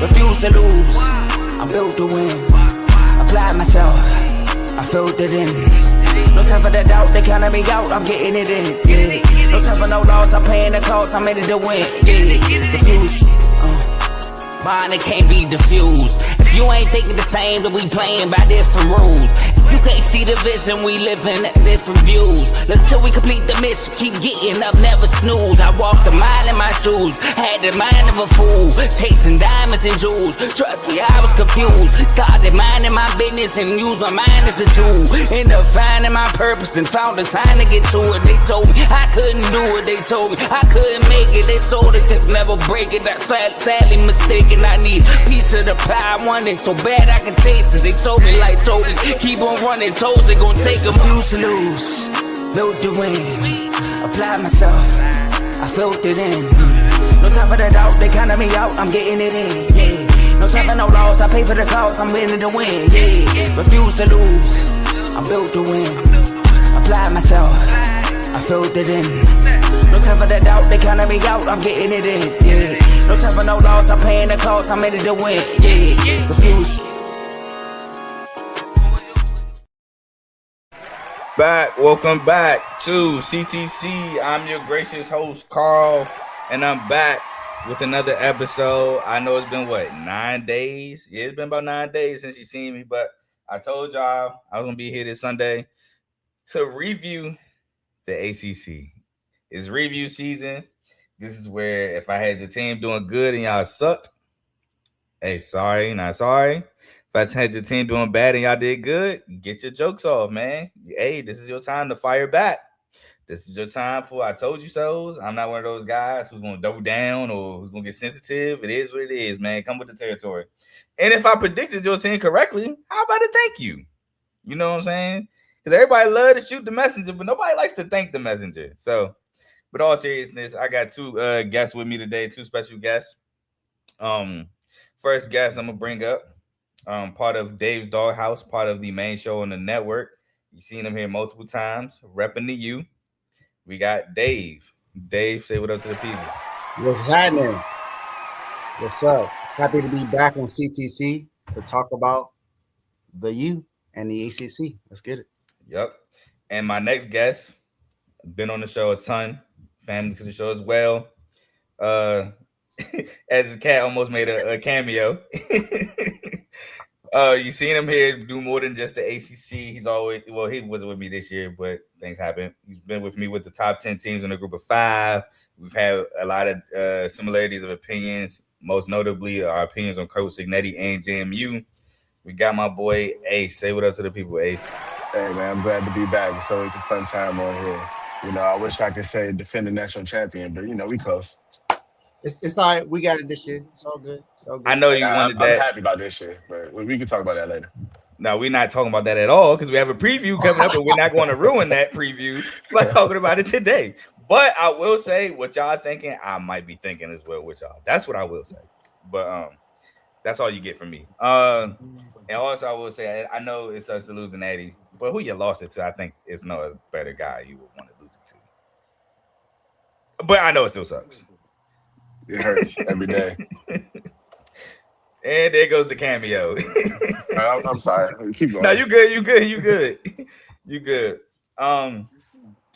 refuse to lose. I'm built to win. Applied myself, I filled it in. No time for the doubt, they counted me out, I'm getting it in. Yeah. No time for no loss, I'm paying the cost, I'm in it to win. Yeah. Refuse. Mine, it can't be diffused. If you ain't thinking the same, then we playing by different rules. You can't see the vision, we living at different views. Until we complete the mission, keep getting up, never snooze. I walked a mile in my shoes, had the mind of a fool, chasing diamonds and jewels. Trust me, I was confused. Started minding my business and used my mind as a tool. Ended up finding my purpose and found the time to get to it. They told me I couldn't do it, they told me I couldn't make it. They sold it, could never break it. That's sadly mistaken. I need a piece of the pie, I want it so bad I can taste it. They told me like Toby, keep on running, toes they gon' take a few to lose. Built to win, applied myself, I filled it in. No time for the doubt, they counted me out, I'm getting it in. Yeah. No time for no loss, I pay for the cost, I'm winning to win. Yeah. Refuse to lose, I'm built to win. Applied myself, I filled it in. No time for the doubt, they counted me out, I'm getting it in. Yeah. No time for no loss, I'm paying the cost, I'm in it to win. Yeah. Refuse. Welcome back to CTC. I'm your gracious host, Carl, and I'm back with another episode. I know it's been, 9 days? Yeah, it's been about 9 days since you seen me, but I told y'all I was going to be here this Sunday to review the ACC. It's review season. This is where if I had your team doing good and y'all sucked, hey, sorry, not sorry. If I had your team doing bad and y'all did good, get your jokes off, man. Hey, this is your time to fire back. This is your time for I told you so's. I'm not one of those guys who's going to double down or who's going to get sensitive. It is what it is, man. Come with the territory. And if I predicted your team correctly, how about a thank you? You know what I'm saying? Because everybody loves to shoot the messenger, but nobody likes to thank the messenger. So, with all seriousness, I got two guests with me today, two special guests. First guest I'm going to bring up. Part of Dave's Doghouse, part of the main show on the network. You've seen him here multiple times, repping the U. We got Dave. Dave, say what up to the people. What's happening? What's up? Happy to be back on CTC to talk about the U and the ACC. Let's get it. Yep. And my next guest, been on the show a ton, family to the show as well. As his cat almost made a cameo. You seen him here do more than just the ACC. He's always, he wasn't with me this year, but things happen. He's been with me with the top 10 teams in the group of 5. We've had a lot of similarities of opinions, most notably our opinions on Coach Coombs and JMU. We got my boy Ace. Say what up to the people, Ace. Hey, man, I'm glad to be back. It's always a fun time on here. You know, I wish I could say defending national champion, but, we close. It's all right. We got it this year. It's all good. It's all good. I know you wanted that. I'm happy about this year, but we can talk about that later. No, we're not talking about that at all because we have a preview coming up, and we're not going to ruin that preview by talking about it today. But I will say what y'all thinking, I might be thinking as well with y'all. That's what I will say. But that's all you get from me. And also I will say I know it sucks to lose an Natty, but who you lost it to, I think it's no better guy you would want to lose it to. But I know it still sucks. It hurts every day. And there goes the cameo. I'm sorry. Keep going. No, you good. You good.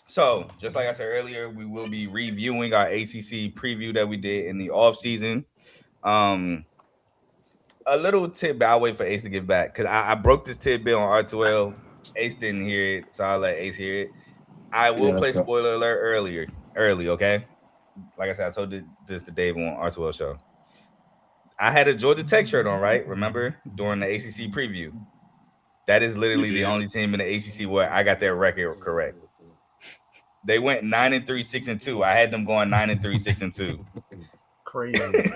So just like I said earlier, we will be reviewing our ACC preview that we did in the off season. A little tidbit. I'll wait for Ace to get back because I broke this tidbit on R2L. Ace didn't hear it, so I'll let Ace hear it. I will play spoiler alert early, okay? Like I said, I told this to Dave on R2L Show. I had a Georgia Tech shirt on, right? Remember? During the ACC preview. That is literally the only team in the ACC where I got their record correct. They went 9-3, 6-2. I had them going 9-3, 6-2. Crazy.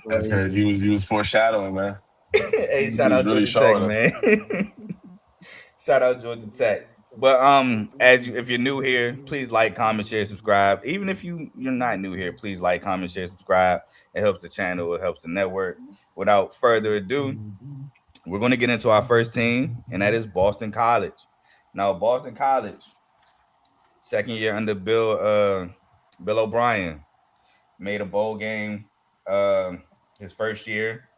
That's crazy. He was foreshadowing, man. Hey, shout out really Georgia Tech, man. Shout out Georgia Tech. But if you're new here, please like, comment, share, subscribe. Even if you're not new here, please like, comment, share, subscribe. It helps the channel. It helps the network. Without further ado, we're going to get into our first team, and that is Boston College. Now, Boston College, second year under Bill O'Brien, made a bowl game his first year.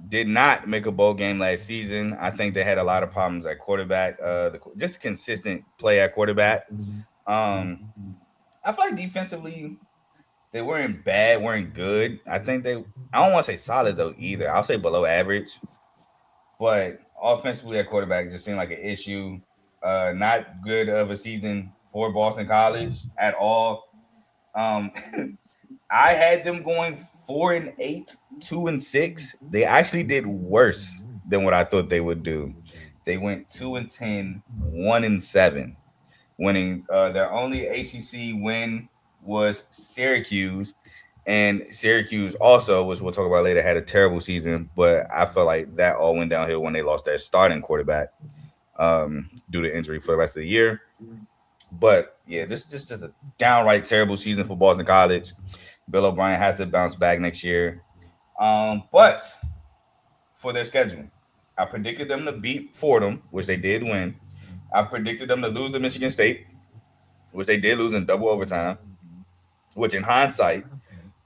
did not make a bowl game last season. I think they had a lot of problems at quarterback. Just consistent play at quarterback. I feel like defensively they weren't bad, weren't good. I think they. I don't want to say solid though either. I'll say below average. But offensively at quarterback just seemed like an issue. Not good of a season for Boston College at all. Um, I had them going 4-8, 2-6. They actually did worse than what I thought they would do. They went 2-10, 1-7, winning. Their only ACC win was Syracuse, and Syracuse also, which we'll talk about later, had a terrible season. But I feel like that all went downhill when they lost their starting quarterback due to injury for the rest of the year. But yeah, just a downright terrible season for Boston College. Bill O'Brien has to bounce back next year. But for their schedule, I predicted them to beat Fordham, which they did win. I predicted them to lose to Michigan State, which they did lose in double overtime. Which, in hindsight,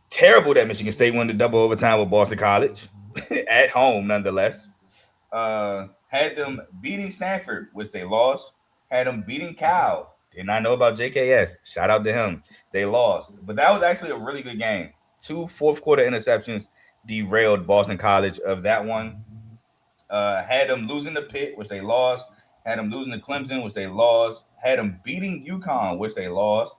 terrible that Michigan State won the double overtime with Boston College at home, nonetheless. Had them beating Stanford, which they lost. Had them beating Cal. Did not know about JKS. Shout out to him. They lost. But that was actually a really good game. 2 fourth-quarter interceptions derailed Boston College of that one. Had them losing to Pitt, which they lost. Had them losing to Clemson, which they lost. Had them beating UConn, which they lost.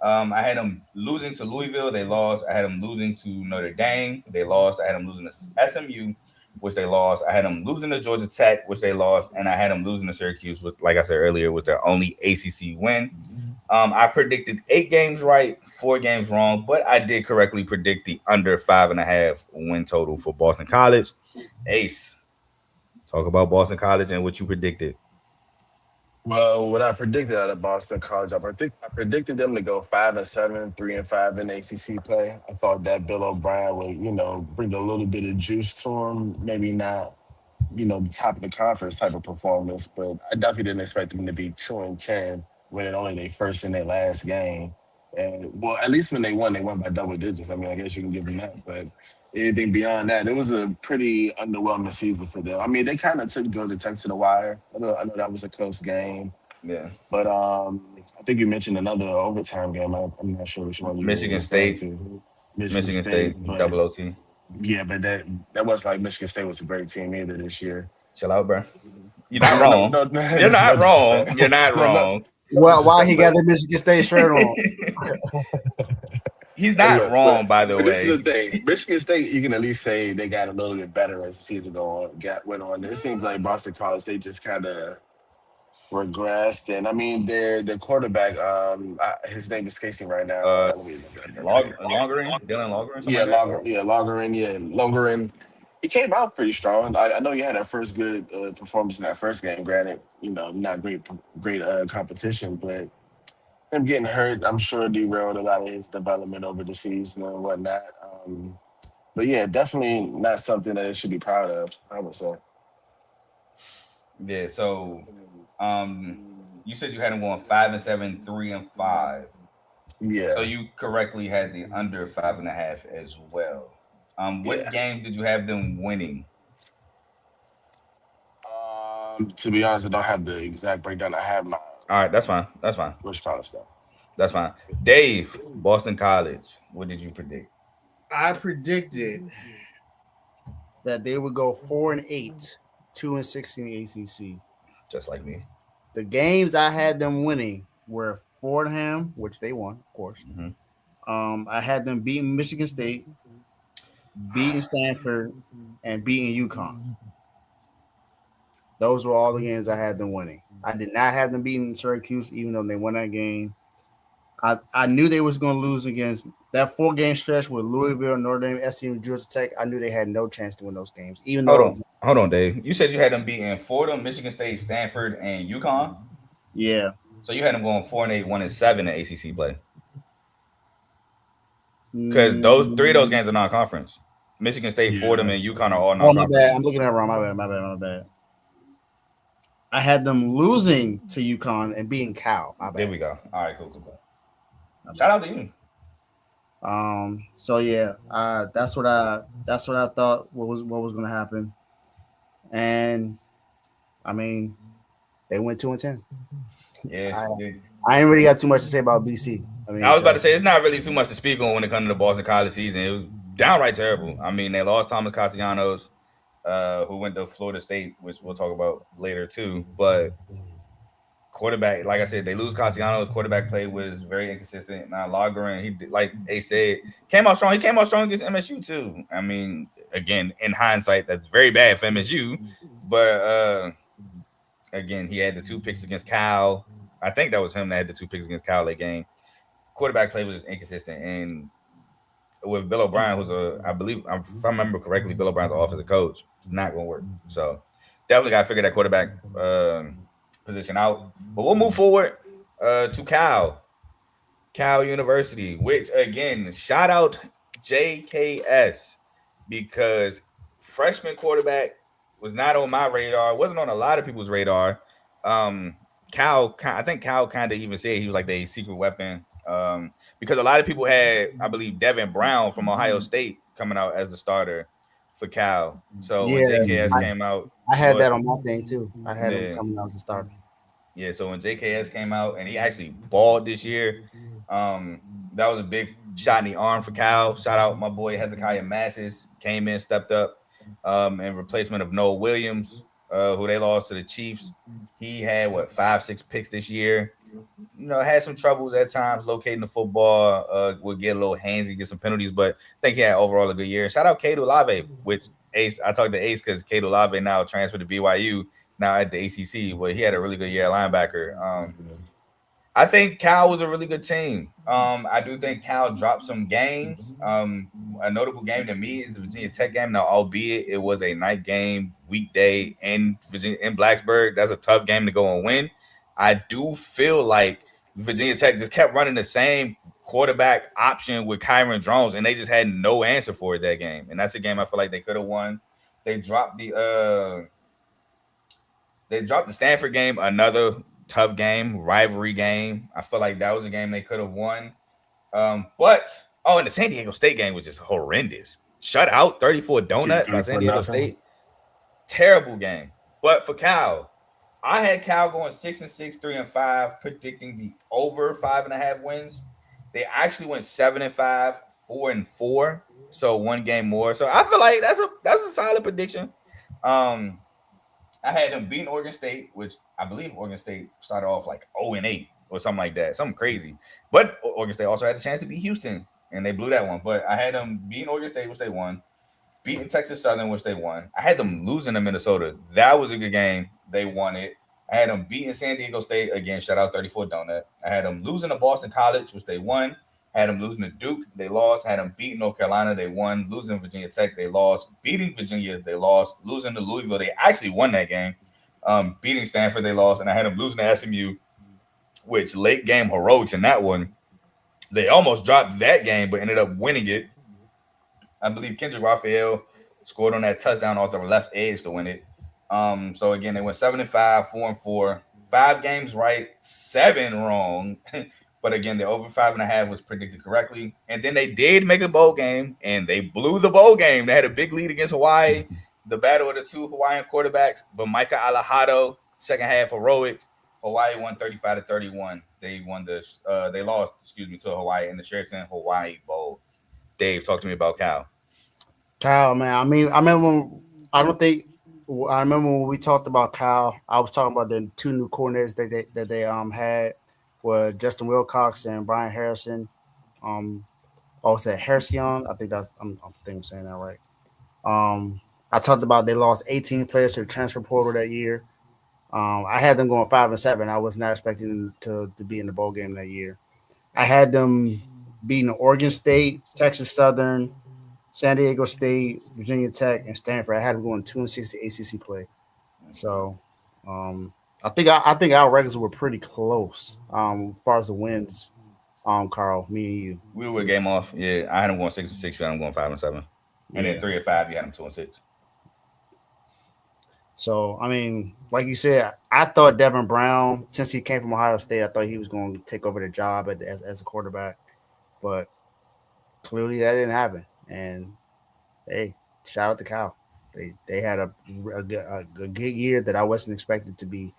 I had them losing to Louisville. They lost. I had them losing to Notre Dame. They lost. I had them losing to SMU, which they lost. I had them losing to Georgia Tech, which they lost. And I had them losing to Syracuse, which, like I said earlier, was their only ACC win. I predicted 8 games right, 4 games wrong, but I did correctly predict the under 5.5 win total for Boston College. Ace, talk about Boston College and what you predicted. Well, what I predicted out of Boston College, I predicted them to go 5-7, 3-5 in ACC play. I thought that Bill O'Brien would, bring a little bit of juice to him. Maybe not, the top of the conference type of performance, but I definitely didn't expect them to be 2-10, winning only their first and their last game. And well, at least when they won by double digits. I mean, I guess you can give them that, but anything beyond that, it was a pretty underwhelming season for them. I mean, they kind of took Georgia Tech to the wire. I know that was a close game. Yeah. But I think you mentioned another overtime game. I'm not sure which one you Michigan were State. to. Michigan State, but, double OT. Yeah, but that was like Michigan State was a great team either this year. Chill out, bro. You're not wrong. No, You're not wrong. You're not No, wrong. Well, why he got the Michigan State shirt on? He's not wrong, by the but way. This is the thing. Michigan State, you can at least say they got a little bit better as the season went on. It seems like Boston College, they just kind of regressed. And I mean, their quarterback, his name is escaping right now. Dylan Longerin. He came out pretty strong. I know he had a first good performance in that first game. Granted, not great competition, but him getting hurt, I'm sure derailed a lot of his development over the season and whatnot. But yeah, definitely not something that it should be proud of, I would say. Yeah, so you said you had him going 5-7, 3-5. Yeah. So you correctly had the under 5.5 as well. What games did you have them winning? To be honest, I don't have the exact breakdown. I have my. All right, that's fine. Which college stuff? That's fine. Dave, Boston College. What did you predict? I predicted that they would go 4-8, 2-6 in the ACC. Just like me. The games I had them winning were Fordham, which they won, of course. Mm-hmm. I had them beating Michigan State, beating Stanford, and beating UConn. Those were all the games I had them winning. I did not have them beating Syracuse, even though they won that game. I knew they was going to lose against that 4-game stretch with Louisville, Notre Dame, SMU, Georgia Tech. I knew they had no chance to win those games. Even though hold on, Dave. You said you had them beating Fordham, Michigan State, Stanford, and UConn. Yeah. So you had them going 4-8, 1-7 in ACC play. Because those 3 of those games are non-conference. Michigan State, Fordham, and UConn are all non-conference. Oh, my bad. I'm looking at it wrong. My bad. I had them losing to UConn and beating Cal. My bad. There we go. All right, cool. Shout out to you. So yeah, that's what I thought what was going to happen, and I mean they went 2-10. Yeah, I yeah. I ain't really got too much to say about BC. I I mean, was about to 'cause- say it's not really too much to speak on when it comes to the Boston College season. It was downright terrible. I mean, they lost Thomas Castellanos, who went to Florida State, which we'll talk about later too. But quarterback, like I said, they lose Castellanos. Quarterback play was very inconsistent. Now Lagerin, like Ace said, came out strong. He came out strong against MSU too. I mean, again, in hindsight, that's very bad for MSU. But again, he had the 2 picks against Cal. I think that was him that had the 2 picks against Cal that game. Quarterback play was just inconsistent, and with Bill O'Brien, who's I believe, if I remember correctly, Bill O'Brien's offensive coach, it's not going to work. So definitely got to figure that quarterback position out. But we'll move forward to Cal University, which again, shout out JKS because freshman quarterback was not on my radar. Wasn't on a lot of people's radar. I think Cal kind of even said he was like the secret weapon. Because a lot of people had, I believe, Devin Brown from Ohio State coming out as the starter for Cal. So when yeah, JKS I, came out, I had go that ahead. on my thing too. I had him Yeah, coming out as a starter. yeah. So when JKS came out and he actually balled this year, that was a big shot in the arm for Cal. Shout out my boy Hezekiah Massis came in, stepped up, in replacement of Noah Williams, who they lost to the Chiefs. He had 5-6 picks this year. Had some troubles at times locating the football. Would get a little handsy, get some penalties, but I think he had overall a good year. Shout out Cato Olave, which Ace. I talked to Ace because Cato Olave now transferred to BYU. He's now at the ACC, but he had a really good year at linebacker. I think Cal was a really good team. I do think Cal dropped some games. A notable game to me is the Virginia Tech game. Now, albeit it was a night game, weekday in Virginia in Blacksburg, that's a tough game to go and win. I do feel like Virginia Tech just kept running the same quarterback option with Kyron Drones, and they just had no answer for it that game. And that's a game I feel like they could have won. They dropped the Stanford game, another tough game, rivalry game. I feel like that was a game they could have won. And the San Diego State game was just horrendous. Shut out 34 donut by 3 San for Diego nothing. State. Terrible game. But for Cal, I had Cal going 6-6, 3-5, predicting the over 5.5 wins. They actually went 7-5, 4-4, so one game more. So I feel like that's a solid prediction. Um, I had them beating Oregon State, which I believe Oregon State started off like 0-8 or something like that, something crazy. But Oregon State also had a chance to beat Houston, and they blew that one. But I had them beating Oregon State, which they won, beating Texas Southern, which they won. I had them losing to Minnesota. That was a good game. They won it. I had them beating San Diego State again. Shout out 34 Donut. I had them losing to Boston College, which they won. Had them losing to Duke, they lost. Had them beating North Carolina, they won. Losing to Virginia Tech, they lost. Beating Virginia, they lost. Losing to Louisville, they actually won that game. Beating Stanford, they lost. And I had them losing to SMU, which late game heroics in that one. They almost dropped that game, but ended up winning it. I believe Kendrick Raphael scored on that touchdown off the left edge to win it. So again, they went 7-5, 4-4, 5 games right, 7 wrong. But again, the over 5.5 was predicted correctly. And then they did make a bowl game, and they blew the bowl game. They had a big lead against Hawaii, the battle of the 2 Hawaiian quarterbacks. But Micah Alahado, second half heroics. Hawaii won 35-31. They lost, to Hawaii in the Sheraton Hawaii Bowl. Dave, talk to me about Cal. Kyle, man. I mean, I remember. I remember when we talked about Kyle. I was talking about the 2 new coordinators that they had were Justin Wilcox and Brian Harrison. Also Harrison. I think I'm saying that right. I talked about they lost 18 players to the transfer portal that year. I had them going 5-7. I was not expecting them to be in the bowl game that year. I had them beating Oregon State, Texas Southern, San Diego State, Virginia Tech, and Stanford. I had them going 2-6 ACC play. So I think our records were pretty close as far as the wins. Carl, me and you. We were game off. Yeah, I had them going 6-6. You had them going 5-7, and then Yeah. 3-5. You had them 2-6. So I mean, like you said, I thought Devin Brown, since he came from Ohio State, I thought he was going to take over the job as a quarterback. But clearly that didn't happen. And hey, shout out to Cal. They had a good year that I wasn't expected to be.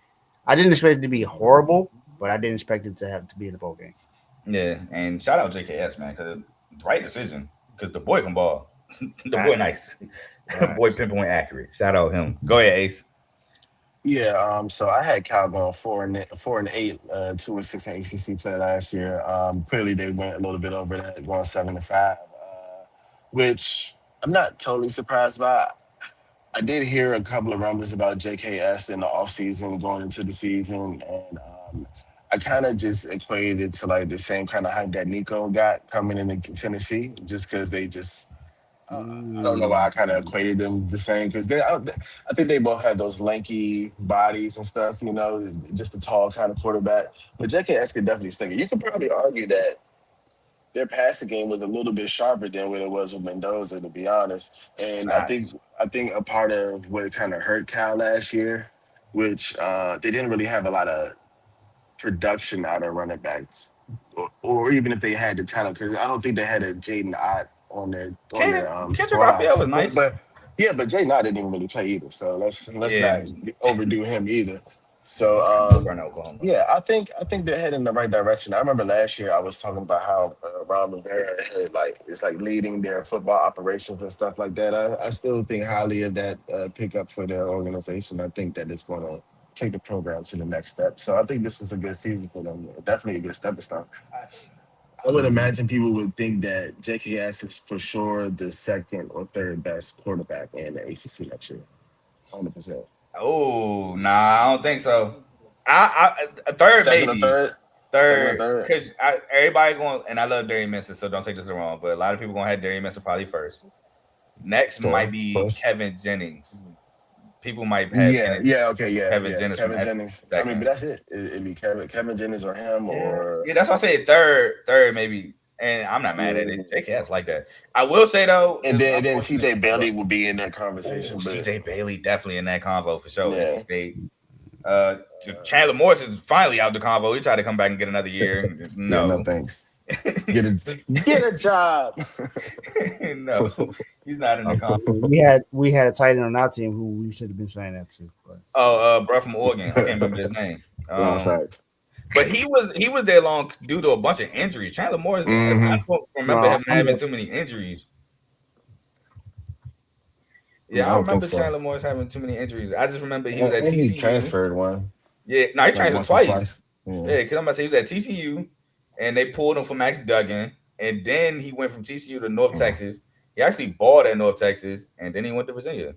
I didn't expect it to be horrible, but I didn't expect it to have to be in the bowl game. Yeah, and shout out JKS, man, because right decision, because the boy can ball. The boy nice. Boy pimping went accurate. Shout out him. Go ahead, Ace. Yeah, so I had Cal going 4-8, 2-6 in ACC play last year. Clearly, they went a little bit over that, going 7-5, which I'm not totally surprised by. I did hear a couple of rumblings about JKS in the offseason going into the season, and I kind of just equated it to like the same kind of hype that Nico got coming into Tennessee, just because they just. I don't know why I kind of equated them the same, because I think they both had those lanky bodies and stuff, just a tall kind of quarterback. But JKS could definitely stick it. You could probably argue that their passing game was a little bit sharper than what it was with Mendoza, to be honest. And I think a part of what kind of hurt Cal last year, which they didn't really have a lot of production out of running backs, or even if they had the talent, because I don't think they had a Jaden Ott on their squad. Was nice. But Jaden Ott didn't even really play either. So let's not overdo him either. So I think they're heading in the right direction. I remember last year I was talking about how Ron Rivera is leading their football operations and stuff like that. I still think highly of that pickup for their organization. I think that it's going to take the program to the next step. So I think this was a good season for them. Definitely a good stepping stone. I would imagine people would think that JKS is for sure the second or third best quarterback in the ACC next year. 100%. Oh, nah, I don't think so. I third second maybe. Third, because everybody going, and I love Darian Minson, so don't take this wrong, but a lot of people gonna have Darian Minson probably first. Next might be Kevin Jennings. People might have Kevin Jennings. Kevin Jennings. I mean, but that's it. It'd be Kevin Jennings or him or that's why I said third maybe. And I'm not mad at it. JKS like that. I will say though, and then CJ Bailey would be in that conversation. CJ Bailey definitely in that convo for sure. NC State. Chandler Morris is finally out the convo. He tried to come back and get another year. No thanks. Get a job. No, he's not in the conference. We had a tight end on our team who we should have been saying that to. Bro from Oregon. I can't remember his name. But he was there long due to a bunch of injuries. Chandler Morris, I don't remember him having too many injuries. Yeah, I remember Chandler Morris having too many injuries. I just remember he was at TCU. He transferred one. Yeah, no, he transferred twice. Yeah, because I'm about to say he was at TCU. And they pulled him from Max Duggan, and then he went from TCU to North Texas. He actually balled at North Texas, and then he went to Virginia.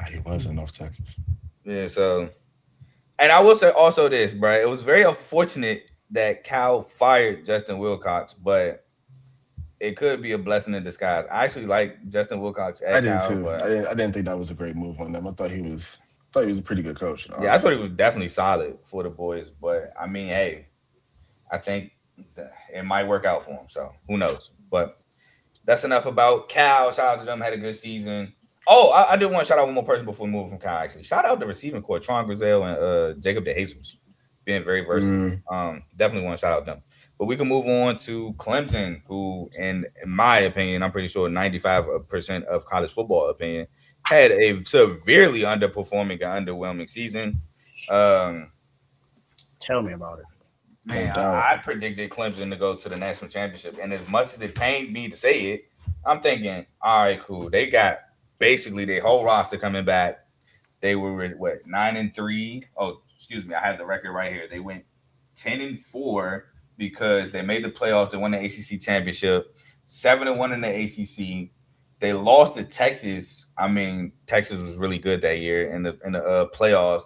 He was in North Texas. Yeah, so, and I will say also this, bro. It was very unfortunate that Cal fired Justin Wilcox, but it could be a blessing in disguise. I actually like Justin Wilcox at Cal. I did too. But I didn't think that was a great move on them. I thought he was a pretty good coach. Yeah, I thought he was definitely solid for the boys. But I mean, hey, I think it might work out for him. So who knows? But that's enough about Cal. Shout out to them. Had a good season. Oh, I do want to shout out one more person before we move from Cal, actually. Shout out the receiving corps, Tron Grizel and Jacob DeJesus, being very versatile. Definitely want to shout out them. But we can move on to Clemson, who, in my opinion, I'm pretty sure 95% of college football opinion, had a severely underperforming and underwhelming season. Tell me about it. Man, I predicted Clemson to go to the national championship. And as much as it pained me to say it, I'm thinking, all right, cool. They got basically their whole roster coming back. They were, 9-3? Oh, excuse me. I have the record right here. They went 10-4 because they made the playoffs. They won the ACC championship, 7-1 in the ACC. They lost to Texas. I mean, Texas was really good that year in the playoffs.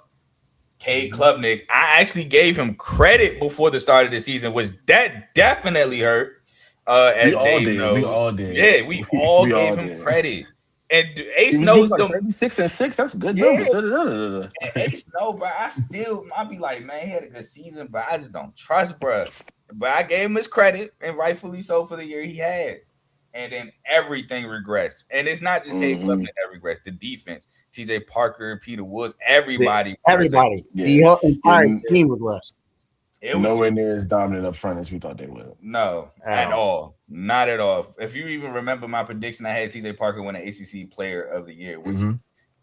Cade Klubnik, I actually gave him credit before the start of the season, which that definitely hurt. We all did. Yeah, we all gave him credit. And Ace knows them. 36-6. That's a good number. Ace knows, bro. I'll be like, man, he had a good season, but I just don't trust, bro. But I gave him his credit, and rightfully so for the year he had. And then everything regressed. And it's not just Cade Klubnik that regressed. The defense, TJ Parker, Peter Woods, everybody. The entire team regressed. It was Nowhere just near as dominant up front as we thought they would. no, at all. Not at all. If you even remember my prediction, I had TJ Parker win the ACC Player of the Year, which Mm-hmm.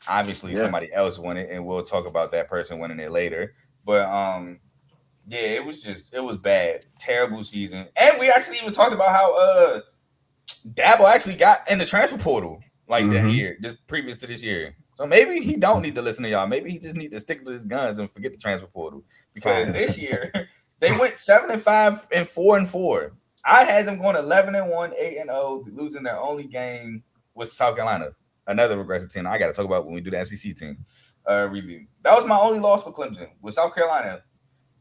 obviously Yeah. somebody else won it, and we'll talk about that person winning it later. But yeah, it was bad, terrible season, and we actually even talked about how Dabo actually got in the transfer portal like that Mm-hmm. year, just previous to this year. So maybe he don't need to listen to y'all. Maybe he just need to stick to his guns and forget the transfer portal. Because this year they went 7-5 and 4-4. I had them going 11-1, 8-0, losing their only game was South Carolina, another regressive team. I got to talk about when we do the SEC team review. That was my only loss for Clemson with South Carolina,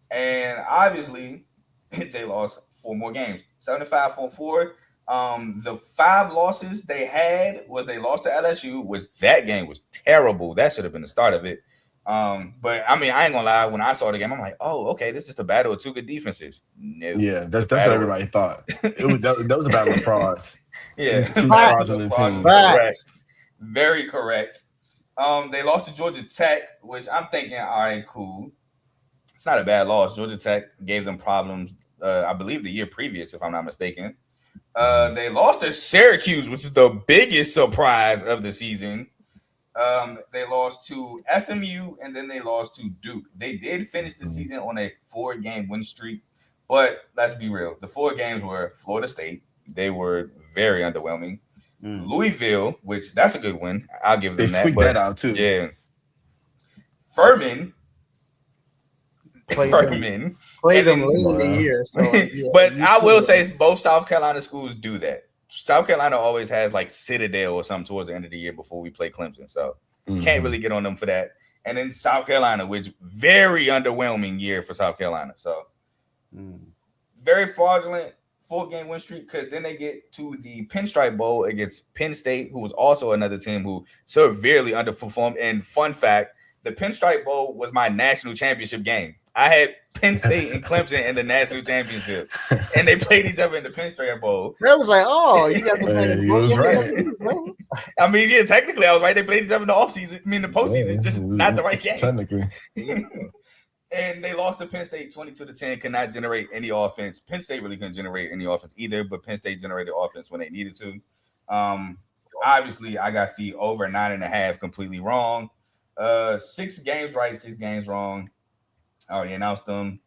and obviously they lost 4 more games, 7-5, 4-4. The 5 losses they had was they lost to LSU, which that game was terrible. That should have been the start of it. But I mean, I ain't gonna lie. When I saw the game, I'm like, oh, okay, this is just a battle of 2 good defenses. No, Yeah, the that's what battle. everybody thought. That was a battle of frauds. Yeah, Two Facts. fraudulent Fraud is teams. correct. Very correct. They lost to Georgia Tech, which I'm thinking, all right, cool. It's not a bad loss. Georgia Tech gave them problems, I believe, the year previous, if I'm not mistaken. They lost to Syracuse, which is the biggest surprise of the season. They lost to SMU, and then they lost to Duke. They did finish the season on a 4-game win streak, but let's be real. The 4 games were Florida State. They were very underwhelming. Louisville, which that's a good win. I'll give They them that. squeaked But that out too. yeah. Furman. Played Furman. them And late in the then- year. So, yeah, but you I still will got- say both South Carolina schools do that. South Carolina always has like Citadel or something towards the end of the year before we play Clemson. So can't really get on them for that. And then South Carolina, which very underwhelming year for South Carolina. So very fraudulent 4-game win streak, because then they get to the Pinstripe Bowl against Penn State, who was also another team who severely underperformed. And fun fact, the Pinstripe Bowl was my national championship game. I had Penn State and Clemson in the national championship, and they played each other in the Pinstripe Bowl. That was like, oh, you got to play Yeah, the you was right. I mean, yeah, technically I was right. They played each other in the offseason. I mean, the postseason, just not the right game. Technically. And they lost to Penn State 22-10, could not generate any offense. Penn State really couldn't generate any offense either, but Penn State generated offense when they needed to. Obviously, I got the over 9.5 completely wrong. 6 games right, 6 games wrong. I already announced them.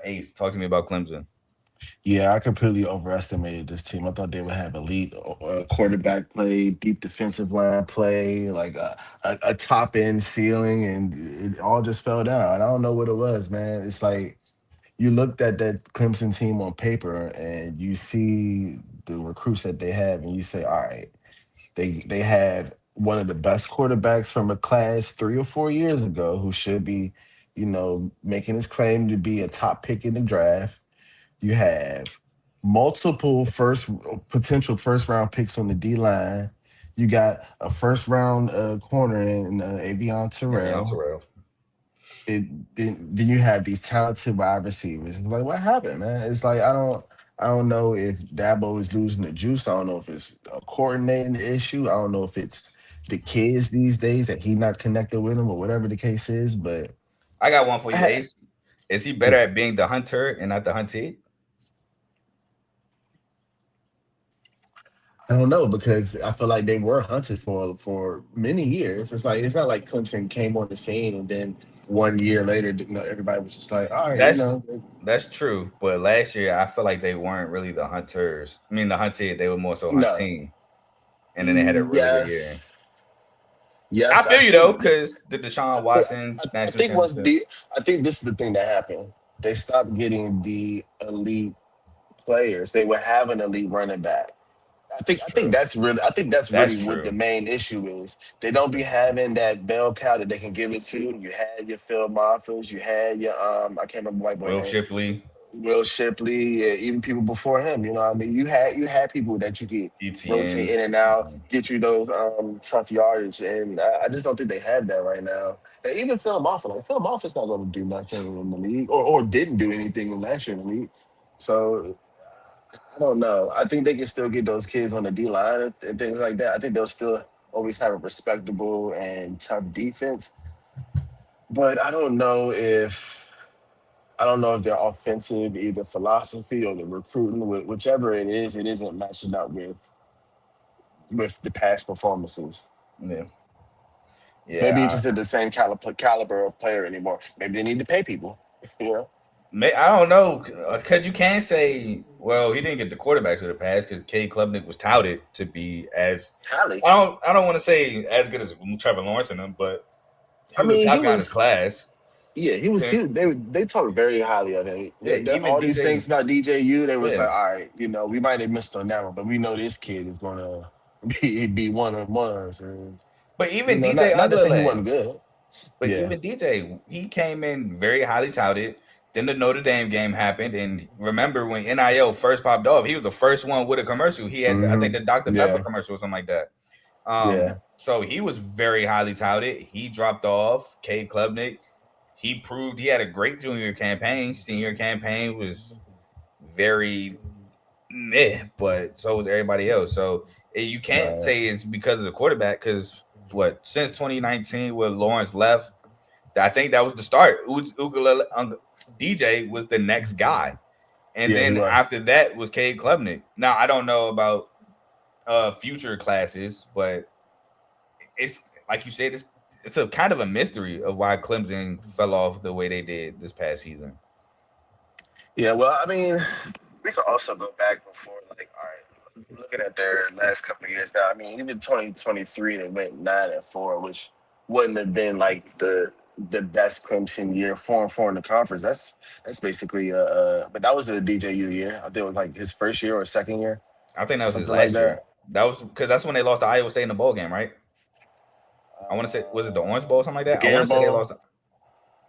Ace, talk to me about Clemson. Yeah, I completely overestimated this team. I thought they would have elite quarterback play, deep defensive line play, like a top end ceiling, and it all just fell down. I don't know what it was, man. It's like you looked at that Clemson team on paper and you see the recruits that they have, and you say, all right, they have one of the best quarterbacks from a class 3 or 4 years ago who should be, making his claim to be a top pick in the draft. You have multiple potential first round picks on the D line. You got a first round corner in Avion Terrell. Then you have these talented wide receivers. It's like, what happened, man? It's like I don't know if Dabo is losing the juice. I don't know if it's a coordinating issue. I don't know if it's the kids these days that he not connected with them or whatever the case is. But I got one for you, Ace. Is he better at being the hunter and not the hunted? I don't know, because I feel like they were hunted for many years. It's not like Clemson came on the scene and then 1 year later, everybody was just like, all right, That's true. But last year, I feel like they weren't really the hunters. I mean, the hunted, they were more so hunting. And then they had a really good year. Yes, I feel you though, because the Deshaun Watson I national think championship. I think this is the thing that happened. They stopped getting the elite players. They would have an elite running back. I think that's really what the main issue is. They don't be having that bell cow that they can give it to. You had your Phil Moffers, you had your I can't remember white boy name. Will Shipley, even people before him. You know what I mean? You had people that you could rotate in and out, get you those tough yardage, and I just don't think they have that right now. And even Phil Moffitt's not going to do nothing in the league, or didn't do anything last year in the league. So I don't know. I think they can still get those kids on the D line and things like that. I think they'll still always have a respectable and tough defense. But I don't know if I don't know if their offensive either philosophy or the recruiting, whichever it is, it isn't matching up with the past performances. Yeah. Maybe it's Yeah. just at the same caliber of player anymore. Maybe they need to pay people. You know, I don't know, because you can't say, well, he didn't get the quarterbacks of the past because Cade Klubnik was touted to be as Hallie. I don't want to say as good as Trevor Lawrence in him, but he I was the mean, he top guy in his was. class. Yeah, he was. And, They talked very highly of him. yeah, even All these DJ. things about DJU, they was Yeah, like, all right, we might have missed on that one, but we know this kid is gonna be one of ones, and but even DJ not to say he Underland. wasn't good. But Yeah. even DJ, he came in very highly touted. Then the Notre Dame game happened, and remember when NIL first popped off, he was the first one with a commercial. He had, I think, the Dr. Pepper Yeah. commercial or something like that. Yeah. So he was very highly touted. He dropped off. Cade Klubnik, he proved he had a great junior campaign. Senior campaign was very meh, but so was everybody else. So you can't Right. say it's because of the quarterback because since 2019 when Lawrence left, I think that was the start. DJ was the next guy, and Yeah, he then was. after that was Cade Klubnik. Now I don't know about future classes, but it's like you said, it's a kind of a mystery of why Clemson fell off the way they did this past season. Yeah, well, I mean, we could also go back before, like, all right, looking at their last couple of years now. I mean, even 2023, they went 9-4, which wouldn't have been like the best Clemson year, 4-4 in the conference. That's basically but that was the DJU year. I think it was like his first year or second year, I think that was his something like last year. that. That was because that's when they lost to Iowa State in the bowl game, right? I want to say, was it the Orange Bowl or something like The that? I want Gator to say they Bowl. lost.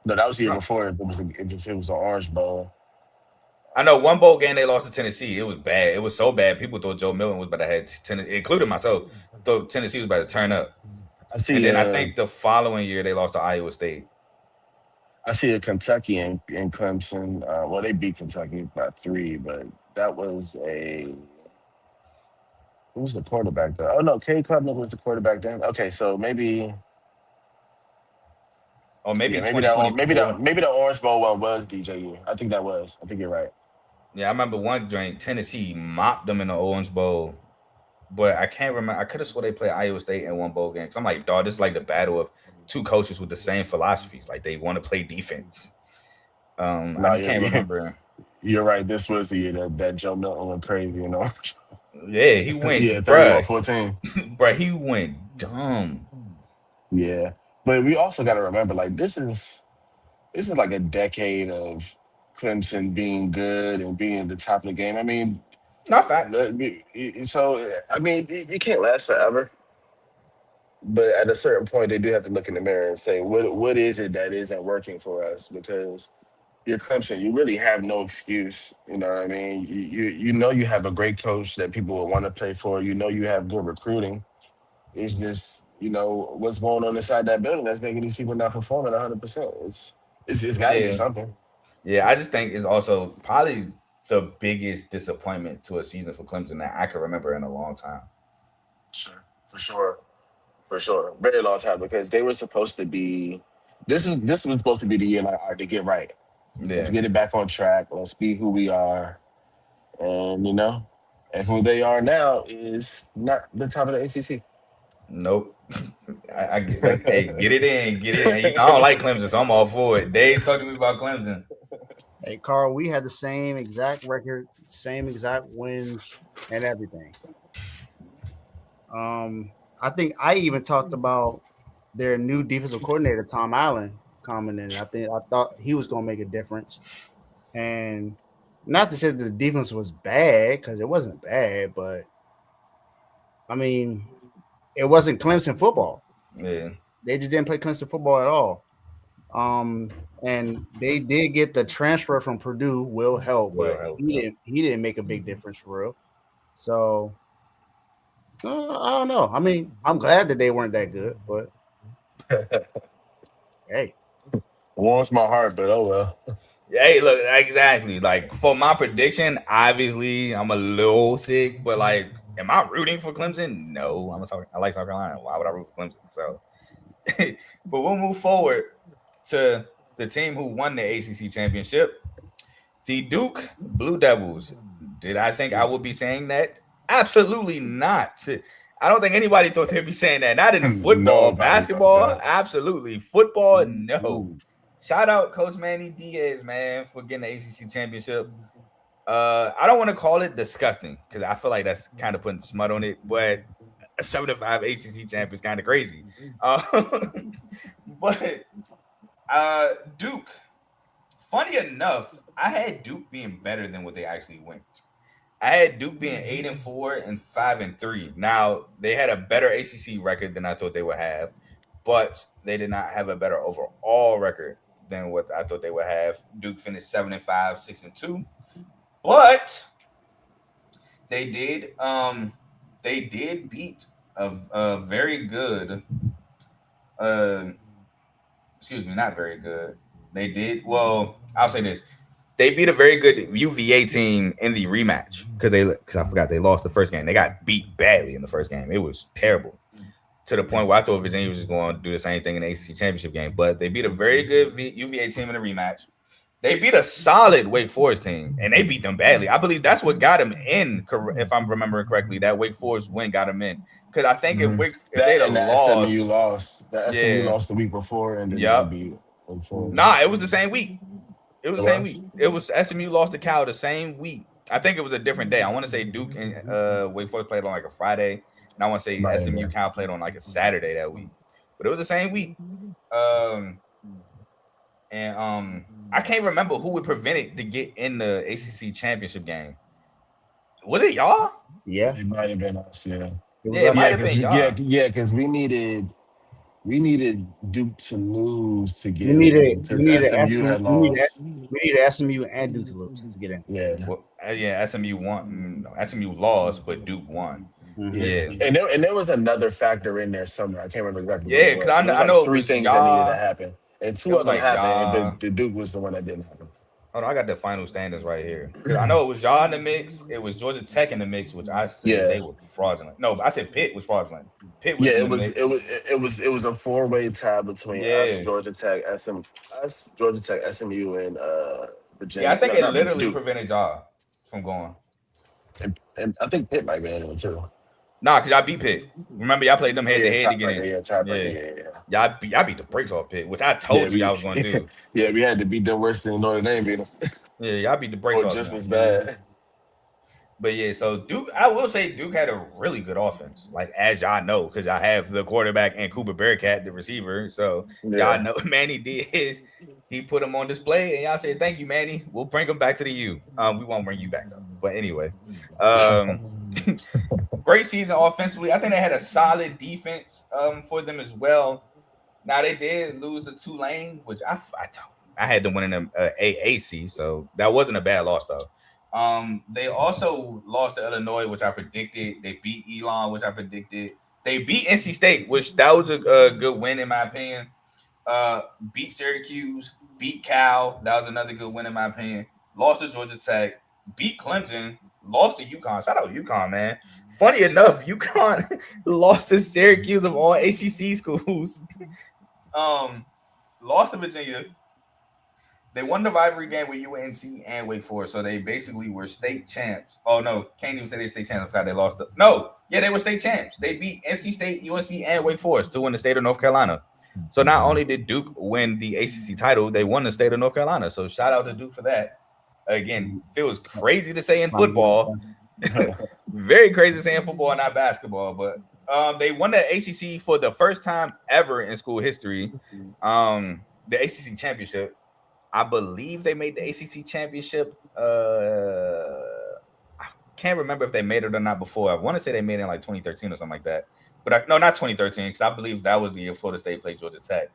No, that was the year No, before. If it was the Orange Bowl. I know one bowl game they lost to Tennessee. It was bad. It was so bad. People thought Joe Milton was about to have Tennessee, including myself. Thought Tennessee was about to turn up. I And see. then I think the following year they lost to Iowa State. I see a Kentucky in Clemson. Well, they beat Kentucky by 3, but that was who was the quarterback there? Oh no, Cade Klubnik was the quarterback then. Okay, so maybe Or maybe yeah, maybe the 2024. Orange Bowl one was DJU. I think that was. I think you're right. Yeah, I remember one joint. Tennessee mopped them in the Orange Bowl. But I can't remember. I could have swore they played Iowa State in one bowl game. Because I'm like, dog, this is like the battle of two coaches with the same philosophies. Like they want to play defense. I No, just can't remember. you're right. This was the year that Joe Milton went crazy. Yeah, he Yeah, went, 31-14. bruh, he went dumb. Yeah, but we also got to remember, like this is like a decade of Clemson being good and being at the top of the game. I mean, Not facts. so I mean, you can't last forever, but at a certain point, they do have to look in the mirror and say, what is it that isn't working for us? Because you're Clemson, you really have no excuse. You know what I mean? You know you have a great coach that people will want to play for. You know you have good recruiting. It's just what's going on inside that building that's making these people not performing 100%. It's got to be Yeah. something. Yeah, I just think it's also probably the biggest disappointment to a season for Clemson that I can remember in a long time. Sure, for sure, very long time because they were supposed to be. This was supposed to be the year like, all right, to get right. Let's Yeah. get it back on track. Let's be who we are, and and who they are now is not the top of the ACC. Nope. I get like, hey, get it in, get it in. I don't like Clemson, so I'm all for it. Dave talking to me about Clemson. Hey, Carl, we had the same exact record, same exact wins, and everything. I think I even talked about their new defensive coordinator, Tom Allen, coming in. I thought he was going to make a difference, and not to say that the defense was bad because it wasn't bad, but I mean, it wasn't Clemson football. Yeah. They just didn't play Clemson football at all. And they did get the transfer from Purdue, will help, but he didn't make a big difference for real. So I don't know. I mean, I'm glad that they weren't that good, but hey, Warms my heart, but oh well. Hey, look, exactly. Like for my prediction, obviously I'm a little sick, but like, am I rooting for Clemson? No, I like South Carolina. Why would I root for Clemson? So, but we'll move forward to the team who won the ACC championship, The Duke Blue Devils. Did I think I would be saying that? Absolutely not. I don't think anybody thought they'd be saying that. Not in football, Nobody thought basketball, that. absolutely. Football, no. Shout out Coach Manny Diaz, man, for getting the ACC championship. I don't want to call it disgusting because I feel like that's kind of putting smut on it, but a 7-5 ACC champ is kind of crazy. But Duke, funny enough, I had Duke being better than what they actually went. I had Duke being 8-4 and 5-3. Now they had a better ACC record than I thought they would have, but they did not have a better overall record than what I thought they would have. Duke finished 7-5, 6-2, but they did beat a very good excuse me, not very good. They did well. I'll say this: they beat a very good UVA team in the rematch because I forgot they lost the first game. They got beat badly in the first game. It was terrible to the point where I thought Virginia was just going to do the same thing in the ACC championship game. But they beat a very good UVA team in the rematch. They beat a solid Wake Forest team, and they beat them badly. I believe that's what got them in, if I'm remembering correctly. That Wake Forest win got them in. Because I think if they'd have lost, SMU lost the week before, and then they beat Wake Forest. Nah, it was the same week. It was the same week. It was SMU lost to Cal the same week. I think it was a different day. I want to say Duke and Wake Forest played on like a Friday, and I want to say SMU Cal played on like a Saturday that week. But it was the same week. I can't remember who would prevent it to get in the ACC championship game. Was it y'all? Yeah, it might have been us. Yeah, it might have been y'all. Because we needed Duke to lose to get we needed SMU had lost. We needed SMU and Duke to lose to get in. Yeah, SMU won. SMU lost, but Duke won. Mm-hmm. Yeah, and there was another factor in there somewhere. I can't remember exactly. Yeah, because I know three things that needed to happen, and two of them happened. And the Duke was the one that didn't happen. Hold on, I got the final standings right here. I know it was y'all in the mix. It was Georgia Tech in the mix, which I said they were fraudulent. No, I said Pitt was fraudulent. Pitt was it was a 4-way tie between us, Georgia Tech, SMU, and Virginia. Yeah, I think it literally prevented y'all from going. And I think Pitt might be in it too. Nah, because y'all beat Pitt. Remember, y'all played them head to head again. Y'all beat the brakes off Pitt, which I told you y'all was going to do. Yeah, we had to beat them worse than Notre Dame beat them. Yeah, y'all beat the brakes off just as bad. But yeah, so Duke, I will say Duke had a really good offense. Like, as y'all know, because I have the quarterback and Cooper Bearcat, the receiver. So y'all know Manny Diaz. He put him on display, and y'all said, "Thank you, Manny. We'll bring him back to the U. We won't bring you back though." But anyway, great season offensively. I think they had a solid defense for them as well. Now they did lose to Tulane, which I had them winning the AAC, so that wasn't a bad loss though. They also lost to Illinois, which I predicted. They beat Elon, which I predicted. They beat NC State, which that was a good win in my opinion. Beat Syracuse, beat Cal. That was another good win in my opinion. Lost to Georgia Tech, beat Clemson, lost to UConn. Shout out UConn, man. Funny enough, UConn lost to Syracuse of all ACC schools. Lost to Virginia. They won the rivalry game with UNC and Wake Forest, so they basically were state champs. Oh, no, can't even say they state champs. I forgot they lost. They were state champs. They beat NC State, UNC, and Wake Forest to win the state of North Carolina. So not only did Duke win the ACC title, they won the state of North Carolina. So shout out to Duke for that. Again, feels crazy to say in football. Very crazy to say in football, not basketball. But they won the ACC for the first time ever in school history. The ACC championship. I believe they made the ACC championship. I can't remember if they made it or not before. I want to say they made it in like 2013 or something like that. But no, not 2013, because I believe that was the year Florida State played Georgia Tech.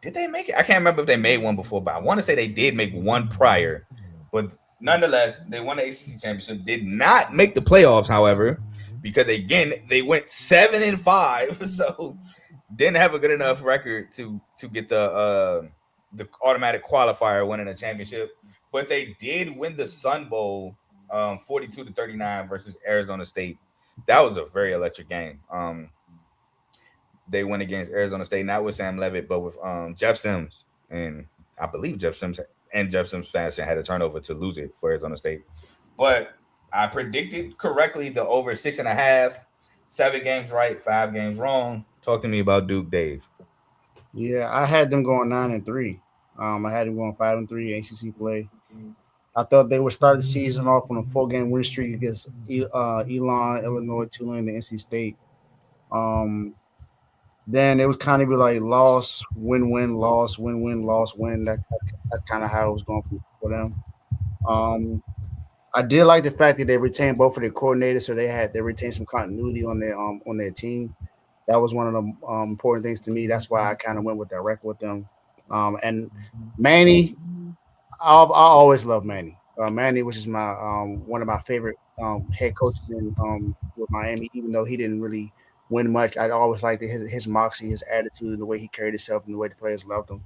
Did they make it? I can't remember if they made one before, but I want to say they did make one prior. But nonetheless, they won the ACC championship. Did not make the playoffs, however, because again they went 7-5, so didn't have a good enough record to get the automatic qualifier winning a championship. But they did win the Sun Bowl 42-39 versus Arizona State. That was a very electric game. They went against Arizona State, not with Sam Levitt, but with Jeff Sims. And I believe Jeff Sims and Jefferson Fashion had a turnover to lose it for Arizona State. But I predicted correctly the over 6.5, 7 games right, 5 games wrong. Talk to me about Duke, Dave. Yeah, I had them going 9-3. I had them going 5-3 ACC play. I thought they would start the season off on a 4-game win streak against Elon, Illinois, Tulane, and NC State. Then it was kind of be like loss, win, loss, win, loss, win. That's kind of how it was going for them. I did like the fact that they retained both of their coordinators, so they retained some continuity on their team. That was one of the important things to me. That's why I kind of went with that record with them. And Manny, I always love Manny. Manny, which is my one of my favorite head coaches in with Miami, even though he didn't really win much. I always liked his moxie, his attitude, the way he carried himself, and the way the players loved him.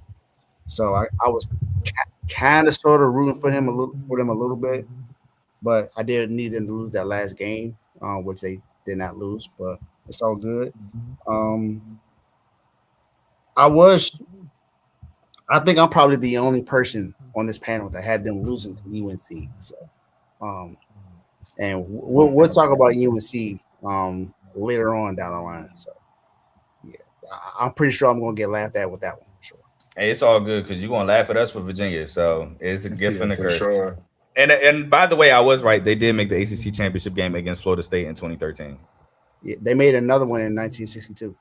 So I was kind of sort of rooting for him a little bit, but I did need them to lose that last game, which they did not lose. But it's all good. I think I'm probably the only person on this panel that had them losing to UNC. So, and we'll talk about UNC later on down the line. So, yeah, I'm pretty sure I'm gonna get laughed at with that one for sure. Hey, it's all good because you're gonna laugh at us for Virginia, so it's a gift and a curse. Sure. And by the way, I was right. They did make the ACC championship game against Florida State in 2013. Yeah, they made another one in 1962.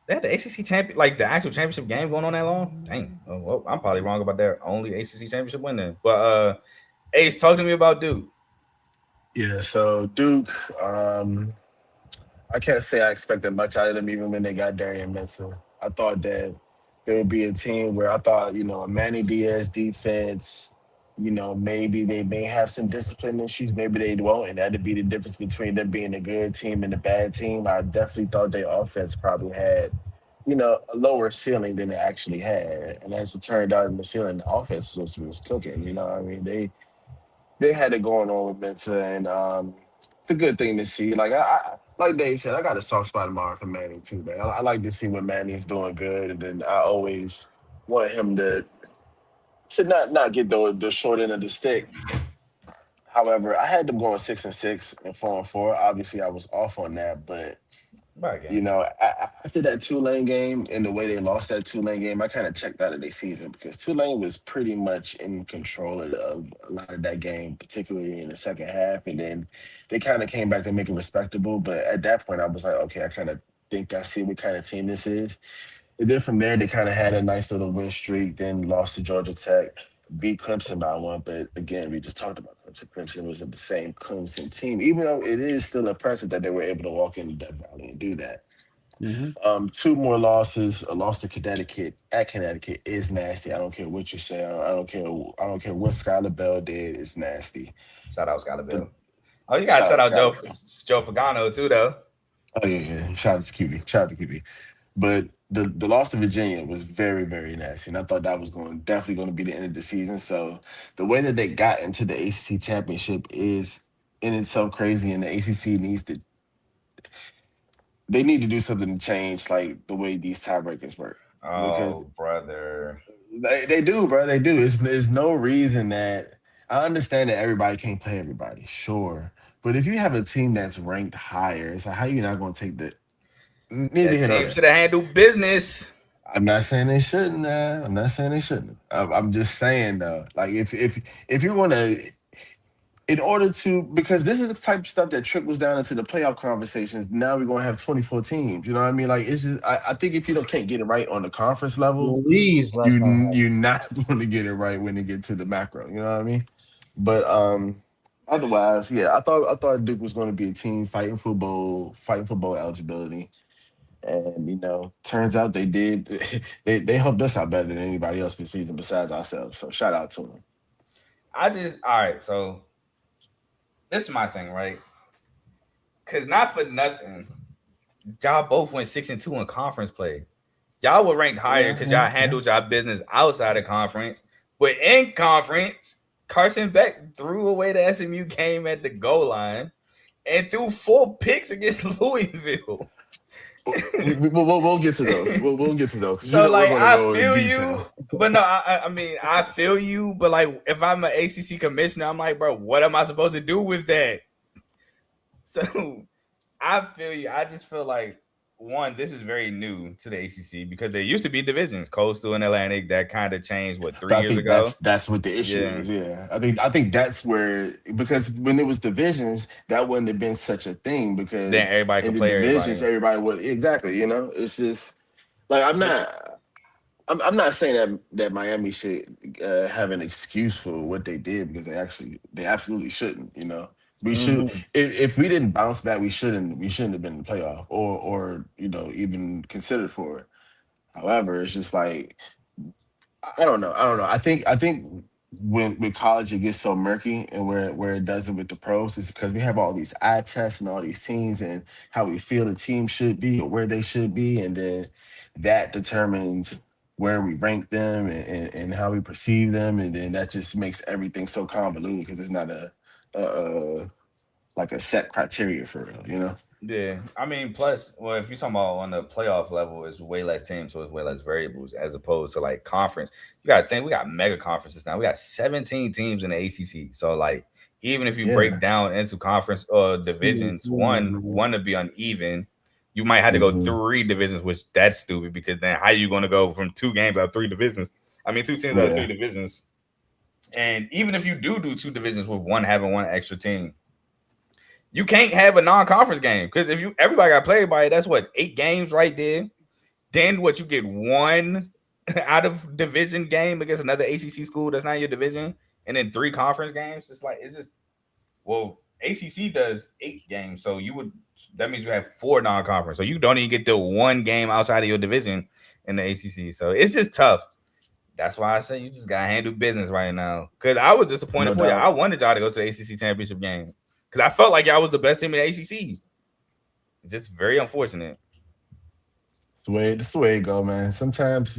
They had the ACC champion, like the actual championship game going on that long. Dang, well, I'm probably wrong about their only ACC championship win then. But Ace, talk to me about Duke. Yeah, so Duke, I can't say I expected much out of them even when they got Darian Minson. I thought that it would be a team where I thought, a Manny Diaz defense, maybe they may have some discipline issues, maybe they won't, and that'd be the difference between them being a good team and a bad team. I definitely thought their offense probably had, a lower ceiling than it actually had. And as it turned out in the ceiling, the offense was cooking, I mean, they had it going on with Mensa, and it's a good thing to see. Like like Dave said, I got a soft spot tomorrow for Manning too, man. I like to see when Manning's doing good, and then I always want him to not get the short end of the stick. However, I had them going 6-6 and 4-4. Obviously, I was off on that, but after that Tulane game and the way they lost that Tulane game, I kind of checked out of their season because Tulane was pretty much in control of a lot of that game, particularly in the second half. And then they kind of came back to make it respectable. But at that point, I was like, okay, I kind of think I see what kind of team this is. And then from there, they kind of had a nice little win streak, then lost to Georgia Tech, beat Clemson by 1. But again, we just talked about Clemson. Clemson was the same Clemson team, even though it is still impressive that they were able to walk into Death Valley and do that. Mm-hmm. 2 more losses. A loss to Connecticut at Connecticut is nasty. I don't care what you say. I don't care what Skylar Bell did. It's nasty. Shout out Skylar Bell. Oh, you gotta shout out Joe Fagano too, though. Oh yeah. Shout out to QB. But the loss to Virginia was very, very nasty, and I thought that was definitely going to be the end of the season. So the way that they got into the ACC championship is in itself crazy, and the ACC they need to do something to change like the way these tiebreakers work. Oh, brother, they do, bro. They do. There's no reason that I understand that everybody can't play everybody, sure, but if you have a team that's ranked higher, so how you not going to take the Neither team should have handled business. I'm not saying they shouldn't. I'm just saying though, like if you want to, in order to, because this is the type of stuff that trickles down into the playoff conversations. Now we're gonna have 24 teams. You know what I mean? Like it's just, I think if you can't get it right on the conference level, you're not going to get it right when they get to the macro. You know what I mean? But otherwise, yeah, I thought Duke was going to be a team fighting for bowl eligibility. And turns out they did. They helped us out better than anybody else this season besides ourselves. So shout out to them. All right. So this is my thing, right? Because not for nothing, y'all both went 6-2 in conference play. Y'all were ranked higher because y'all handled y'all business outside of conference, but in conference, Carson Beck threw away the SMU game at the goal line and threw 4 picks against Louisville. We'll get to those. We'll get to those. You So know, we're like going to I go in feel detail. you, but no, I mean I feel you, but like if I'm an ACC commissioner, I'm like, bro, what am I supposed to do with that? So I feel you. I just feel like one, this is very new to the ACC because there used to be divisions, Coastal and Atlantic. That kind of changed what But 3 I years think ago. that's what the issue Yeah. is. Yeah, I think that's where, because when it was divisions, that wouldn't have been such a thing, Then because everybody in could the play divisions everybody. everybody would, exactly. It's just like But I'm not saying that Miami should have an excuse for what they did, because they absolutely shouldn't. We should, Mhm. if we didn't bounce back, we shouldn't have been in the playoff, or even considered for it. However, it's just like, I don't know. I think when with college it gets so murky, and where it doesn't with the pros, is because we have all these eye tests and all these teams, and how we feel the team should be or where they should be, and then that determines where we rank them, and how we perceive them, and then that just makes everything so convoluted, because it's not a like a set criteria for real. yeah, I mean, plus, well, if you're talking about on the playoff level, it's way less teams, so it's way less variables as opposed to like conference. You got to think we got mega conferences now. We got 17 teams in the ACC. So like, even if you break Yeah. down into conference or divisions, one to be uneven, you might have to go Hmm. 3 divisions, which that's stupid because then how you going to go from 2 games out of 3 divisions? I mean, 2 teams out of three Yeah. divisions, and even if you do 2 divisions with one having one extra team, you can't have a non-conference game because if you everybody got played by it, that's what 8 games right there. Then what you get one out of division game against another ACC school that's not your division, and then 3 conference games. It's just well, ACC does 8 games, so you would that means you have 4 non-conference, so you don't even get the one game outside of your division in the ACC. So it's just tough. That's why I say you just gotta handle business right now. Cause I was disappointed No for you. I doubt. wanted y'all to go to the ACC championship game because I felt like y'all was the best team in the ACC. Just very unfortunate. That's the way it go, man. Sometimes,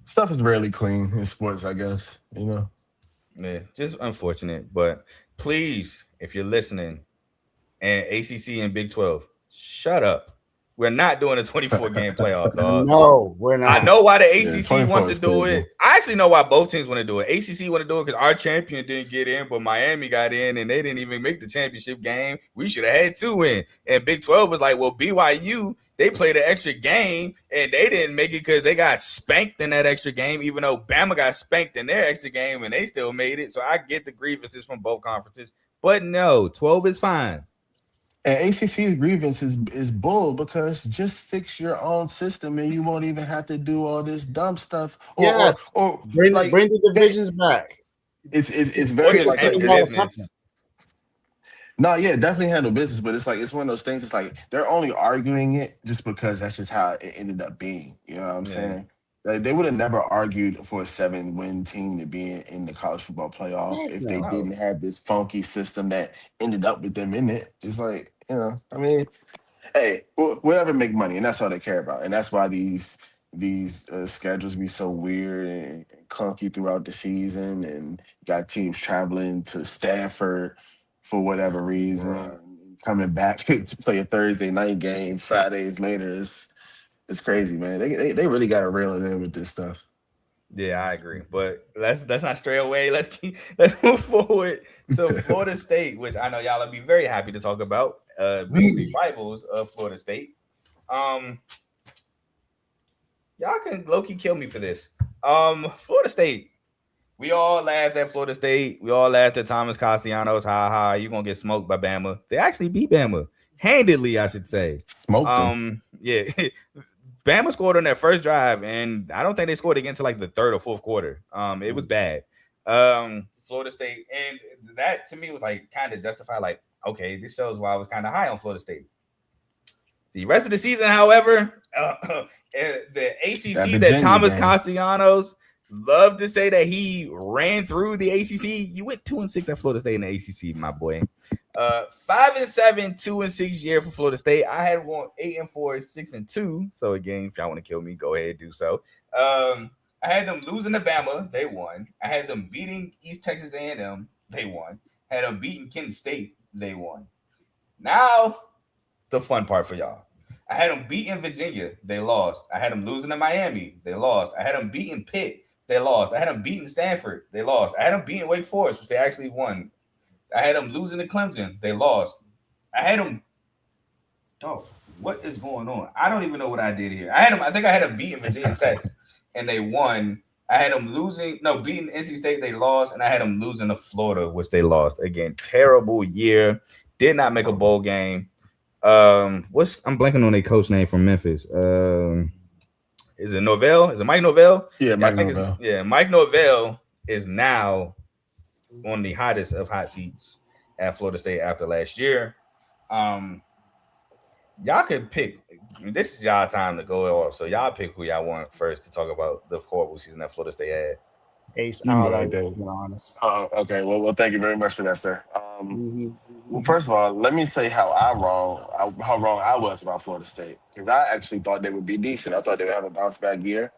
stuff is rarely clean in sports, I guess. Yeah, just unfortunate. But please, if you're listening, and ACC and Big 12, shut up. We're not doing a 24 game playoff, dog. No, we're I not. know why the Yeah, ACC wants 24 to is do crazy. it. I actually know why both teams want to do it. ACC want to do it because our champion didn't get in, but Miami got in, and they didn't even make the championship game. We should have had 2 in. And Big 12 was like, well, BYU, they played an extra game, and they didn't make it because they got spanked in that extra game, even though Bama got spanked in their extra game, and they still made it. So I get the grievances from both conferences. But no, 12 is fine. And ACC's grievance is bull, because just fix your own system, and you won't even have to do all this dumb stuff, Yes, or bring like the they. divisions back. It's Or very just like handle Take them out of it's something. business. no, yeah, definitely handle business, but it's one of those things. It's like they're only arguing it just because that's just how it ended up being. You know what I'm Yeah. saying? Like, they would have never argued for a 7-win team to be in the college football playoff Heck if they no. No. didn't have this funky system that ended up with them in it. It's like, I mean, hey, whatever make money, and that's all they care about, and that's why these schedules be so weird and clunky throughout the season, and got teams traveling to Stanford for whatever Right. reason, coming back to play a Thursday night game 5 days later. It's crazy, man. They really got to reel it in with this stuff. Yeah, I agree. But let's not stray away. Let's move forward to Florida State, which I know y'all will be very happy to talk about. Big three rivals of Florida State. Um, y'all can low key kill me for this. Florida State. We all laughed at Florida State. We all laughed at Thomas Castellanos. Ha ha! You gonna get smoked by Bama? They actually beat Bama handedly, I should say. Smoked them. Yeah. Bama scored on their first drive, and I don't think they scored again until like the third or fourth quarter. It was bad. Florida State, and that to me was like kind of justified. Like, okay, this shows why I was kind of high on Florida State. The rest of the season, however, the That ACC that Virginia Thomas game. Castellanos loved to say that he ran through the ACC. You went 2-6 at Florida State in the ACC, my boy. 5-7, 2-6 year for Florida State. I had won 8-4, 6-2. So again, if y'all want to kill me, go ahead, do so. I had them losing to Bama, they won. I had them beating East Texas A&M, they won. Had them beating Kent State, they won. Now, the fun part for y'all. I had them beating Virginia. They lost. I had them losing to Miami. They lost. I had them beating Pitt. They lost. I had them beating Stanford. They lost. I had them beating Wake Forest, which they actually won. I had them losing to Clemson. They lost. I had them. Dog, what is going on? I don't even know what I did here. I had them. I think I had them beating Virginia Tech, and they won. I had them beating NC State. They lost, and I had them losing to Florida, which they lost again. Terrible year. Did not make a bowl game. I'm blanking on a coach name from Memphis. Is it Norvell? Is it Mike Norvell? Yeah, Mike Norvell. Mike Norvell is now on the hottest of hot seats at Florida State after last year. Y'all could pick. This is y'all time to go off, so y'all pick who y'all want first to talk about the horrible season that Florida State had. Ace, to be honest. Okay. Well, thank you very much for that, sir. Well, first of all, let me say how wrong I was about Florida State, because I actually thought they would be decent. I thought they would have a bounce back year.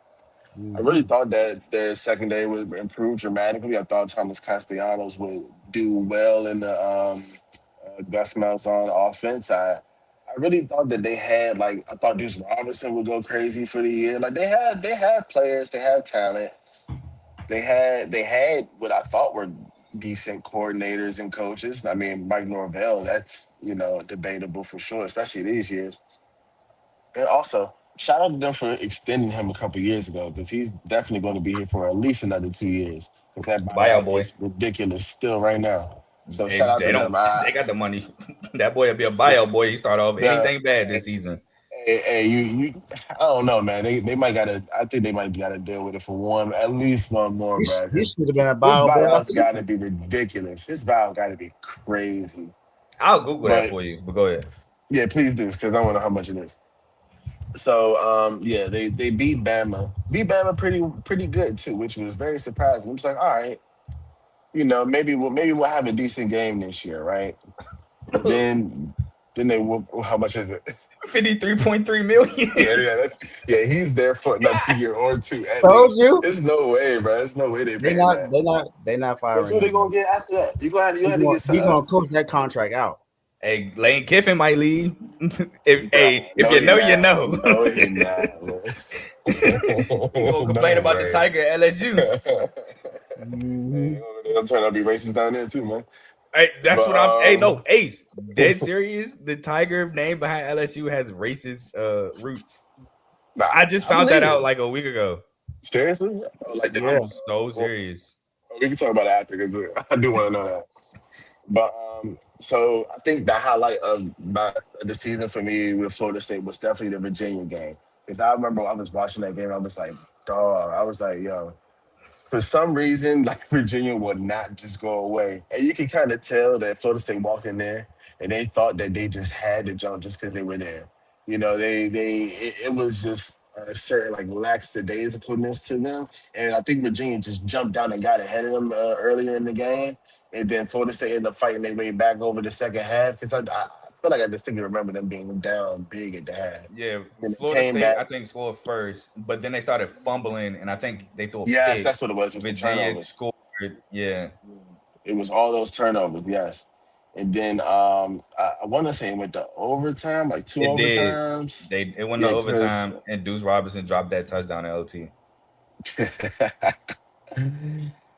I really thought that their secondary would improve dramatically. I thought Thomas Castellanos would do well in the Gus Malzahn offense. I really thought that they had, like, I thought Deuce Robinson would go crazy for the year. Like, they had players, they have talent. They had what I thought were decent coordinators and coaches. I mean, Mike Norvell, that's, debatable for sure, especially these years. And also, shout out to them for extending him a couple years ago, because he's definitely going to be here for at least another 2 years, because that buyout is ridiculous still right now. So shout out to them. They got the money. That boy will be a buyout boy. He start off anything bad this season. Hey, you I don't know, man. They might gotta. I think they might gotta deal with it for at least one more, bro. This should have been a buyout. His buyout's got to be ridiculous. His buyout got to be crazy. I'll Google that for you, but go ahead. Yeah, please do, because I want to know how much it is. So, they beat Bama. Beat Bama pretty good too, which was very surprising. I'm just like, all right, maybe we'll have a decent game this year, right? Then they whoop. How much is it? $53.3 million. Yeah, he's there for another year or two. Told you. There's no way, bro. There's no way they're not firing. That's what they're gonna get after that. You have to get something. He's gonna coach that contract out. Hey, Lane Kiffin might leave. If you know, you know. No, he's not. You gonna complain about the Tiger at LSU? They're gonna turn out to be racist down there too, man. Hey, what I'm. Hey, no, Ace. Dead serious. The Tiger name behind LSU has racist roots. Nah, I just found that out like a week ago. Seriously? I'm so serious. We can talk about it after, because I do want to know that. But so I think the highlight of the season for me with Florida State was definitely the Virginia game, because I remember I was watching that game. I was like, dog. I was like, yo. For some reason, like, Virginia would not just go away. And you can kind of tell that Florida State walked in there and they thought that they just had to jump just because they were there. It was just a certain, like, lackadaisicalness to them. And I think Virginia just jumped down and got ahead of them earlier in the game. And then Florida State ended up fighting their way back over the second half. Because I feel like I distinctly remember them being down big at the half. Yeah, Florida State, I think, scored first, but then they started fumbling, and I think they threw a pick. Yes, that's what it was. It was Virginia scored. Yeah. It was all those turnovers, yes. And then I want to say it went to overtime, like two overtimes. It went to overtime, and Deuce Robinson dropped that touchdown at OT.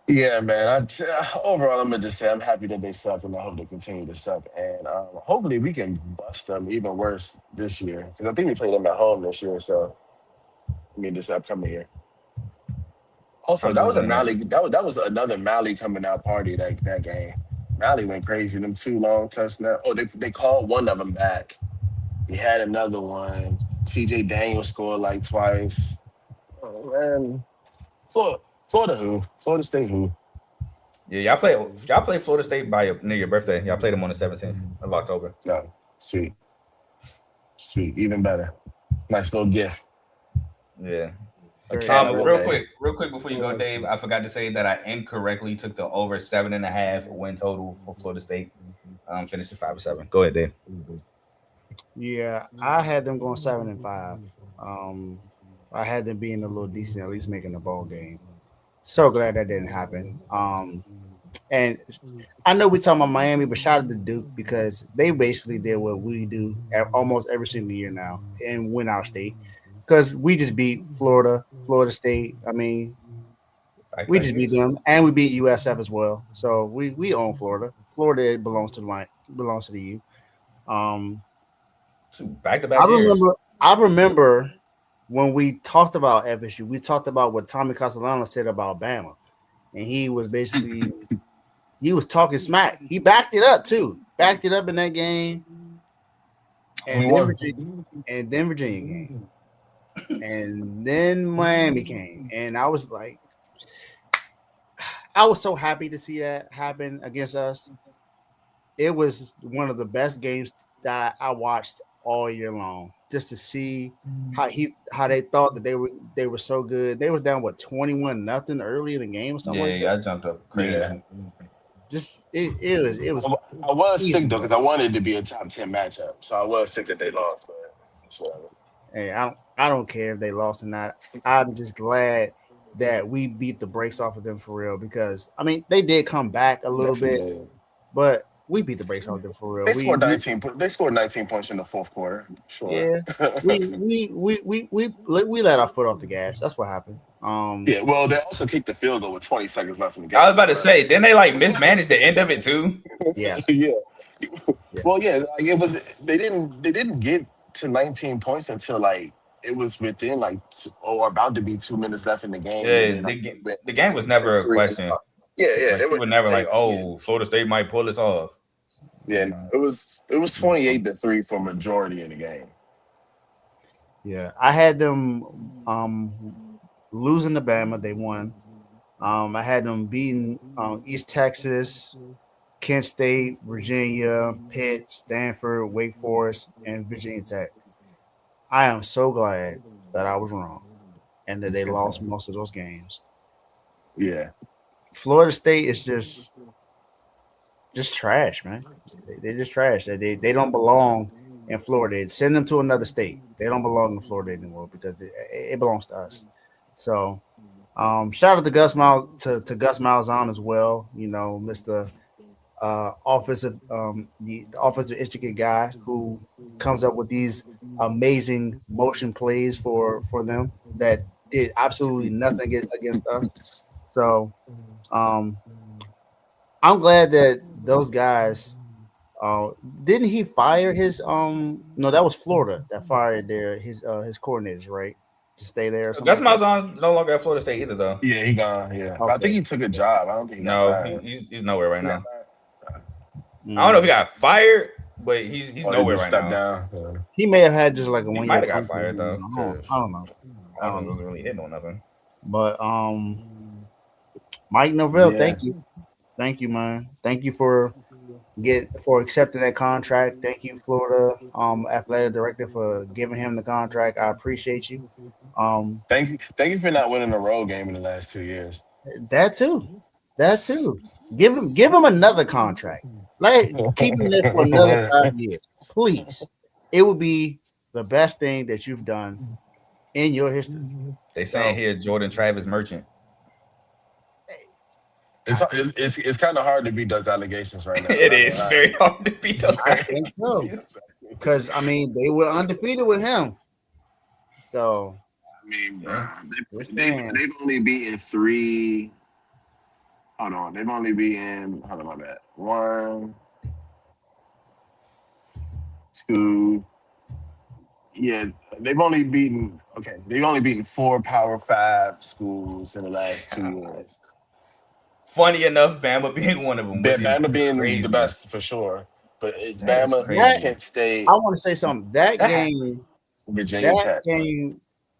Yeah, man. Overall, I'm going to just say I'm happy that they suck, and I hope they continue to suck. And hopefully we can bust them even worse this year, because I think we played them at home this year. So, this upcoming year. Also, that was that was another Mally coming out party, that game. Mally went crazy. Them 2 long touchdowns. Oh, they called one of them back. He had another one. CJ Daniels scored like twice. Oh, man. Florida who? Florida State who? Yeah, y'all play Florida State near your birthday. Y'all played them on the 17th of October. No, sweet, even better. Nice little gift. Yeah. Real quick before you go, Dave, I forgot to say that I incorrectly took the over 7.5 win total for Florida State. Finished at 5-7. Go ahead, Dave. Yeah, I had them going 7-5. I had them being a little decent, at least making the bowl game. So glad that didn't happen. And And I know we're talking about Miami, but shout out to Duke because they basically did what we do almost every single year now and win our state. Because we just beat Florida State. I mean, we just beat them, and we beat USF as well. So we own Florida. Florida belongs to the line, belongs to the U. Back-to-back years. I remember when we talked about FSU, we talked about what Tommy Castellano said about Bama, and he was basically he was talking smack. He backed it up too. Backed it up in that game, and then Virginia came, and then Miami came, and I was like, I was so happy to see that happen against us. It was one of the best games that I watched all year long, just to see how they thought that they were so good. They were down 21-0 early in the game or something. Yeah, I jumped up crazy. Yeah. Just it was. I was sick though because I wanted it to be a top 10 matchup, so I was sick that they lost. But whatever. Hey, I don't care if they lost or not. I'm just glad that we beat the brakes off of them for real because I mean they did come back a little bit, but we beat the brakes off of them for real. They scored 19. They scored 19 points in the fourth quarter. Sure. Yeah, we let our foot off the gas. That's what happened. Yeah. Well, they also kicked the field goal with 20 seconds left in the game. I was about to say, didn't they like mismanage the end of it too? Yeah. Yeah. Well, yeah. Like it was. They didn't get to 19 points until like it was within like about to be 2 minutes left in the game. Yeah. Then, the game was never a question. Yeah. Like, they were never like, oh, Florida State might pull this off. Yeah, it was 28-3 for majority of the game. Yeah, I had them losing to Bama. They won. I had them beating East Texas, Kent State, Virginia, Pitt, Stanford, Wake Forest, and Virginia Tech. I am so glad that I was wrong and that they lost most of those games. Yeah. Florida State is just trash, man. They're just trash. They don't belong in Florida. Send them to another state. They don't belong in Florida anymore because it belongs to us. So, shout out to Gus Miles to Gus Malzahn as well. You know, Mr. The offensive intricate guy who comes up with these amazing motion plays for them that did absolutely nothing against us. So, I'm glad that those guys didn't he fire his no, that was Florida that fired his coordinators, right? To stay there. Gus Malzahn's no longer at Florida State either, though. Yeah, he gone. Yeah, okay. I think he took a job. I don't think he's nowhere right now. I don't know if he got fired, but he's nowhere right now. Down. Yeah. He may have had just like a 1 year. He might have got fired though. I don't know. I wasn't really hitting on nothing. But Mike Norvell, thank you, man. Thank you for accepting that contract. Thank you, Florida athletic director, for giving him the contract. I appreciate you. Thank you for not winning a road game in the last 2 years. That too. Give him another contract. Keep him there for another 5 years, please. It would be the best thing that you've done in your history. They saying here Jordan Travis Merchant. It's kind of hard to beat those allegations right now. It is very hard to beat those. I think so, because I mean they were undefeated with him. So I mean, they've only beaten 3. Hold on, they've only beaten. Hold on, my bad. 1, 2. Yeah, they've only beaten 4 Power 5 schools in the last 2 years. Funny enough, Bama being one of them. Bama being the best for sure, but Bama, Kent State. I want to say something. That game, Virginia Tech.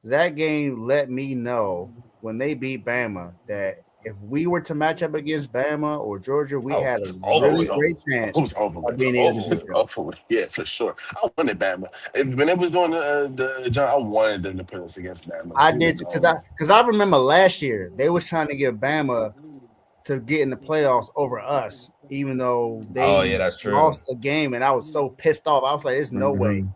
That game let me know when they beat Bama that if we were to match up against Bama or Georgia, we had a really great chance of being able to beat them. Yeah, for sure. I wanted Bama. When it was doing the John, I wanted them to put us against Bama. I did because I remember last year they was trying to get Bama to get in the playoffs over us, even though they that's true. lost a game, and I was so pissed off. I was like, "There's no way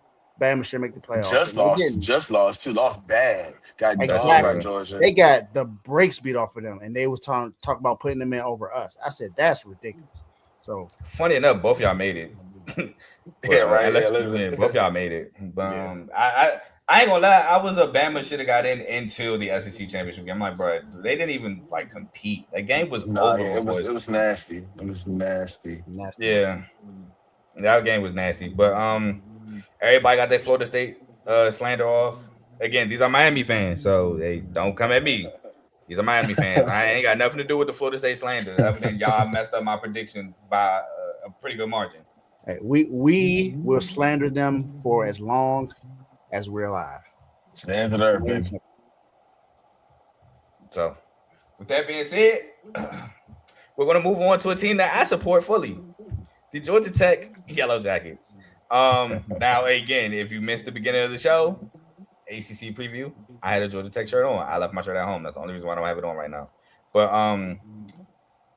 Bama should make the playoffs. Just And they lost. didn't. Just lost too. Lost bad. Got That's dogged by Exactly. true. Georgia. They got the brakes beat off of them, and they was talking about putting them in over us. I said that's ridiculous. So Funny enough, both y'all made it. But, Yeah, right. Yeah, unless you literally. win, both y'all made it. But Yeah. I ain't gonna lie, I was a Bama should have got in until the SEC championship game. I'm like, bro, they didn't even like compete. The game was Nah, over yeah, before. it was nasty. It was nasty. Yeah, that game was nasty. But everybody got their Florida State slander off. Again, these are Miami fans, so they don't come at me. These are Miami fans. I ain't got nothing to do with the Florida State slander, other than y'all messed up my prediction by a pretty good margin. hey, we will slander them for as long as we're alive. It's the end of the earth, baby. So, with that being said, we're going to move on to a team that I support fully, the Georgia Tech Yellow Jackets. Now, again, if you missed the beginning of the show, ACC preview, I had a Georgia Tech shirt on. I left my shirt at home. That's the only reason why I don't have it on right now. But I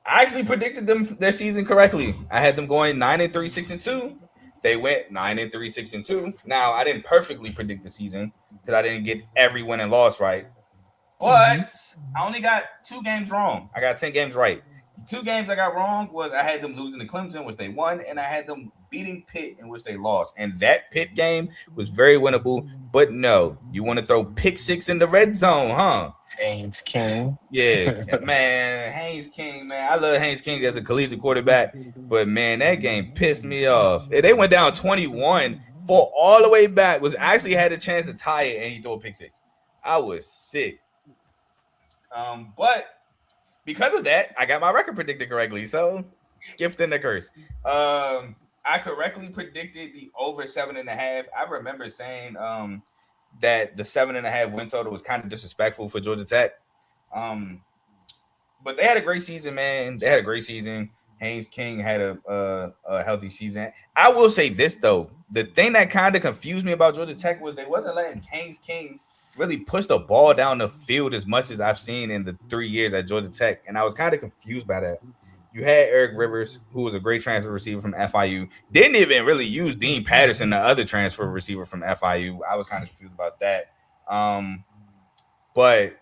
actually predicted their season correctly. I had them going 9-3, 6-2. They went 9-3, 6-2. Now, I didn't perfectly predict the season because I didn't get every win and loss right. But I only got 2 games wrong. I got 10 games right. The 2 games I got wrong was I had them losing to Clemson, which they won, and I had them beating Pitt, in which they lost. And that Pitt game was very winnable. But no, you want to throw pick 6 in the red zone, huh? Haynes King. Yeah, man, Haynes King, man. I love Haynes King as a collegiate quarterback, but man, that game pissed me off. They went down 21 for all the way back, was actually had a chance to tie it, and he threw a pick 6. I was sick. But because of that, I got my record predicted correctly. So, gift and the curse. I correctly predicted the over 7.5. I remember saying that the 7.5 win total was kind of disrespectful for Georgia Tech. But they had a great season, man. They had a great season. Haynes King had a healthy season. I will say this though: the thing that kind of confused me about Georgia Tech was they wasn't letting Haynes King really push the ball down the field as much as I've seen in the 3 years at Georgia Tech, and I was kind of confused by that. You had Eric Rivers, who was a great transfer receiver from FIU. Didn't even really use Dean Patterson, the other transfer receiver from FIU. I was kind of confused about that. But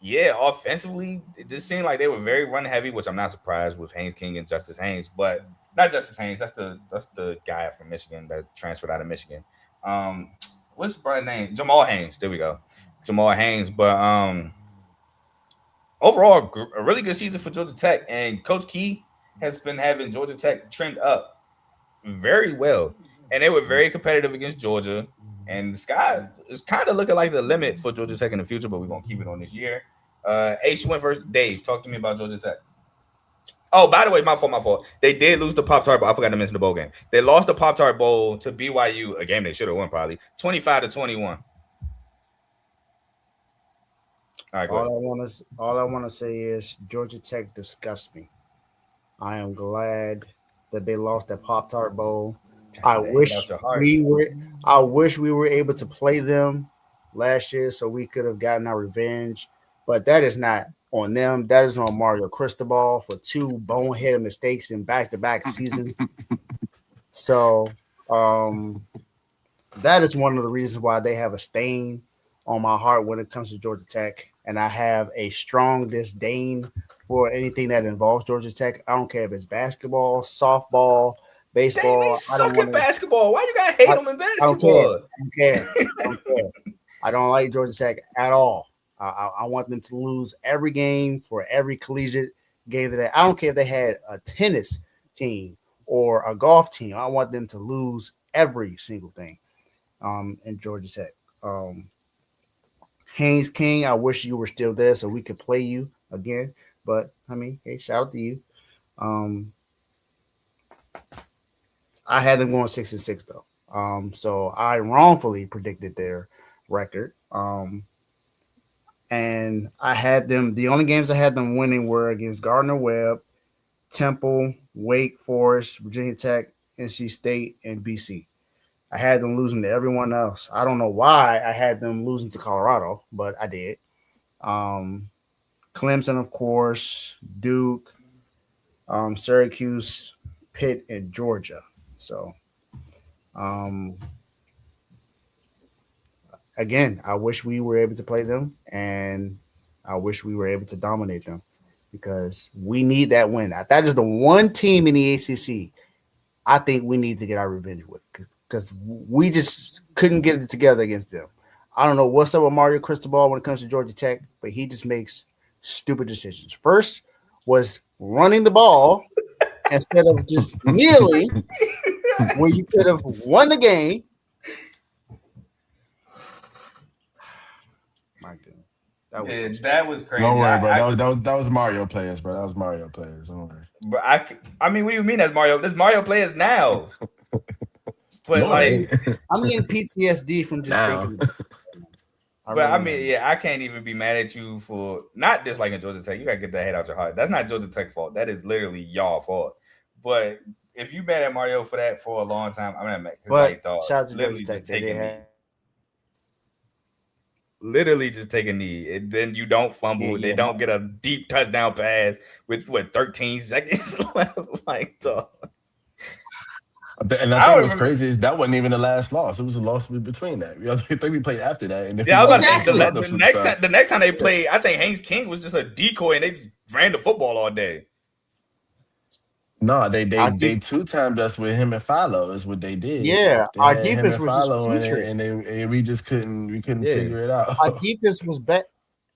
yeah, offensively, it just seemed like they were very run heavy, which I'm not surprised with Haynes King and Justice Haynes. But not Justice Haynes. That's the guy from Michigan that transferred out of Michigan. What's his brother's name? Jamal Haynes. There we go. Jamal Haynes. But overall, a really good season for Georgia Tech. And Coach Key has been having Georgia Tech trend up very well. And they were very competitive against Georgia. And the sky is kind of looking like the limit for Georgia Tech in the future, but we're going to keep it on this year. Ace went first. Dave, talk to me about Georgia Tech. Oh, by the way, my fault. They did lose the Pop-Tart Bowl. I forgot to mention the bowl game. They lost the Pop-Tart Bowl to BYU, a game they should have won probably, 25-21. All right, all I want to say is Georgia Tech disgusts me. I am glad that they lost that Pop-Tart Bowl. I wish we were able to play them last year so we could have gotten our revenge, but that is not on them. That is on Mario Cristobal for 2 boneheaded mistakes in back-to-back seasons. So that is one of the reasons why they have a stain on my heart when it comes to Georgia Tech, and I have a strong disdain for anything that involves Georgia Tech. I don't care if it's basketball, softball, baseball. Dang, they suck in basketball. Why you gotta hate them in basketball? I don't care. I don't like Georgia Tech at all. I want them to lose every game for every collegiate game that I don't care if they had a tennis team or a golf team. I want them to lose every single thing in Georgia Tech. Haynes King, I wish you were still there so we could play you again. But I mean, hey, shout out to you. I had them going 6-6 though. So I wrongfully predicted their record. And I had them, the only games I had them winning were against Gardner-Webb, Temple, Wake Forest, Virginia Tech, NC State, and BC. I had them losing to everyone else. I don't know why I had them losing to Colorado, but I did. Clemson, of course, Duke, Syracuse, Pitt, and Georgia. So again, I wish we were able to play them, and I wish we were able to dominate them because we need that win. That is the one team in the ACC I think we need to get our revenge with because we just couldn't get it together against them. I don't know what's up with Mario Cristobal when it comes to Georgia Tech, but he just makes stupid decisions. First was running the ball instead of just kneeling, where you could have won the game. My goodness. That was crazy. Don't worry, bro. That was Mario players, bro. That was Mario players. Don't worry. But I mean, what do you mean that's Mario? That's Mario players now. But No, like, I'm getting PTSD from just now. thinking. I mean, yeah, I can't even be mad at you for not disliking Georgia Tech. You gotta get that head out your heart. That's not Georgia Tech fault. That is literally y'all fault. But if you mad at Mario for that for a long time, I'm not mad. But like, dog, shout out to literally Georgia just Tech. take a knee. Literally just take a knee, and then you don't fumble. They don't get a deep touchdown pass with 13 seconds left. Like, dog. And I think what's crazy is that wasn't even the last loss. It was a loss between that. I think we played after that. And I was about to say the next time they played, I think Haynes King was just a decoy and they just ran the football all day. No, they 2-timed us with him and Philo is what they did. Yeah, they our defense was just putrid, and we just couldn't figure it out. Our defense was bad.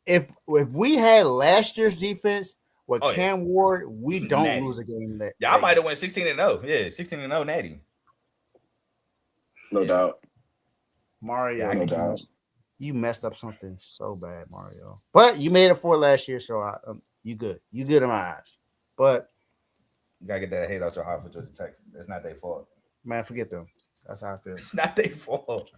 If we had last year's defense with Cam Ward, we don't lose a game. Y'all might have went 16-0. Yeah, 16-0 natty. No doubt. Mario, no doubt. You messed up something so bad, Mario. But you made it for last year, so you good. You good in my eyes. But you gotta get that hate out your heart for Georgia Tech. That's not their fault. Man, forget them. That's how I feel. It's not their fault.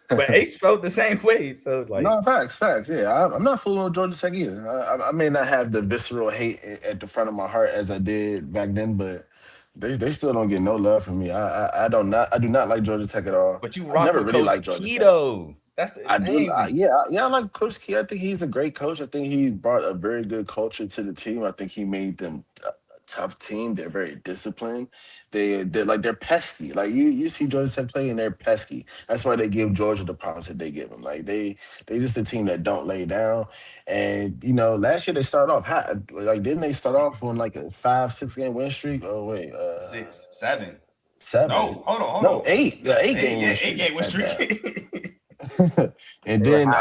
But Ace felt the same way. So like, no, facts. Yeah, I'm not fooling with Georgia Tech either. I may not have the visceral hate at the front of my heart as I did back then, but they still don't get no love from me. I do not like Georgia Tech at all. But you rock never with really Coach liked Georgia Key, Tech. though. That's the I thing. I like Coach Key. I think he's a great coach. I think he brought a very good culture to the team. I think he made them a tough team. They're very disciplined. They're pesky. Like you see Georgia Tech play and they're pesky. That's why they give Georgia the problems that they give them. Like they just a team that don't lay down. And last year they started off hot. Like didn't they start off on like a 5-6 game win streak? Oh wait, 6, 7. 7. No, hold on. No, 8. The 8 game win streak. And then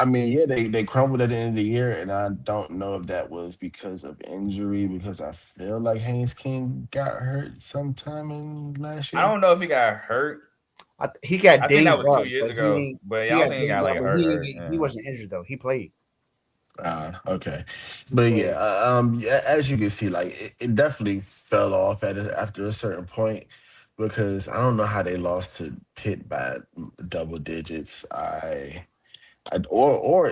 they crumbled at the end of the year, and I don't know if that was because of injury, because I feel like Haynes King got hurt sometime in last year. I don't know if he got hurt. He got I think that was 2 years ago, but I don't think he got like hurt. He wasn't injured though. He played. Okay, but as you can see, like it definitely fell off after a certain point. Because I don't know how they lost to Pitt by double digits. Or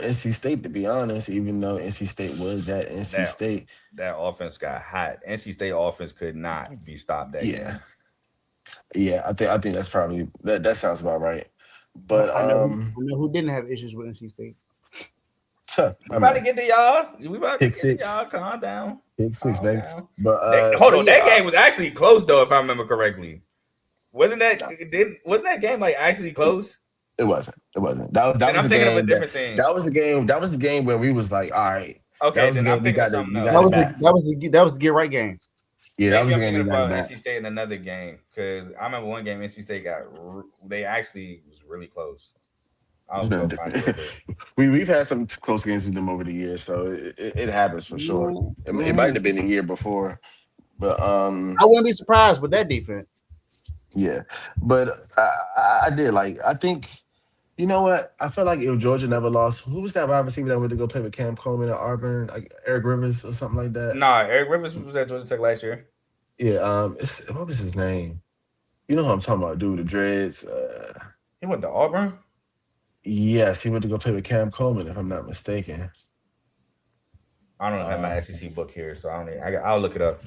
NC State, to be honest, even though NC State was at NC State. That offense got hot. NC State offense could not be stopped that game. Yeah, I think that's probably that sounds about right. But I know who didn't have issues with NC State. We about to get to y'all. We about to get to y'all. Calm down. Pick 6, baby. Down. But hold on, that game was actually close though, if I remember correctly. Wasn't that game like actually close? It wasn't. That was I'm thinking of a different thing. That was the game. That was the game where we was like, all right. Okay, then I'm thinking of something else. That was the get right game. Yeah, that was I'm the game. Thinking about NC State in another game because I remember one game NC State they actually was really close. We've had some close games with them over the years, so it happens for sure. It might have been the year before, but I wouldn't be surprised with that defense. Yeah, but I did I think, you know what? I feel like if Georgia never lost, who was that wide receiver that went to go play with Cam Coleman at Auburn, like Eric Rivers or something like that? Nah, Eric Rivers was at Georgia Tech last year. Yeah, what was his name? You know who I'm talking about, dude, the dreads. He went to Auburn? Yes, he went to go play with Cam Coleman, if I'm not mistaken. I don't have my SEC book here, so I'll look it up.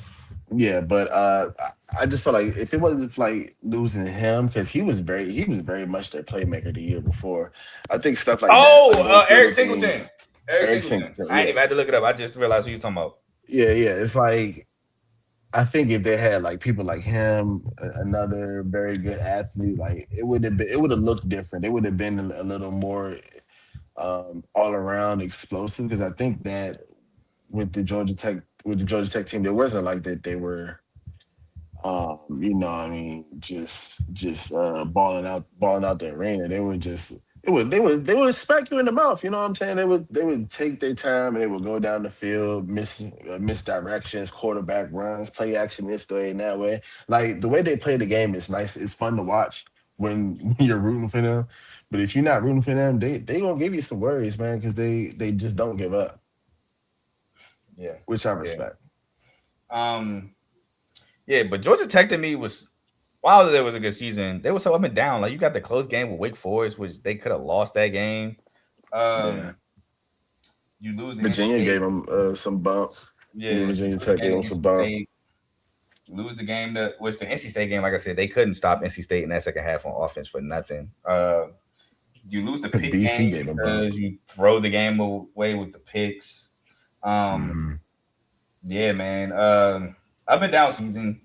Yeah, but I just felt like if it wasn't like losing him, because he was very much their playmaker the year before. I think stuff like Eric Singleton. Eric Singleton. I ain't even had to look it up. I just realized who you're talking about. Yeah. It's like I think if they had like people like him, another very good athlete, like it would have looked different. It would have been a little more all around explosive. Because I think that with the Georgia Tech team, it wasn't like that they were balling out the arena. They were just they would smack you in the mouth. You know what I'm saying? They would take their time and they would go down the field, misdirections, quarterback runs, play action this way and that way. Like the way they play the game is nice. It's fun to watch when you're rooting for them. But if you're not rooting for them, they gonna give you some worries, man, because they just don't give up. Yeah, which I respect. Yeah, but Georgia Tech to me was, while there was a good season, they were so up and down. Like you got the close game with Wake Forest, which they could have lost that game. You lose. Virginia gave them some bumps. Yeah, Virginia Tech gave them some bumps. Lose the game which the NC State game, like I said, they couldn't stop NC State in that second half on offense for nothing. You lose the pick BC game because you throw the game away with the picks. Yeah, man. Up and down season,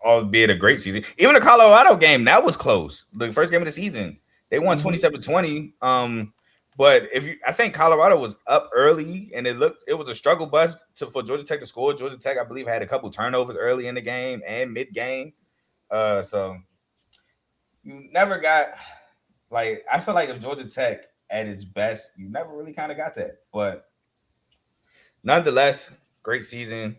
albeit a great season. Even the Colorado game, that was close. The first game of the season, they won 27-20. But I think Colorado was up early, and it was a struggle bus for Georgia Tech to score. Georgia Tech, I believe, had a couple turnovers early in the game and mid game. So you never got, like, I feel like if Georgia Tech at its best, you never really kind of got that. But nonetheless, great season.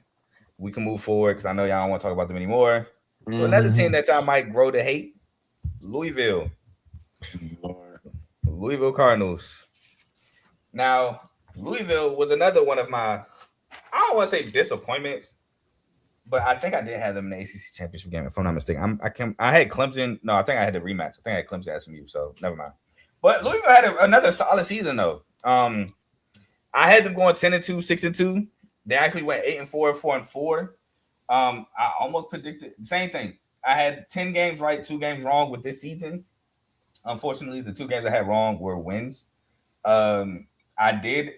We can move forward because I know y'all don't want to talk about them anymore. So another team that y'all might grow to hate, Louisville. Louisville Cardinals. Now, Louisville was another one of my, I don't want to say disappointments, but I think I did have them in the ACC championship game, if I'm not mistaken. I had Clemson. No, I think I had the rematch. I think I had Clemson at SMU, so never mind. But Louisville had another solid season, though. I had them going 10-2, 6-2. They actually went 8-4, 4-4. I almost predicted the same thing. I had 10 games right, 2 games wrong with this season. Unfortunately, the 2 games I had wrong were wins. I did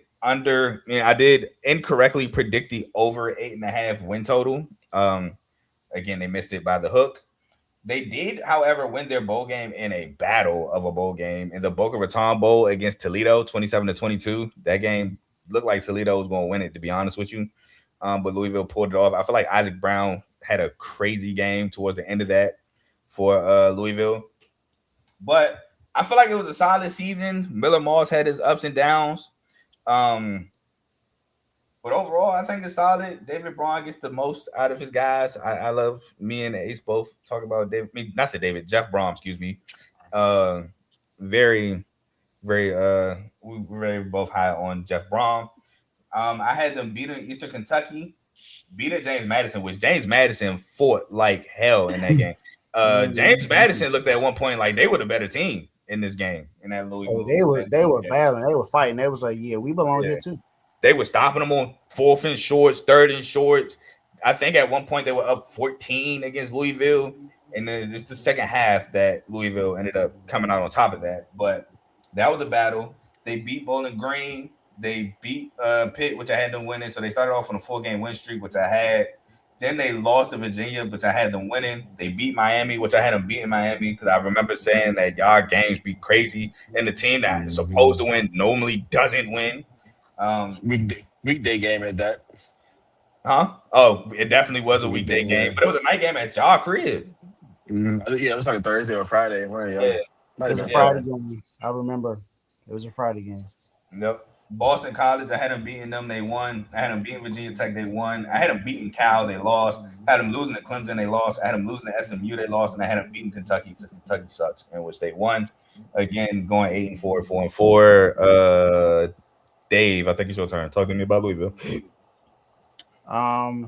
incorrectly predict the over 8.5 win total. Again, they missed it by the hook. They did, however, win their bowl game in a battle of a bowl game in the Boca Raton Bowl against Toledo, 27-22. That game looked like Toledo was going to win it, to be honest with you. But Louisville pulled it off. I feel like Isaac Brown had a crazy game towards the end of that for Louisville. But I feel like it was a solid season. Miller Moss had his ups and downs. But overall, I think it's solid. David Braun gets the most out of his guys. I love, me and Ace both talk about Jeff Braun, excuse me. Very, very, we're both high on Jeff Braun. I had them beating Eastern Kentucky, beating James Madison, which James Madison fought like hell in that game. James Madison looked at one point like they were the better team in this game. In that Louisville, they were battling, they were fighting. They was like, yeah, we belong here too. They were stopping them on 4th and shorts, 3rd and shorts. I think at one point they were up 14 against Louisville, and then it's the second half that Louisville ended up coming out on top of that. But that was a battle. They beat Bowling Green. They beat Pitt, which I had them winning. So they started off on a 4-game win streak, which I had. Then they lost to Virginia, which I had them winning. They beat Miami, which I had them beating Miami because I remember saying that y'all games be crazy, and the team that is supposed to win normally doesn't win. Weekday game at that. Huh? Oh, it definitely was a weekday game, but it was a night game at y'all crib. Yeah, it was like a Thursday or Friday. Yeah. It was a Friday game. I remember. It was a Friday game. Yep. Boston College, I had them beating them. They won. I had them beating Virginia Tech. They won. I had them beating Cal. They lost. I had them losing to Clemson. They lost. I had them losing to SMU. They lost. And I had them beating Kentucky because Kentucky sucks, in which they won. Again, going 8-4, 4-4. Dave, I think it's your turn. Talk to me about Louisville. I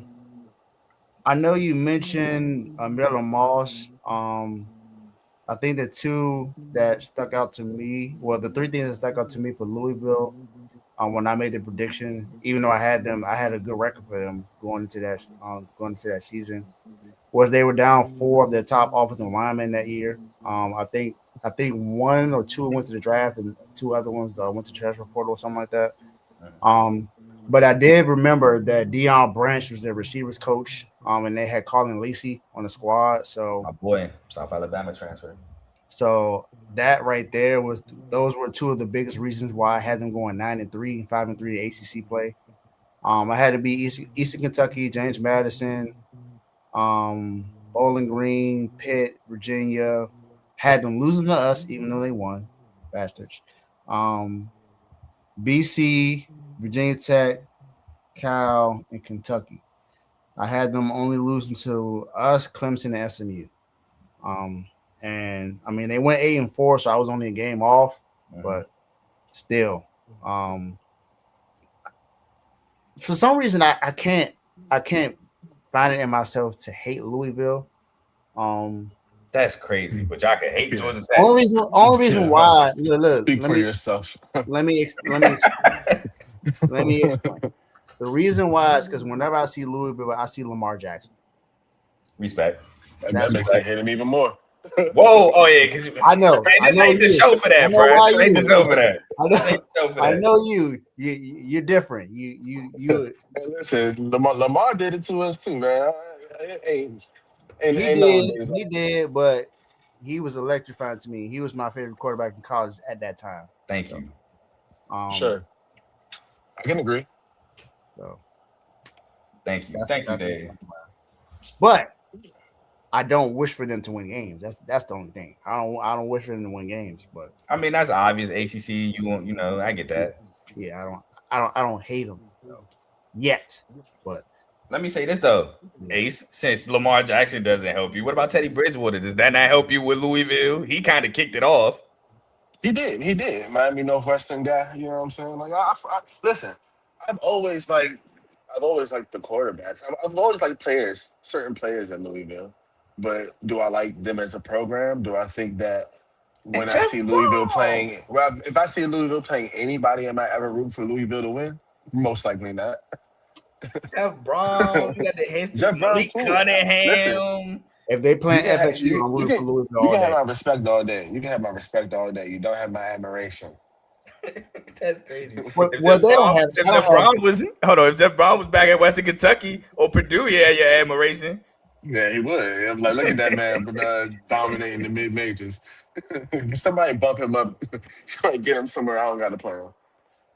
know you mentioned Miller Moss. I think the 2 that stuck out to me, the 3 things that stuck out to me for Louisville, when I made the prediction, even though I had a good record for them going into that season, was they were down 4 of their top offensive linemen that year. I think 1 or 2 went to the draft, and 2 other ones went to transfer portal or something like that. But I did remember that Deion Branch was their receivers coach, and they had Colin Lacey on the squad. So my boy, South Alabama transfer. So that right there those were two of the biggest reasons why I had them going 9-3, 5-3 ACC play. I had to be Eastern Kentucky, James Madison, Bowling Green, Pitt, Virginia. Had them losing to us, even though they won, bastards. BC, Virginia Tech, Cal, and Kentucky. I had them only losing to us, Clemson, and SMU. Um, and I mean they went 8-4, so I was only a game off, but still, for some reason I can't find it in myself to hate Louisville. That's crazy, but y'all can hate Georgia Tech. Only reason why. Look, Speak for yourself. Let me explain. The reason why is because whenever I see Louisville, I see Lamar Jackson. Respect. That makes me hate him even more. Whoa! Oh yeah, because I know. This ain't the show for that, bro. This ain't the show for that. I know you. You're different. You. Hey, listen, Lamar did it to us too, man. He did, but he was electrifying to me. He was my favorite quarterback in college at that time. Thank you. Sure, I can agree. So, thank you, Dave. But I don't wish for them to win games. That's the only thing. I don't wish for them to win games. But I mean, that's obvious. ACC, I get that. Yeah, I don't hate them yet. But let me say this though, Ace. Since Lamar Jackson doesn't help you, what about Teddy Bridgewater? Does that not help you with Louisville? He kind of kicked it off. He did. Miami Northwestern guy. You know what I'm saying? Like, listen. I've always liked the quarterbacks. I've always liked certain players at Louisville. But do I like them as a program? Do I think that when I see Louisville playing, if I see Louisville playing anybody, am I ever root for Louisville to win? Most likely not. Jeff Brown, you got the history. Jeff Brown, Cunningham. Listen, if they play FSU, I'm rooting for Louisville all day. You can have my respect all day. You can have my respect all day. You don't have my admiration. That's crazy. If Jeff Brown was back at Western Kentucky or Purdue, yeah, your admiration. Yeah, he would. I'm like, look at that man dominating the mid majors. Somebody bump him up, try to get him somewhere. I don't got to play him.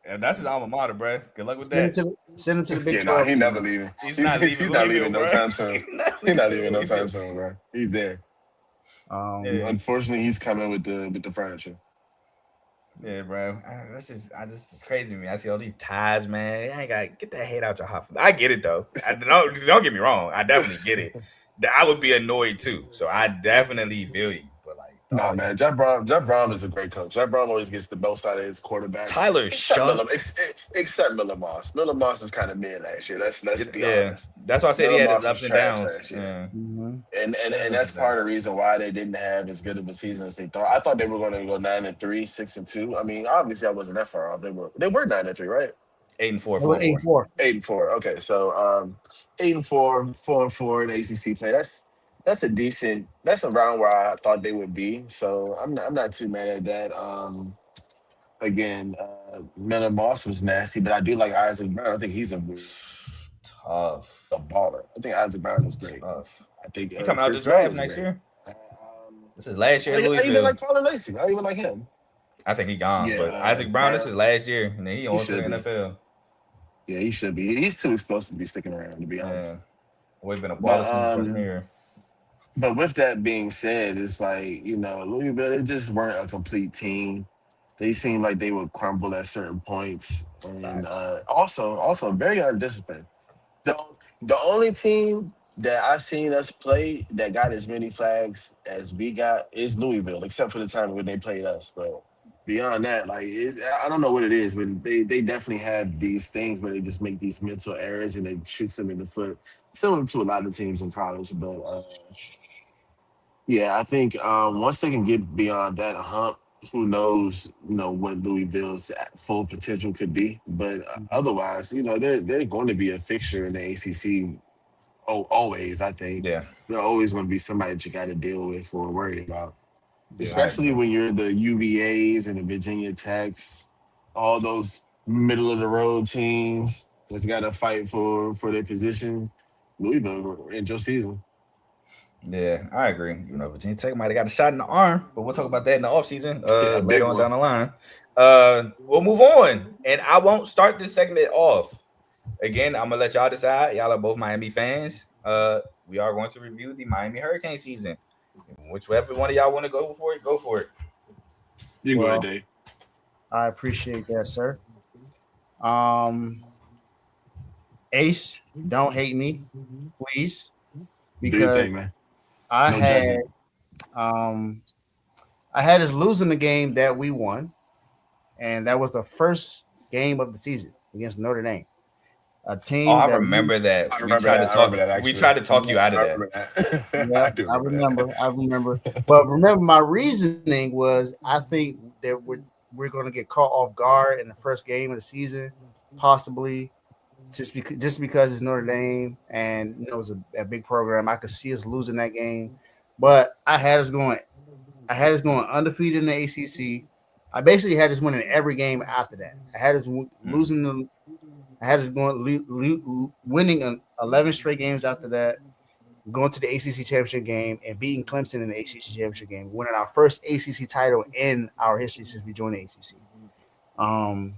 Yeah, that's his alma mater, bro. Good luck with that. Send him to the Big 12. He's never leaving. He's not leaving no time soon. He's not leaving no time soon, bro. He's there. Unfortunately, he's coming with the furniture. Yeah, bro. That's just crazy to me. I see all these ties, man. I ain't gotta get that hate out your heart. I get it though. Don't get me wrong. I definitely get it. I would be annoyed too. So I definitely feel you. But like, nah, man, Jeff Brown is a great coach. Jeff Brown always gets the most out of his quarterbacks. Tyler Shuck, except Miller Moss. Miller Moss is kind of mid last year. Let's be honest. That's why I said he had his ups and downs. Yeah. Mm-hmm. And that's part of the reason why they didn't have as good of a season as they thought. I thought they were going to go 9-3, 6-2. I mean, obviously I wasn't that far off. They were 9-3, right? 8-4. 8-4. Okay, so 8-4, 4-4 in ACC play. That's a decent. That's around where I thought they would be. So I'm not too mad at that. Again, Miller Moss was nasty, but I do like Isaac Brown. I think he's a baller. I think Isaac Brown is great. Tough. I think he coming out this draft next year. This is last year. I even like Tyler Lacey. I even like him. I think he gone, but Isaac Brown, this is last year, and then he on to the NFL. Yeah, he should be. He's too explosive to be sticking around, to be honest. We've been a baller since freshman year. But with that being said, it's like, Louisville, they just weren't a complete team. They seemed like they would crumble at certain points. And also very undisciplined. The only team that I've seen us play that got as many flags as we got is Louisville, except for the time when they played us. But beyond that, I don't know what it is, but they definitely have these things where they just make these mental errors and they shoot them in the foot. Similar to a lot of teams in college, but I think once they can get beyond that hump, who knows, what Louisville's full potential could be. But otherwise, they're going to be a fixture in the ACC. Always, I think. Yeah, they're always going to be somebody that you got to deal with or worry about. Especially when you're the UVAs and the Virginia Techs, all those middle of the road teams that's got to fight for their position. Louisville, end your season. Yeah, I agree. You know, Virginia Tech might have got a shot in the arm, but we'll talk about that in the offseason Yeah, big later on one. down the line. We'll move on, and I won't start this segment off. Again, I'm gonna let y'all decide. Y'all are both Miami fans. We are going to review the Miami Hurricane season. Whichever one of y'all want to go for it, go for it. You go ahead, Well, Dave. I appreciate that, sir. Ace, don't hate me, please, Do your because thing, man. I No had judgment. I had us losing the game that we won, and that was the first game of the season against Notre Dame, a Oh, team I that we, remember that. I remember that. I remember that We actually. tried to talk you out of I that. remember that. yeah, I do remember that. I remember. But remember, my reasoning was I think that we're going to get caught off guard in the first game of the season, possibly just because it's Notre Dame and it's a big program. I could see us losing that game, but I had us going. I had us going undefeated in the ACC. I basically had us winning every game after that. I had us losing them. I had us going winning 11 straight games after that, going to the ACC championship game and beating Clemson in the ACC championship game, winning our first ACC title in our history since we joined the ACC. And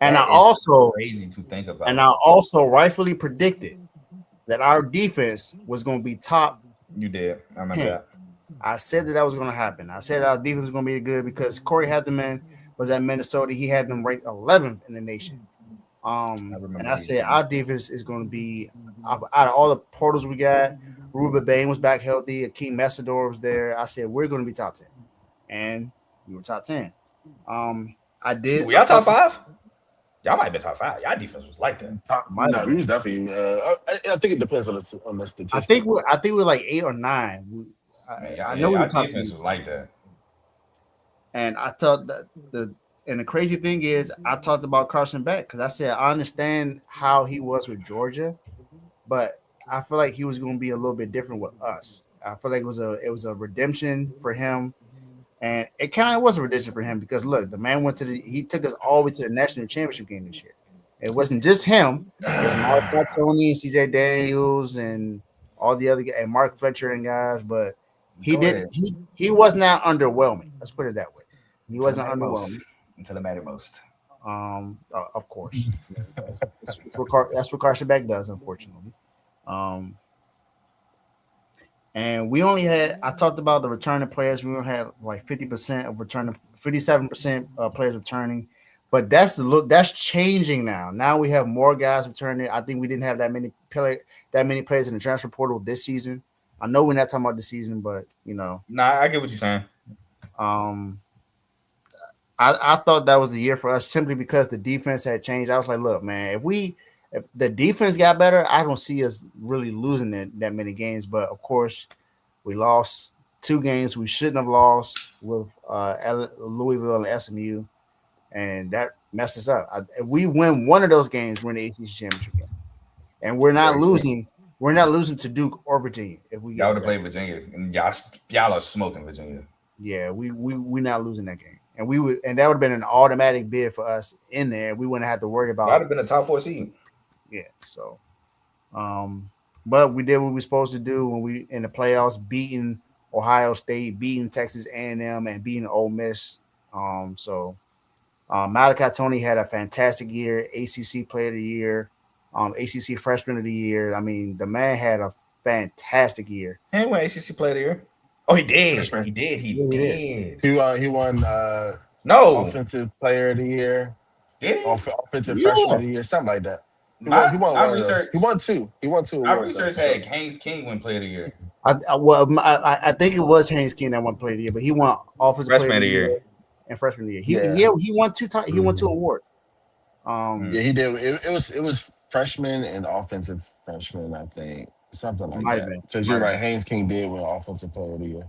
That I is also crazy to think about. and I also rightfully predicted that our defense was going to be top You did. I remember 10. that. I said that was going to happen. I said our defense was going to be good because Corey Hatteman was at Minnesota. He had them ranked 11th in the nation. And I said our defense is going to be out of all the portals we got. Ruben Bain was back healthy. Akeem Messador was there. I said we're going to be top 10, and we were top 10. I did. Were y'all top 5? Y'all might be top 5. Y'all defense was like that. No, we was definitely. I think it depends on the statistics. I think we're like 8 or 9. I know we were top 10. Defense was like that. And I thought that the crazy thing is I talked about Carson Beck because I said I understand how he was with Georgia, but I feel like he was going to be a little bit different with us. I feel like it was a redemption for him, and it kind of was a redemption for him because look, the man he took us all the way to the national championship game this year. It wasn't just him; it was Mark Tony and C.J. Daniels and all the other guys, and Mark Fletcher and guys, but he was not underwhelming. Let's put it that way. He wasn't underwhelming until it mattered most. Of course, that's what Carson Beck does, unfortunately. And we only had. I talked about the returning players. We only had like 50% of returning, 57% players returning, but that's changing now. Now we have more guys returning. I think we didn't have that many players in the transfer portal this season. I know we're not talking about this season, but Nah, I get what you're saying. I thought that was the year for us simply because the defense had changed. I was like, look, man, if the defense got better, I don't see us really losing that many games. But of course, we lost 2 games we shouldn't have lost with Louisville and SMU, and that messed us up. If we win one of those games, we're in the ACC championship game, and we're not losing. We're not losing to Duke or Virginia. If we y'all would have played Virginia, and y'all are smoking Virginia. Yeah, we're not losing that game. And that would have been an automatic bid for us in there. We wouldn't have to worry about. That would have been a top 4 seed. Yeah. So, but we did what we were supposed to do when we in the playoffs, beating Ohio State, beating Texas A&M, and beating Ole Miss. Malachi Tony had a fantastic year, ACC Player of the Year, ACC Freshman of the Year. I mean, the man had a fantastic year. He won ACC Player of the Year. Oh, he did. Freshman. He did. He won. Offensive Player of the Year. Yeah. Offensive Freshman of the Year, something like that. He won one of those. He won 2. He won 2 Our awards. research had Haynes King win Player of the Year. I think it was Haynes King that won Player of the Year, but he won Offensive Freshman Player of the Year and Freshman of the Year. He won 2 times. He won 2 awards. Yeah, he did. It was freshman and offensive freshman, I think, something like that. Because you're right, Haynes King did win Offensive Player of the Year.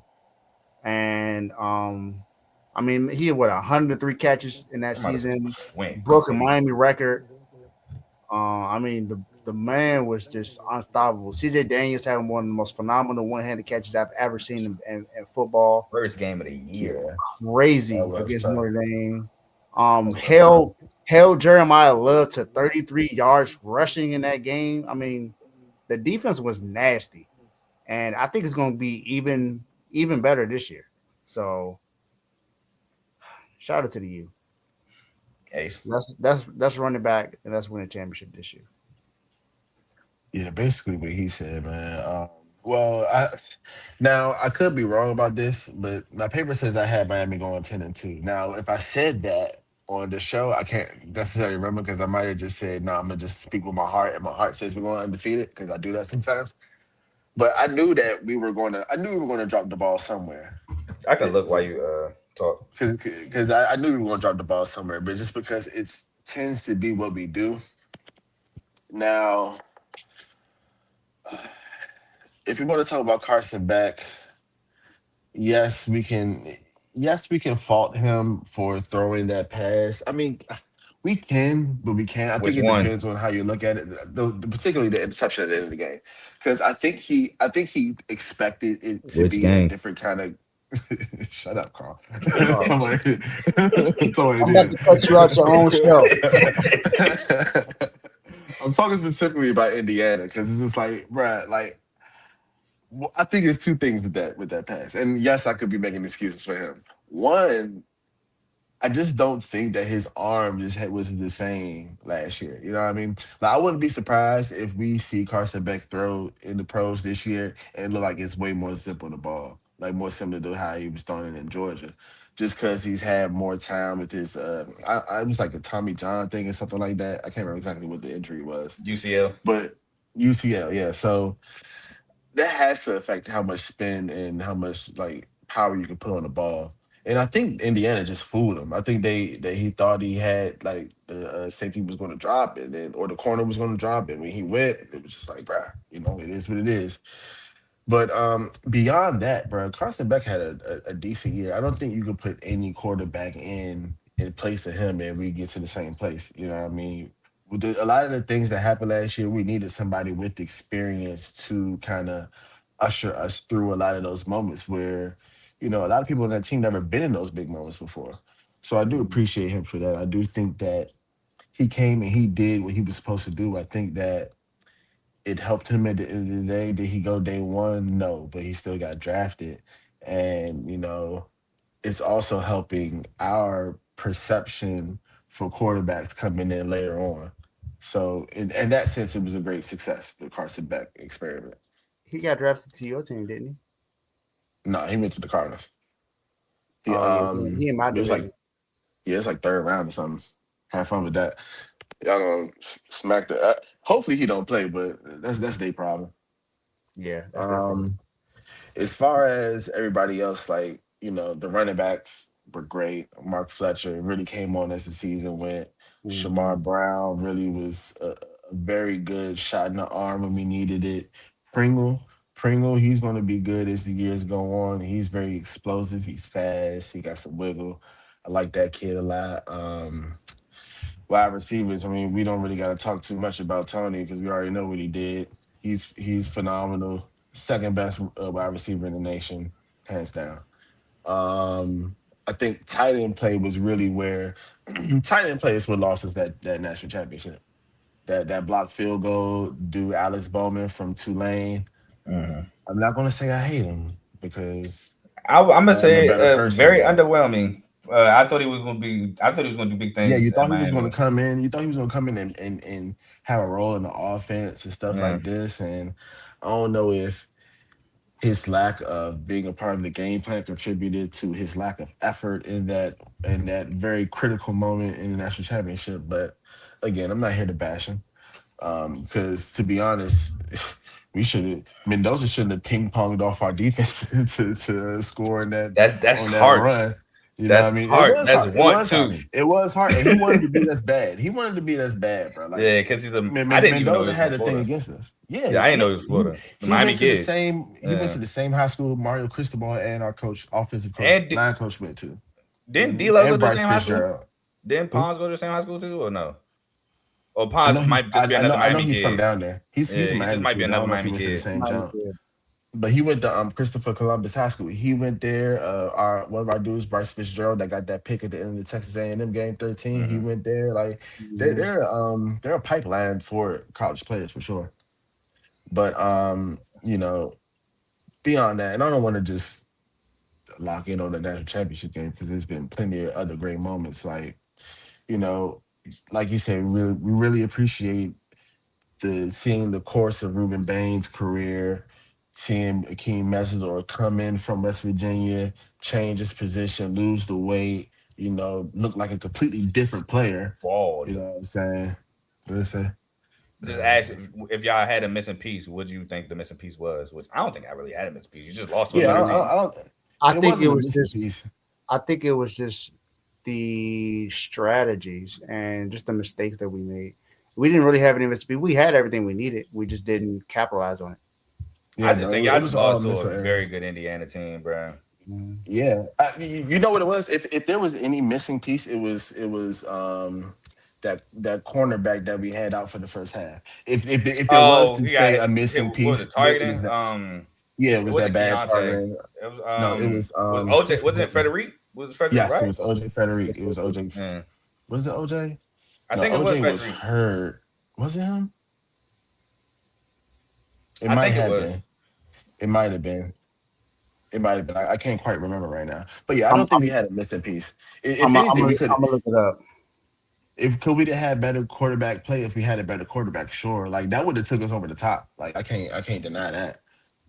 And I mean, he had 103 catches in that season, broke a Miami record. I mean, the man was just unstoppable. C.J. Daniels having one of the most phenomenal one-handed catches I've ever seen in football. First game of the year, crazy against Notre Dame. Held Jeremiah Love to 33 yards rushing in that game. I mean, the defense was nasty. and I think it's going to be even better this year. So shout out to the U. Ace. That's running back, and that's winning championship this year. Yeah, basically what he said, man. Well, now I could be wrong about this, but my paper says I had Miami going 10-2. Now, if I said that on the show, I can't necessarily remember because I might have just said, no, I'm gonna just speak with my heart, and my heart says we're going undefeated because I do that sometimes. But I knew that I knew we were going to drop the ball somewhere. I can look while you talk. Because I knew we were going to drop the ball somewhere, but just because it tends to be what we do. Now, if you want to talk about Carson Beck, yes, we can. Yes, we can fault him for throwing that pass. I mean, we can, but we can't. I think Which it one? depends on how you look at it. Particularly the interception at the end of the game, because I think he expected it to Which be a game? different kind of. Shut up, Carl. Oh, Somebody, somebody I'm about did. to cut you out your own show. I'm talking specifically about Indiana because it's just like, bruh, like I think it's two things with that pass. And yes, I could be making excuses for him. One, I just don't think that his arm was the same last year. You know what I mean? Like I wouldn't be surprised if we see Carson Beck throw in the pros this year and it look like it's way more simple on the ball, like more similar to how he was throwing it in Georgia. Just because he's had more time with his, I was like a Tommy John thing or something like that. I can't remember exactly what the injury was, UCL. but UCL, yeah. So that has to affect how much spin and how much like power you can put on the ball. And I think Indiana just fooled him. I think he thought he had like the safety was going to drop it, or the corner was going to drop it. When he went, it was just like, bruh, it is what it is. But beyond that, bro, Carson Beck had a decent year. I don't think you could put any quarterback in place of him and we get to the same place. You know what I mean? With a lot of the things that happened last year, we needed somebody with experience to kind of usher us through a lot of those moments where, a lot of people on that team never been in those big moments before. So I do Mhm. appreciate him for that. I do think that he came and he did what he was supposed to do. I think that it helped him at the end of the day. Did he go day one? No, but he still got drafted. And, it's also helping our perception for quarterbacks coming in later on. So, in that sense, it was a great success, the Carson Beck experiment. He got drafted to your team, didn't he? No, he went to the Cardinals. He Oh yeah, he in my it was like division. yeah, it's like third round or something. Have fun with that. Y'all gonna smack the. Hopefully he don't play, but that's their problem. Yeah, that's their problem. Um, as far as everybody else, like, the running backs were great. Mark Fletcher really came on as the season went. Hmm. Shamar Brown really was a very good shot in the arm when we needed it. Pringle, Pringle, he's going to be good as the years go on. He's very explosive. He's fast. He got some wiggle. I like that kid a lot. Wide receivers, I mean, we don't really got to talk too much about Tony because we already know what he did. He's phenomenal. Second best wide receiver in the nation, hands down. I think tight end play was really where tight end play is what lost us that national championship. That block field goal, do Alex Bowman from Tulane. Mhm. I'm not gonna say I hate him because I'm gonna I am a say better person, very but underwhelming. I thought he was gonna be. I thought he was gonna do big yeah, things you at thought he was Miami. gonna come in. You thought he was gonna come in and have a role in the offense and stuff Yeah, like this. And I don't know if his lack of being a part of the game plan contributed to his lack of effort in that very critical moment in the national championship. But again, I'm not here to bash him because to be honest, we should have Mendoza shouldn't have ping ponged off our defense to score in that that's on that harsh. run. You know what That's I mean? It hard. was That's hard. It want was hard. to. It was hard, and he wanted to beat us bad. He wanted to beat us bad, bro. Like Yeah, because he's a. I didn't even know he Mendoza was from had a thing Florida. against us. Yeah, Yeah, I didn't yeah. know he was Florida. The He Miami went to the kid. same. He went Yeah, to the same high school Mario Cristobal and our coach, offensive coach, and line coach went to, didn't D'Lo go and to the Bryce same high school? Fitzgerald. Didn't Who? Pons go to the same high school too, or no? Or I know Pons he's. might just be another I know Miami he's from kid. down there. He's Yeah, a he just Miami might be kid, but I another don't know if he Miami went to the kid. same Miami jump. kid. But he went to Christopher Columbus High School. He went there. Our one of our dudes, Bryce Fitzgerald, that got that pick at the end of the Texas A&M game 13. He Hmm. went there. Like Hmm. they're a pipeline for college players for sure. But beyond that, and I don't want to just lock in on the national championship game because there's been plenty of other great moments. Like, you know, like you said, we really appreciate seeing the course of Ruben Bain's career, seeing Akeem Mesidor come in from West Virginia, change his position, lose the weight, look like a completely different player. Bald. You know what I'm saying? What did I say? Just ask if y'all had a missing piece. What do you think the missing piece was? Which I don't think I really had a missing piece. You just lost to Yeah, another team. I don't. I think it wasn't a was missing just. piece. I think it was just the strategies and just the mistakes that we made. We didn't really have any mistakes. We had everything we needed. We just didn't capitalize on it. I Yeah, just bro, think it y'all was just all lost to missile a very areas. good Indiana team, bro. Yeah, you know what it was? If there was any missing piece, it was that cornerback that we had out for the first half. If there was Oh, to he got say a hit. missing What was piece, it? it Targeting? was that. Yeah, it It was that wasn't bad Keontae. targeting. It was No, it was OJ. what's his Wasn't it name? Frederic? Was it Frederic? Yes, it Right? was OJ Frederick. It was OJ. Yeah. Was it OJ? I No, think it was OJ was Frederic. hurt. Was it him? It I might think it have was. been. It might have been. It might have been. I can't quite remember right now. But yeah, I I'm don't think we I'm had a missing piece. I'm If I'm anything, gonna, we could. I'm gonna look it up. If could we have had better quarterback play if we had a better quarterback, sure. Like that would have took us over the top. Like I can't deny that.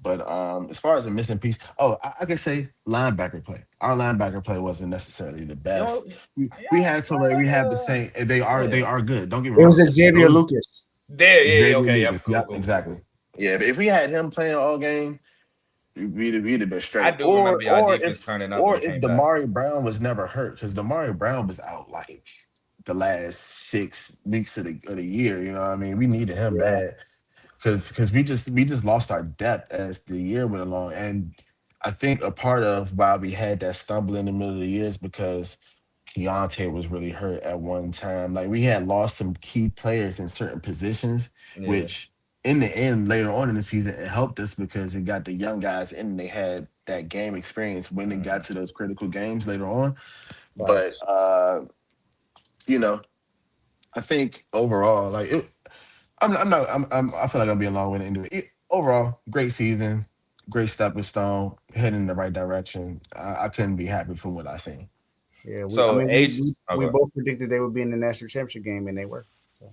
But as far as a missing piece, I could say linebacker play. Our linebacker play wasn't necessarily the You know, best. We yeah, had Torrey, we have the same. They yeah. are good. Don't get me It was wrong. Xavier Those Lucas. There, yeah, Xavier okay, yep, Lucas. cool, Yep, cool, cool, exactly. cool. Yeah, but if we had him playing all game, we'd have been I straight. do Or remember y'all or defense if turning up when or we if came back. Damari Brown was never hurt, because Damari Brown was out like the last 6 weeks of the year. You know what I mean? We needed him Yeah. bad because we just lost our depth as the year went along. And I think a part of why we had that stumble in the middle of the year is because Keontae was really hurt at one time. Like we had lost some key players in certain positions, Yeah. which in the end, later on in the season, it helped us because it got the young guys in and they had that game experience when it got to those critical games later on. But Facts. you know, I think overall, like I'm not I feel like I'm being long winded into it. Overall, great season, great stepping stone, heading in the right direction. I couldn't be happy from what I seen. Yeah. So Ace, We okay, both predicted they would be in the national championship game, and they were. So,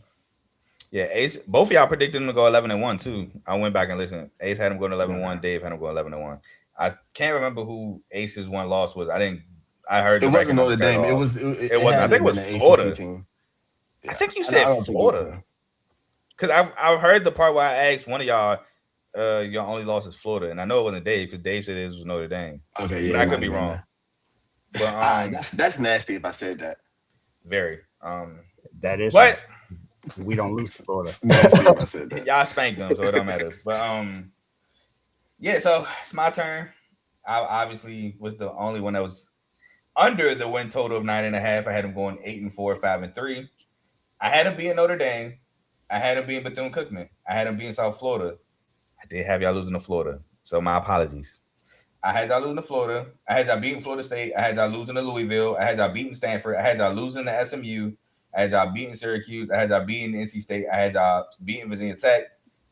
yeah, Ace. Both of y'all predicted him to go 11-1 too. I went back and listened. Ace had him going 11-1. Dave had him going 11-1. I can't remember who Ace's one loss was. I didn't. I heard It the wasn't record. I'm Notre scared Dame. It off. was it, It it wasn't. I had to think have it been was the ACC Florida. team. I Yeah, think you I said don't think it was Florida. them. Because I've heard the part where I asked one of y'all, your only loss is Florida, and I know it wasn't Dave because Dave said it was Notre Dame, Okay, but yeah, I it could might be have been wrong. there. But That's nasty if I said that. very that is but nasty. We don't lose to Florida. It's nasty if I said that. y'all spanked them, so it don't matter. But yeah, so it's my turn. I obviously was the only one that was under the win total of 9.5. I had them going 8-4, 5-3. I had them being Notre Dame. I had them being Bethune Cookman. I had them being South Florida. I did have y'all losing to Florida, so my apologies. I had y'all losing to Florida. I had y'all beating Florida State. I had y'all losing to Louisville. I had y'all beating Stanford. I had y'all losing to SMU. I had y'all beating Syracuse. I had y'all beating NC State. I had y'all beating Virginia Tech.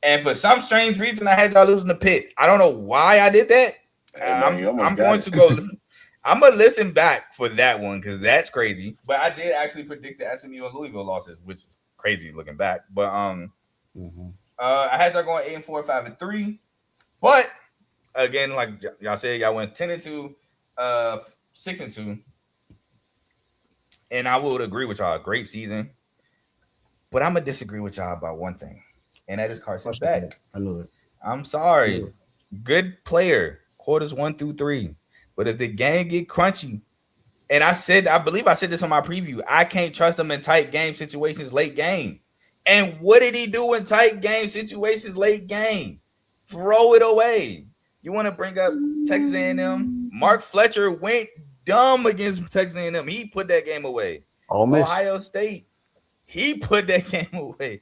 And for some strange reason, I had y'all losing to Pitt. I don't know why I did that. Hey man, you almost I'm got going it. to go. I'm gonna listen back for that one because that's crazy. But I did actually predict the SMU and Louisville losses, which is crazy looking back. But I had y'all going 8-4, 5-3. But again, like y'all said, y'all went 10-2, 6-2. And I would agree with y'all, great season. But I'm gonna disagree with y'all about one thing, and that is Carson Beck. I knew it. I'm sorry, good player, quarters 1-3. But if the game get crunchy, and I believe I said this on my preview, I can't trust him in tight game situations late game. And what did he do in tight game situations late game? Throw it away. You want to bring up Texas A&M? Mark Fletcher went dumb against Texas A&M. He put that game away. Ole Miss. Ohio State, he put that game away.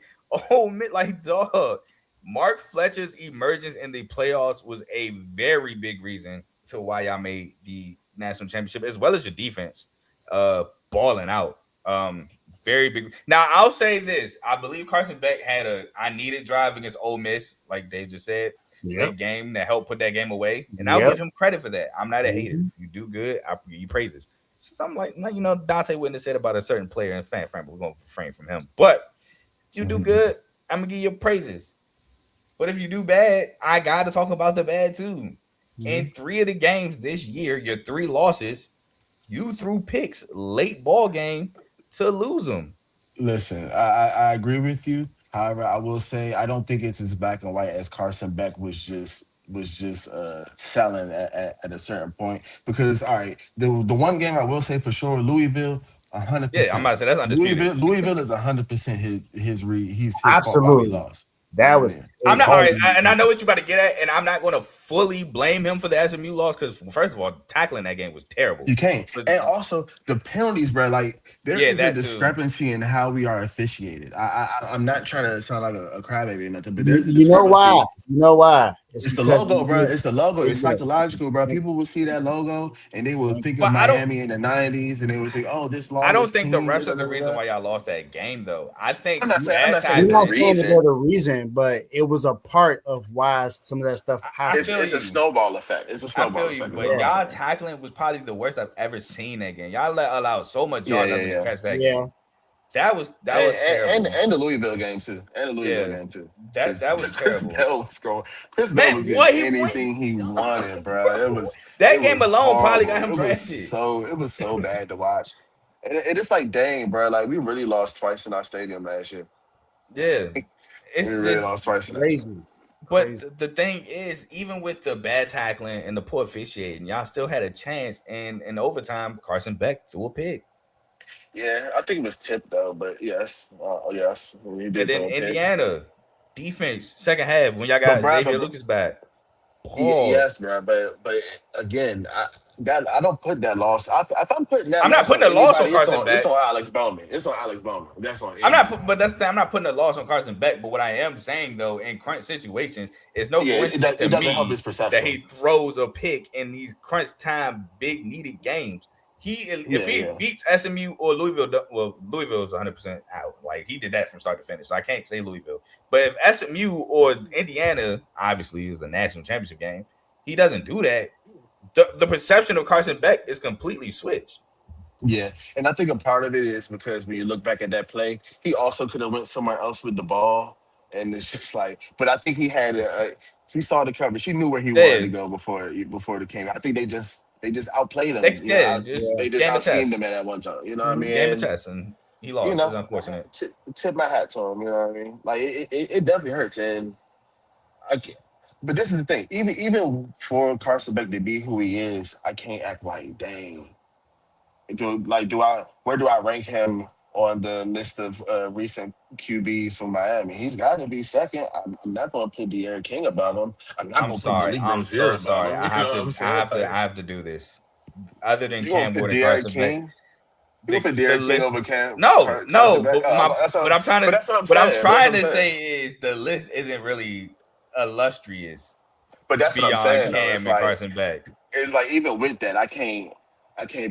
Ole Miss, like dog. Mark Fletcher's emergence in the playoffs was a very big reason to why y'all made the national championship, as well as your defense balling out. Very big. Now, I'll say this. I believe Carson Beck had I needed drive against Ole Miss, like Dave just said. late game that helped put that game away, and I'll give him credit for that. I'm not a hater. If you do good, I give you praises. Something like Dante wouldn't have said about a certain player in fan frame, but we're gonna refrain from him. But if you do good, I'm gonna give you praises. But if you do bad, I gotta talk about the bad too. In 3 of the games this year, your 3 losses, you threw picks late ball game to lose them. Listen, I agree with you. However, I will say I don't think it's as black and white as Carson Beck was just selling at a certain point. Because all right, the one game I will say for sure, Louisville, 100%. Yeah, I'm about to say that's undisputed. Louisville is 100% his fault why we lost. That was. I'm not all right, and I know what you're about to get at, and I'm not going to fully blame him for the SMU loss because, first of all, tackling that game was terrible. You can't, and also the penalties, bro. Like there is a discrepancy in how we are officiated. I'm not trying to sound like a crybaby or nothing, but there's a discrepancy. You know why? It's the logo, bro. It's the logo. It's psychological, bro. People will see that logo and they will think of Miami in the '90s, and they will think, "Oh, this loss." I don't think the refs are the reason why y'all lost that game, though. I think I'm not saying they're the reason, but it was a part of why some of that stuff happened. It's a snowball effect. It's a snowball effect. But y'all tackling was probably the worst I've ever seen that game. Y'all allowed so much yards to catch that game. That was terrible. And the Louisville game too. That was terrible. Chris Bell was going. Chris Bell was getting anything he wanted, bro. It was that game alone probably got him drafted. It was so bad to watch. And it's like, dang, bro. Like we really lost twice in our stadium last year. Yeah, we really lost twice. Crazy. But the thing is, even with the bad tackling and the poor officiating, y'all still had a chance. And in overtime, Carson Beck threw a pick. Yeah, I think it was tipped though, but yes. And then Indiana defense, second half, when y'all got Xavier Lucas back. Yes, bro. But again, I don't put that loss. If I'm putting that, I'm not putting a loss on Carson Beck. It's on Alex Bowman. That's on. I'm not putting a loss on Carson Beck. But what I am saying though, in crunch situations, it's no coincidence it doesn't help his perception that he throws a pick in these crunch time, big needed games. If he beats SMU or Louisville, well, Louisville is 100% out. Like he did that from start to finish. So I can't say Louisville. But if SMU or Indiana, obviously, is a national championship game, he doesn't do that. The perception of Carson Beck is completely switched. Yeah, and I think a part of it is because when you look back at that play, he also could have went somewhere else with the ball, and it's just like. But I think he had he saw the coverage. He knew where he wanted to go before the game. I think they just outplayed him. They just out-schemed him at that one time. You know what I mean? Game of chess, and he lost. It's unfortunate. Tip my hat to him. You know what I mean? Like it definitely hurts, and but this is the thing. Even for Carson Beck to be who he is, I can't act like dang. Where do I rank him on the list of recent QBs from Miami? He's got to be second. I'm not going to put De'Aaron King above him. I'm sorry. I'm so sorry. I have to do this. Other than Cam Ward and Carson Beck. You put De'Aaron King over Cam? No. What I'm trying to say is the list isn't really illustrious. But that's what I'm saying. Cam and Carson Beck. It's like even with that, I can't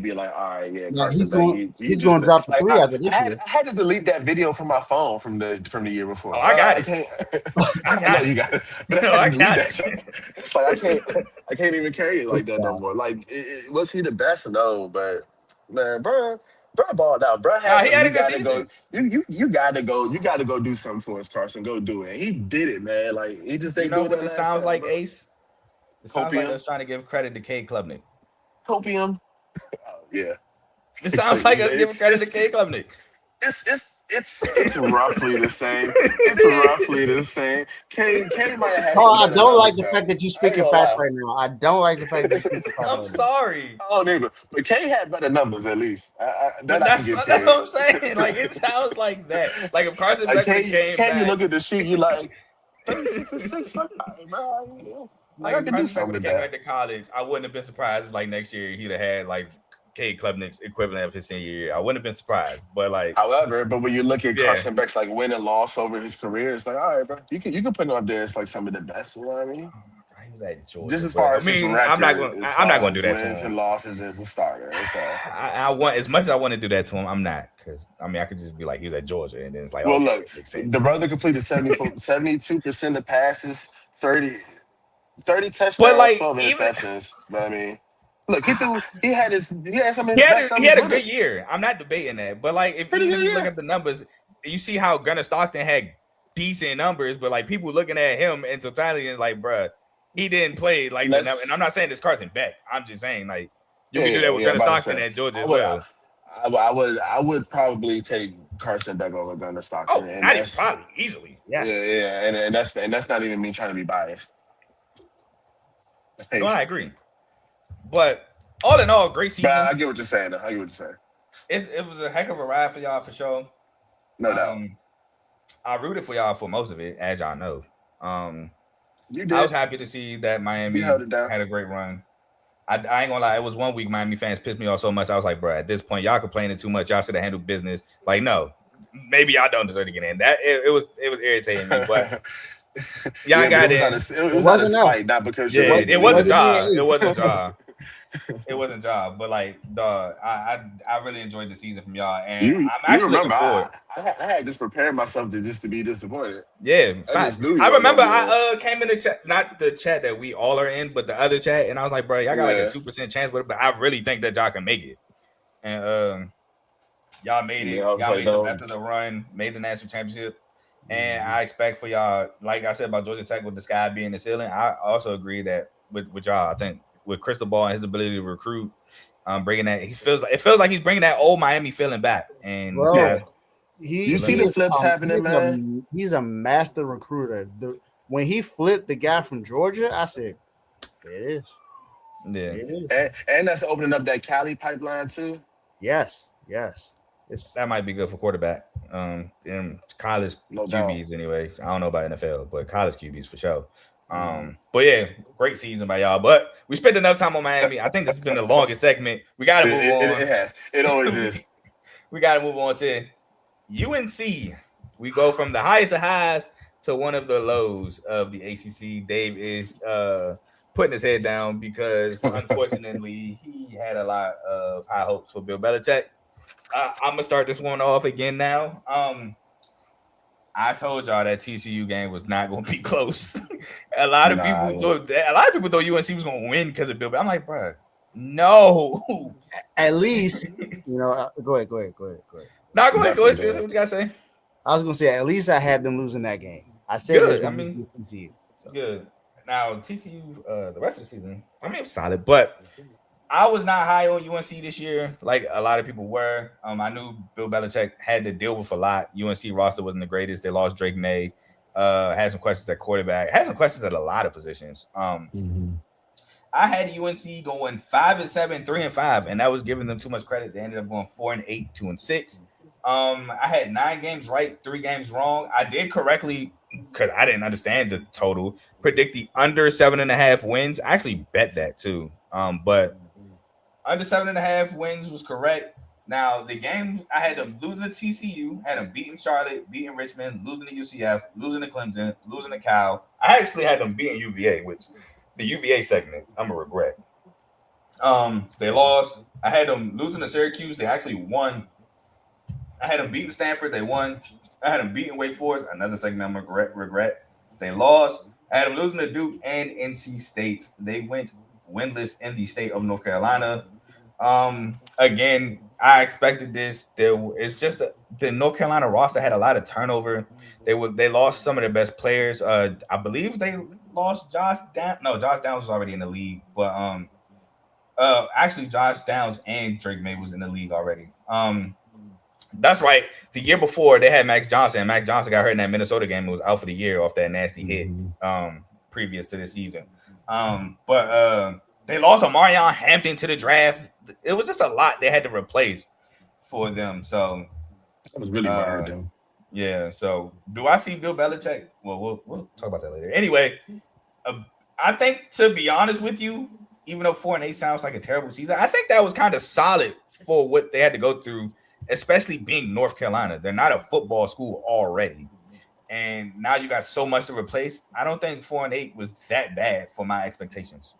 be like, all right, yeah. No, he's going to drop the 3 after this year. I had to delete that video from my phone from the year before. Oh, I got it. I know you got it. But I got it. It's like I can't even carry it like that no more. Like, was he the best? No, but man, bro balled out. Bro, he had a good season. You gotta go do something for us, Carson. Go do it. He did it, man. Like he just ain't doing it. It sounds like bro. Ace. It sounds like they're trying to give credit to Cade Klubnik. Copium. Oh, yeah. It sounds like us giving credit to Cade Klubnik. It's roughly the same. It's roughly the same. Cade might have had. I don't like the fact that you speaking facts right now. I don't like the fact that you speaking facts. I'm sorry. Oh, neighbor, but Cade had better numbers at least. That's what I'm saying. Like it sounds like that. Like if Carson Beck came back, you look at the sheet, you like 36. Bro. Like I could do something with that. Back to college, I wouldn't have been surprised if like next year he'd have had like Cade Klubnik's equivalent of his senior year. I wouldn't have been surprised, but like, however, when you look at Carson Beck's like win and loss over his career, it's like, all right, bro, you can put him up there. It's like some of the best. You know what I mean? He was at Georgia. Just as far as record, I'm not going to do that to him. Wins and losses as a starter. I want as much as I want to do that to him. I'm not because I could just be like he was at Georgia, and then it's like, well, look, the brother completed 72% of passes, 30. 30 touchdowns, But like 12 even interceptions. But I mean, look, he had some of he his had best he numbers had a with good us. year. I'm not debating that. But like Pretty even if good, you look yeah. at the numbers, you see how Gunnar Stockton had decent numbers, but like people looking at him in totality and like, bruh, he didn't play like the number. And I'm not saying this Carson Beck. I'm just saying like you can do that with I'm Gunnar about to Stockton say, at Georgia I as would, well. I would probably take Carson Beck over Gunnar Stockton, Oh, and not even that's probably easily. Yes. and that's not even me trying to be biased. No, Hey, I agree. But all in all, great but season. I get what you're saying. Though. I get what you're saying. It was a heck of a ride for y'all for sure. No doubt. I rooted for y'all for most of it, as y'all know. You did. I was happy to see that Miami You held it down. had a great run. I ain't gonna lie, it was 1 week Miami fans pissed me off so much. I was like, bro, at this point, y'all complaining too much. Y'all should have handled business. Like, no, maybe y'all don't deserve to get in. That it was irritating me, but y'all got in. It was out of spite, not because you're Yeah, it wasn't job. me. It wasn't job. It wasn't job. But like, dog, I really enjoyed the season from y'all, and I'm actually looking forward. I had just prepared myself to be disappointed. Yeah, I just knew I remember I I came in the chat, not the chat that we all are in, but the other chat, and I was like, bro, y'all got like a 2% chance with it, but I really think that y'all can make it. And y'all made it. Y'all made the best of the run, made the national championship. And I expect for y'all, like I said about Georgia Tech with the sky being the ceiling, I also agree that with y'all, I think with Crystal Ball and his ability to recruit, bringing that, it feels like he's bringing that old Miami feeling back. And Bro, you see the flips happening, man. He's a master recruiter. When he flipped the guy from Georgia, I said, "There it is." Yeah, it is. And that's opening up that Cali pipeline too. Yes. That might be good for quarterback. In college QBs anyway. I don't know about NFL, but college QBs for sure. But yeah, great season by y'all. But we spent enough time on Miami. I think this has been the longest segment. We got to move on. It has. It always is. We got to move on to UNC. We go from the highest of highs to one of the lows of the ACC. Dave is putting his head down because unfortunately he had a lot of high hopes for Bill Belichick. I'm gonna start this one off again now. I told y'all that TCU game was not gonna be close. a lot of people thought UNC was gonna win because of Bill. I'm like, bro, no. At least go ahead. No, go ahead. What you gotta say? I was gonna say at least I had them losing that game. I said good. I mean, TCU. So. Good. Now TCU, the rest of the season, I mean, it was solid, but I was not high on UNC this year, like a lot of people were. I knew Bill Belichick had to deal with a lot. UNC roster wasn't the greatest. They lost Drake May. Had some questions at quarterback. Had some questions at a lot of positions. I had UNC going 5-7, 3-5, and that was giving them too much credit. They ended up going 4-8, 2-6. I had 9 games right, 3 games wrong. I did correctly, because I didn't understand the total, predict the under 7.5 wins. I actually bet that too. But under 7.5 wins was correct. Now, the game, I had them losing to TCU, had them beating Charlotte, beating Richmond, losing to UCF, losing to Clemson, losing to Cal. I actually had them beating UVA, which the UVA segment, I'm going to regret. They lost. I had them losing to Syracuse. They actually won. I had them beating Stanford. They won. I had them beating Wake Forest. Another segment I'm going to regret. They lost. I had them losing to Duke and NC State. They went winless in the state of North Carolina. Again, I expected this. It's just the North Carolina roster had a lot of turnover. They lost some of their best players. I believe they lost Josh Downs. No, Josh Downs was already in the league, but actually Josh Downs and Drake May was in the league already. That's right. The year before they had Max Johnson, and Max Johnson got hurt in that Minnesota game and was out for the year off that nasty hit previous to this season. But they lost Omarion Hampton to the draft. It was just a lot they had to replace for them. So that was really hard, though. Yeah. So do I see Bill Belichick? Well, we'll talk about that later. Anyway, I think, to be honest with you, even though 4-8 sounds like a terrible season, I think that was kind of solid for what they had to go through, especially being North Carolina. They're not a football school already. And now you got so much to replace. I don't think 4-8 was that bad for my expectations.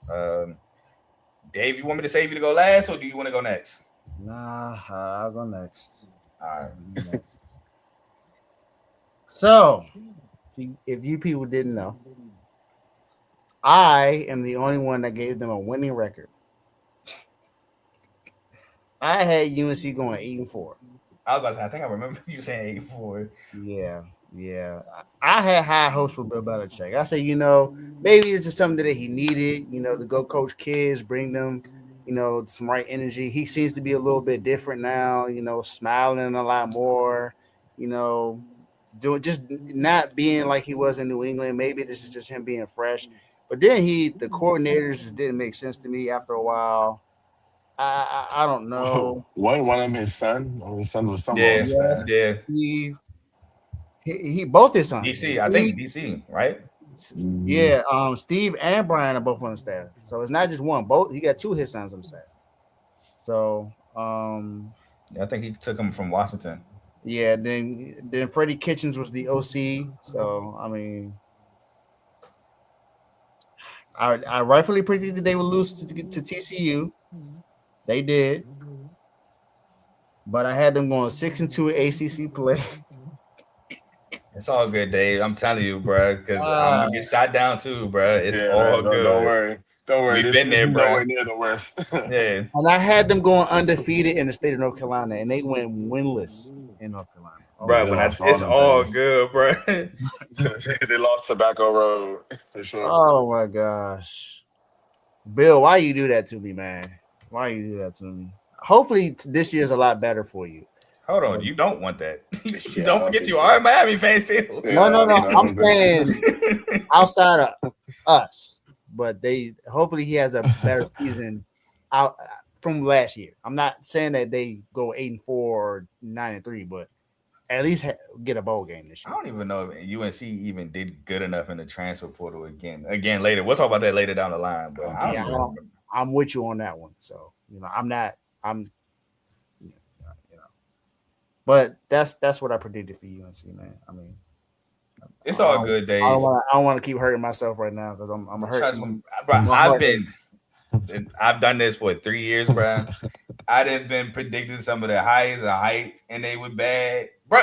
Dave, you want me to save you to go last, or do you want to go next? Nah, I'll go next. All right. So, if you people didn't know, I am the only one that gave them a winning record. I had UNC going 8-4. I was about to say, I think I remember you saying 8-4. Yeah. I had high hopes for Bill Belichick. I said, maybe this is something that he needed, to go coach kids, bring them, some right energy. He seems to be a little bit different now, smiling a lot more, doing just not being like he was in New England. Maybe this is just him being fresh. But then the coordinators just didn't make sense to me after a while. I don't know. One of them, his son. His son was somewhere. Yeah, on the yeah. He both his sons. DC, I think DC, right? Yeah, Steve and Brian are both on the staff. So it's not just one. Both he got two of his sons on the staff. So I think he took him from Washington. Yeah, then Freddie Kitchens was the OC. So I mean, I rightfully predicted they would lose to TCU. They did. But I had them going 6-2 ACC play. It's all good, Dave. I'm telling you, bro, because I'm gonna get shot down too, bro. It's all good. Don't worry. We've been there, bro. Nowhere near the worst. Yeah. And I had them going undefeated in the state of North Carolina, and they went winless in North Carolina. Bro, it's all good, bro. They lost Tobacco Road for sure. Oh my gosh, Bill, why you do that to me, man? Why you do that to me? Hopefully this year's a lot better for you. Hold on, you don't want that. Don't forget you are a Miami fan still. No. I'm saying outside of us, but hopefully he has a better season out from last year. I'm not saying that they go 8-4 or 9-3, but at least get a bowl game this year. I don't even know if UNC even did good enough in the transfer portal again later. We'll talk about that later down the line. But I'm with you on that one. So but that's what I predicted for UNC, man. I mean, it's all good, Dave. I don't want to keep hurting myself right now because I'm hurting. I've done this for 3 years, bro. I've been predicting some of the highest of heights, and they were bad, bro.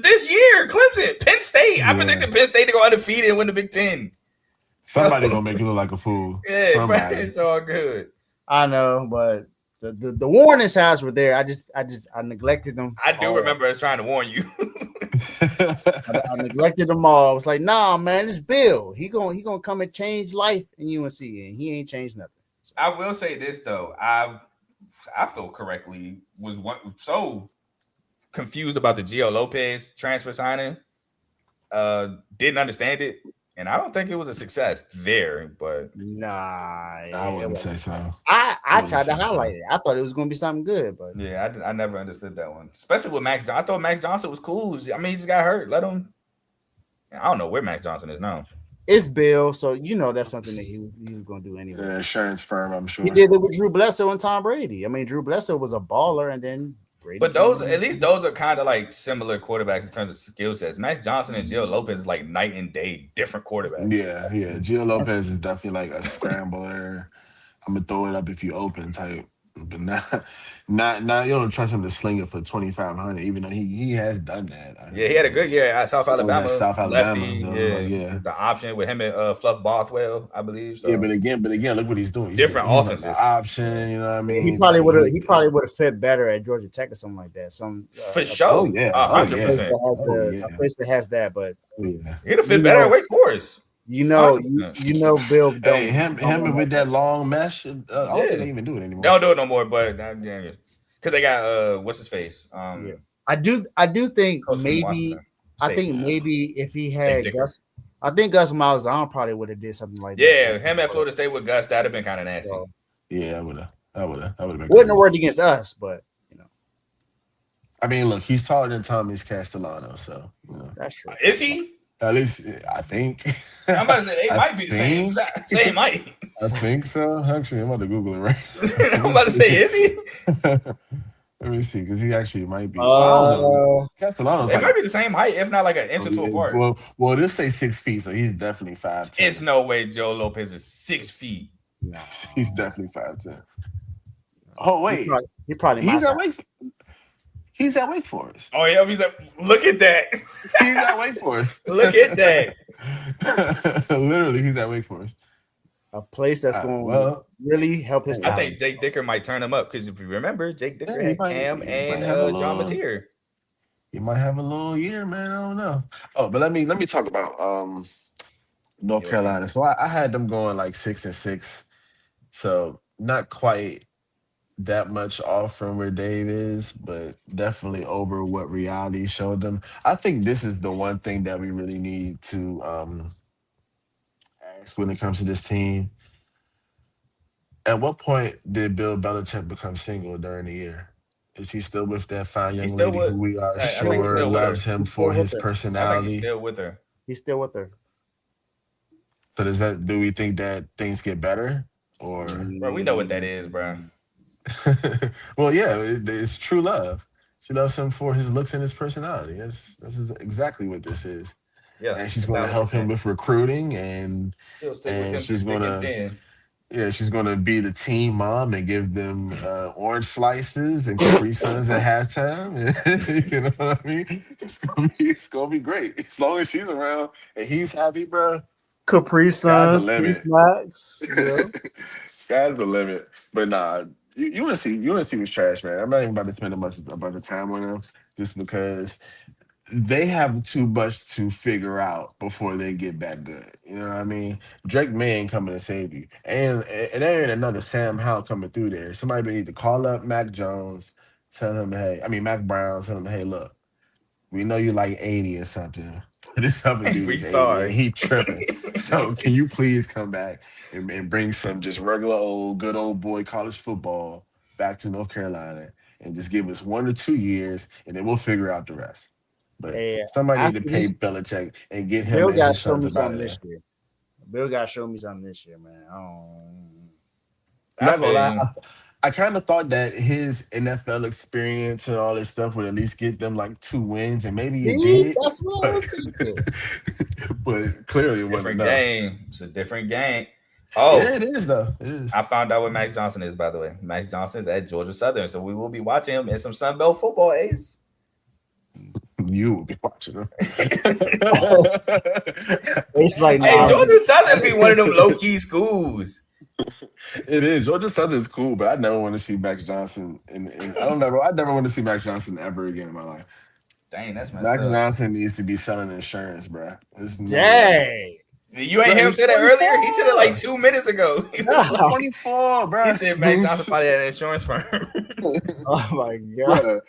This year, Clemson, Penn State. I predicted Penn State to go undefeated and win the Big Ten. Somebody gonna make you look like a fool. Yeah, bro, it's all good. I know, but the warning signs were there. I neglected them. I do remember us trying to warn you. I neglected them all. I was like, nah, man, it's Bill. He gonna come and change life in UNC, and he ain't changed nothing. I will say this though, I feel correctly was so confused about the Gio Lopez transfer signing. Didn't understand it. And I don't think it was a success there, but nah, I wouldn't say so. I tried to highlight it. I thought it was going to be something good, but yeah, I never understood that one, especially with Max Johnson. I thought Max Johnson was cool. I mean, he just got hurt. Let him. I don't know where Max Johnson is now. It's Bill, so that's something that he was going to do anyway. The insurance firm, I'm sure. He did it with Drew Bledsoe and Tom Brady. I mean, Drew Bledsoe was a baller, and then Brady. But those are kind of like similar quarterbacks in terms of skill sets. Max Johnson and Gio Lopez is like night and day different quarterbacks. Yeah. Gio Lopez is definitely like a scrambler. I'm gonna throw it up if you open type. But not you don't trust him to sling it for 2,500, even though he has done that. Yeah, he had a good year at South Alabama. Lefty, yeah. The option with him and Fluff Bothwell, I believe. So. Yeah, but again, look what he's doing. He's different offenses. Like option, you know what I mean? He probably would have fit better at Georgia Tech or something like that. For sure, 100%. A place that has that, but he'd have fit better at Wake Forest. Bill. Hey, him with that long mesh. I don't think they even do it anymore. They don't do it no more, but because they got what's his face. I do think maybe. I think maybe if he had Gus, I think Gus Malzahn probably would have did something like that. Yeah, him at Florida State with Gus, that'd have been kind of nasty. So, yeah, I would have been. Wouldn't have worked against us, but I mean, look, he's taller than Thomas Castellano, so that's true. Is he? At least I think. I'm about to say they might be the same. Same height. I think so. Actually, I'm about to Google it right. I'm about to say, is he? Let me see, because he actually might be. Castellano's might be the same height, if not like an inch or two apart. Well, this say 6 feet, so he's definitely 5'10". It's no way Joe Lopez is 6 feet. No, he's definitely 5'10". Oh wait, He's at Wake Forest. Oh yeah, he's like, look at that. He's at Wake Forest. Look at that. Literally, he's at Wake Forest. a place that's going to Well, really help his I talent. think Jake Dicker might turn him up because if you remember, Jake Dicker he had might Cam have and a John little. Mateer. He might have a little year, man. I don't know. Oh, but let me talk about North UNC. Carolina. So I had them going like 6-6. So not quite that much off from where Dave is, but definitely over what reality showed them. I think this is the one thing that we really need to ask when it comes to this team. At what point did Bill Belichick become single during the year? Is he still with that fine He's young still lady with. who we are I think he's sure still with her. loves him He's for still his with her. I think he's personality? still with her. He's still with her. So do we think that things get better? Or Bro, we know what that is, bro. well, yeah, it's true love. She loves him for his looks and his personality. That's exactly what this is. Yeah, And she's going to help him 1,000%. with recruiting, and Still stick with him through she's thick going and to thin. she's going to be the team mom and give them orange slices and Capri Suns at halftime. You know what I mean? It's gonna be great as long as she's around and he's happy, bro. Capri Sky's the Suns, limit. snacks. Yeah. Sky's the limit. But nah, you want to see was trash, man. I'm not even about to spend a bunch of time on them just because they have too much to figure out before they get back good. You know what I mean? Drake May ain't coming to save you, and there ain't another Sam Howell coming through there. Somebody need to call up Mac Jones, tell him, Mac Brown, tell him, hey, look, we know you like 80 or something. This other dude We is 80 sorry. and he tripping. So can you please come back and bring some just regular good old boy college football back to North Carolina and just give us 1 or 2 years and then we'll figure out the rest. But Hey, somebody need after to pay this, Belichick and get him Bill and got to his show sons me about something it. this year. Bill got to show me something this year, man. I'm not gonna feel lie. you. I kind of thought that his NFL experience and all this stuff would at least get them like 2 wins, and maybe it See, did. that's what I was thinking. But clearly it wasn't Different enough. game. It's a different game. Oh, Yeah, it is though. It is. I found out what Max Johnson is, by the way. Max Johnson is at Georgia Southern, so we will be watching him in some Sun Belt football, Ace. You will be watching them. It's like, Hey, nah, Georgia Southern be one of them low key schools. It is. Georgia Southern's cool, but I never want to see Max Johnson. And I never want to see Max Johnson ever again in my life. Dang, that's messed Max up. Johnson needs to be selling insurance, bro. dang. You ain't Bro, hear him he's say that earlier? He said it 24. like 2 minutes ago. He was No. like- 24, bro. he said Max Johnson probably had an insurance firm. Oh my god.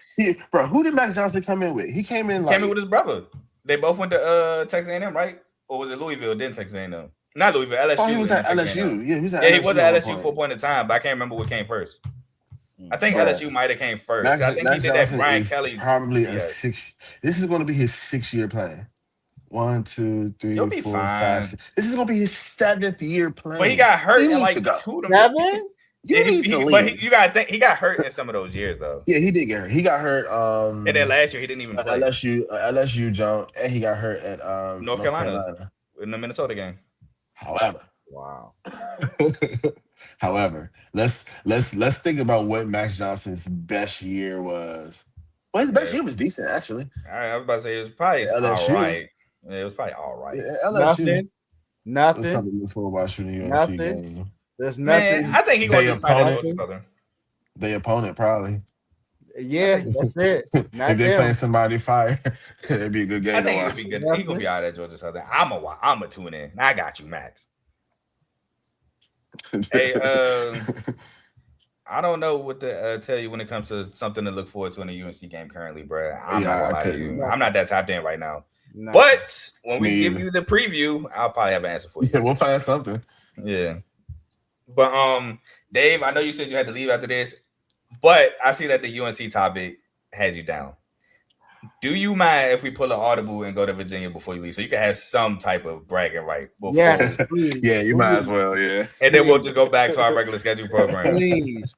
Bro, who did Max Johnson come in with? He came in Came in with his brother. They both went to Texas A&M, right? Or was it Louisville? Then Texas A&M. Not Louisville. LSU. Oh, he was at and Texas A&M. LSU. Yeah, he was at Yeah, LSU. he was at at one LSU point. for a point in time, but I can't remember what came first. I think Bro, LSU might have came first. I think Max he did that Johnson Brian is Kelly. probably Yeah. This is going to be his 6th-year plan. 1, 2, 3, You'll be 4, fine. 5, 6. This is going to be his 7th year playing. But he got hurt He in needs like to go. 2 of them. 7? You need to leave. But you gotta think he got hurt in some of those years though. Yeah, he did get hurt. He got hurt. And then last year he didn't even play. LSU John, and he got hurt at North Carolina in the Minnesota game. However, Wow. however, let's think about what Max Johnson's best year was. Well, his best year was decent actually. All right, I was about to say it was probably LSU. all right. Yeah, it was probably all right. Yeah, LSU. Nothing. What's something before watching the UNC Nothing. game? There's nothing. Man, I think he's going They to fight at opponent. Georgia Southern. The opponent probably. Yeah, that's it. Not If they're them. playing somebody fire, it'd be a good game. I think to he'll be good. Nothing. He gonna be all right at Georgia Southern. I'm a tune in. I got you, Max. watch. Hey, I don't know what to tell you when it comes to something to look forward to in the UNC game currently, bro. I'm not gonna lie to you. I'm not that tapped in right now. Nothing. But when we Me give either. you the preview, I'll probably have an answer for you. Yeah, we'll find something. Yeah. But Dave, I know you said you had to leave after this, but I see that the UNC topic had you down. Do you mind if we pull an audible and go to Virginia before you leave, so you can have some type of bragging right? Before, Yes, please. Yeah, you might as well. Yeah. and then we'll just go back to our regular schedule program. Please.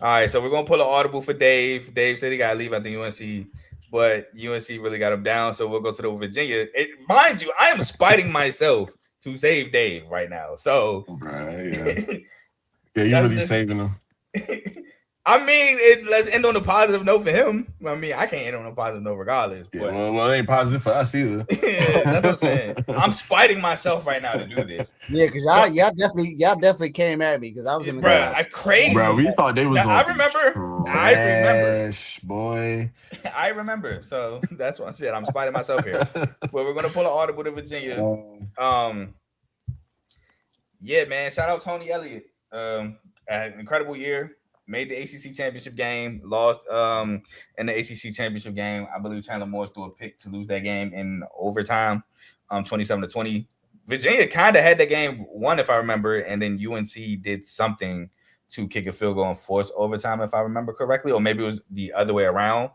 All right, so we're gonna pull an audible for Dave. Dave said he gotta leave after UNC, but UNC really got him down, so we'll go to the Virginia. Mind you, I am spiting myself to save Dave right now. So Right. Yeah. Yeah, you really saving them. I mean, let's end on a positive note for him. I mean, I can't end on a positive note regardless, Yeah, but well, it ain't positive for us either. yeah, that's what I'm saying. I'm spiting myself right now to do this. Yeah, because So, y'all definitely came at me because I was in the bruh, car. bro, I bro, crazy. we thought they was Now going through I remember, trash, boy. I remember. So that's what I said. I'm spiting myself here. But we're gonna pull an audible to Virginia. Um, yeah, man. Shout out Tony Elliott. An incredible year. Made the ACC championship game. Lost in the ACC championship game. I believe Chandler Morris threw a pick to lose that game in overtime. 27-20. Virginia kind of had that game won, if I remember, and then UNC did something to kick a field goal and force overtime, if I remember correctly, or maybe it was the other way around.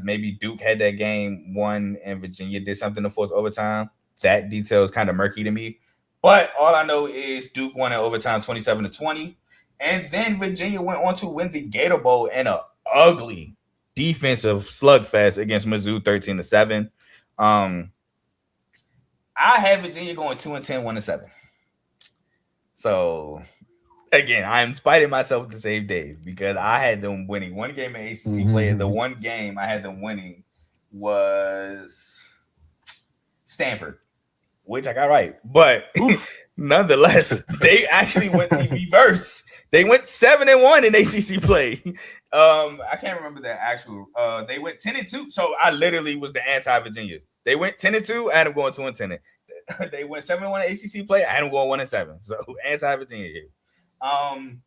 Maybe Duke had that game won and Virginia did something to force overtime. That detail is kind of murky to me. But all I know is Duke won in overtime 27-20. And then Virginia went on to win the Gator Bowl in an ugly defensive slugfest against Mizzou 13-7. I had Virginia going 2-10, 1-7. So again, I'm spiting myself to save Dave because I had them winning one game in ACC play. The one game I had them winning was Stanford, which I got right. But nonetheless, they actually went the reverse. They went 7-1 in ACC play. I can't remember the actual. They went 10-2. So I literally was the anti-Virginia. They went 10-2. I had them going 2-10. They went 7-1 in ACC play. I had them going 1-7. So anti-Virginia here.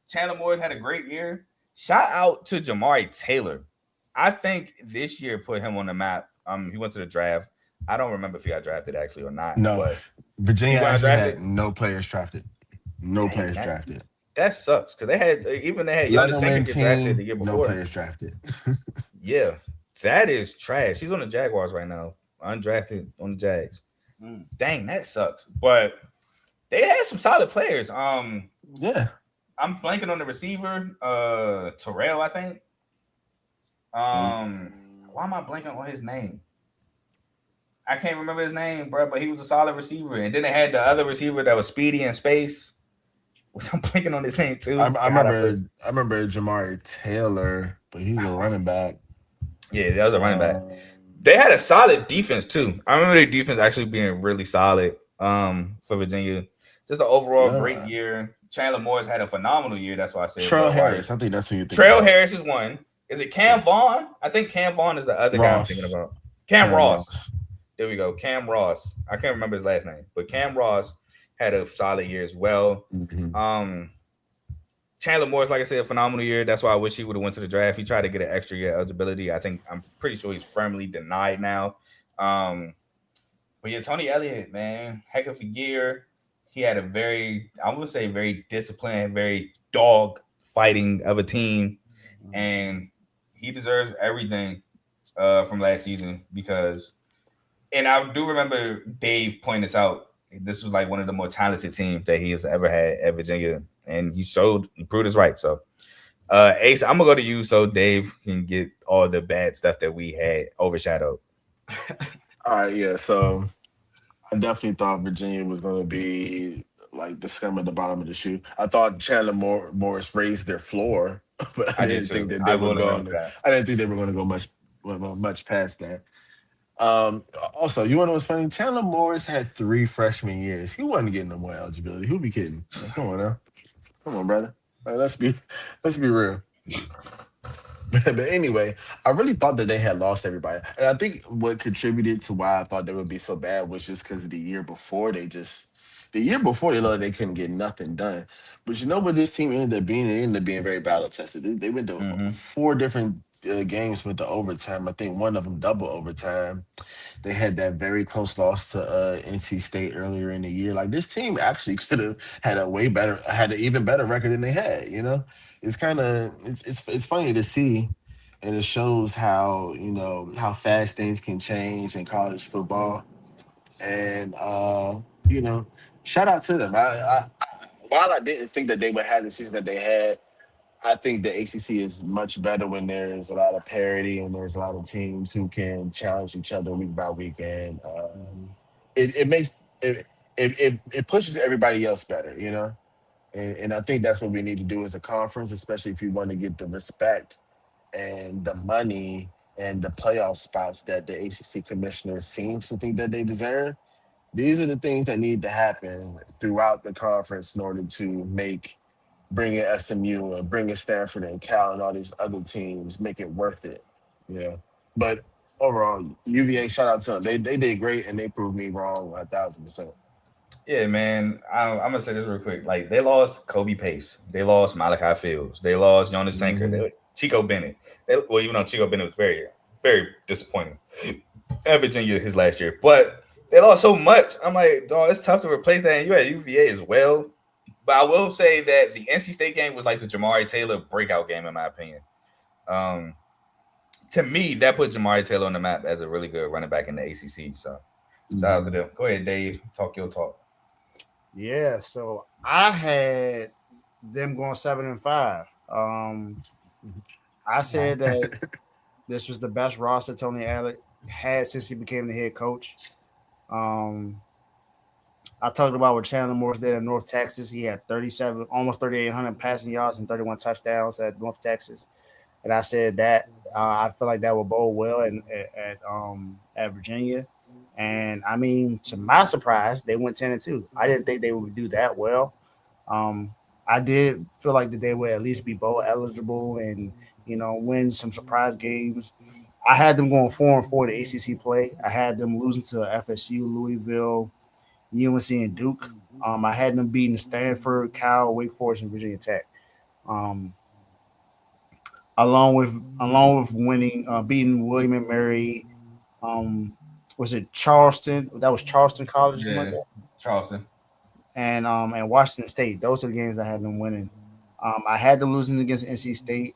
Chandler Morris had a great year. Shout out to Jamari Taylor. I think this year put him on the map. He went to the draft. I don't remember if he got drafted actually or not. No, but Virginia actually had no players drafted. No players drafted. That sucks because they had Jonas Singer get drafted the year before. No players drafted. Yeah, that is trash. He's on the Jaguars right now, undrafted on the Jags. Dang, that sucks. But they had some solid players. Yeah, I'm blanking on the receiver, Terrell, I think. Why am I blanking on his name? I can't remember his name, bro, but he was a solid receiver. And then they had the other receiver that was speedy in space. Which I'm blanking on his name too. I remember Jamari Taylor, but he's a running back. Yeah, that was a running back. They had a solid defense too. I remember their defense actually being really solid for Virginia. Just an overall great year. Chandler Morris had a phenomenal year. That's why I said Trail Harris. I think that's who you think. Trail Harris is one. Is it Cam Vaughn? I think Cam Vaughn is the other guy I'm thinking about. Cam Ross. There we go. Cam Ross. I can't remember his last name, but Cam Ross had a solid year as well. Chandler Morris, like I said, a phenomenal year. That's why I wish he would have went to the draft. He tried to get an extra year eligibility. I'm pretty sure he's firmly denied now. But yeah, Tony Elliott, man, heck of a year. He had very disciplined, very dog fighting of a team, and he deserves everything from last season because. And I do remember Dave pointing this out. This was like one of the more talented teams that he has ever had at Virginia. And he proved us right. So, Ace, I'm going to go to you so Dave can get all the bad stuff that we had overshadowed. All right, yeah. So, I definitely thought Virginia was going to be like the scum at the bottom of the shoe. I thought Chandler Morris raised their floor, but I didn't think that they were going to. I didn't think they were going to go much past that. Also, you want to know what's funny? Chandler Morris had 3 freshman years. He wasn't getting no more eligibility. Who'd be kidding? Like, come on now. Come on, brother. Like, let's be real. But anyway, I really thought that they had lost everybody. And I think what contributed to why I thought they would be so bad was just because of the year before they looked like they couldn't get nothing done. But you know what this team ended up being? It ended up being very battle tested. They went to 4 different games with the overtime. I think one of them double overtime. They had that very close loss to NC State earlier in the year. Like this team actually could have had an even better record than they had. You know, it's kind of it's funny to see, and it shows how how fast things can change in college football. And shout out to them. While I didn't think that they would have the season that they had, I think the ACC is much better when there's a lot of parity and there's a lot of teams who can challenge each other week by week, and it makes it pushes everybody else better, And I think that's what we need to do as a conference, especially if you want to get the respect and the money and the playoff spots that the ACC commissioner seems to think that they deserve. These are the things that need to happen throughout the conference in order to make bringing SMU and bringing Stanford and Cal and all these other teams make it worth it. Yeah. But overall, UVA, shout out to them. They did great and they proved me wrong 1,000%. Yeah, man. I'm gonna say this real quick. Like they lost Kobe Pace, they lost Malachi Fields, they lost Jonas Sanker, Chico Bennett. Well, even though Chico Bennett was very, very disappointing at Virginia his last year, but they lost so much. I'm like, dog, it's tough to replace that. And you had UVA as well. But I will say that the NC State game was like the Jamari Taylor breakout game, in my opinion. To me, that put Jamari Taylor on the map as a really good running back in the ACC. So, shout out to them. Go ahead, Dave. Talk your talk. Yeah, so I had them going 7-5. I said that this was the best roster Tony Allen had since he became the head coach. I talked about what Chandler Morris did in North Texas. He had 37, almost 3,800 passing yards and 31 touchdowns at North Texas. And I said that I feel like that will bode well at Virginia. And I mean, to my surprise, they went 10-2. I didn't think they would do that well. I did feel like that they would at least be bowl eligible and win some surprise games. I had them going 4-4 the ACC play. I had them losing to FSU, Louisville, UNC, and Duke. I had them beating Stanford, Cal, Wake Forest, and Virginia Tech. Along with winning, beating William and Mary. Was it Charleston? That was Charleston College. Yeah, like that? Charleston. And Washington State. Those are the games I had them winning. I had them losing against NC State.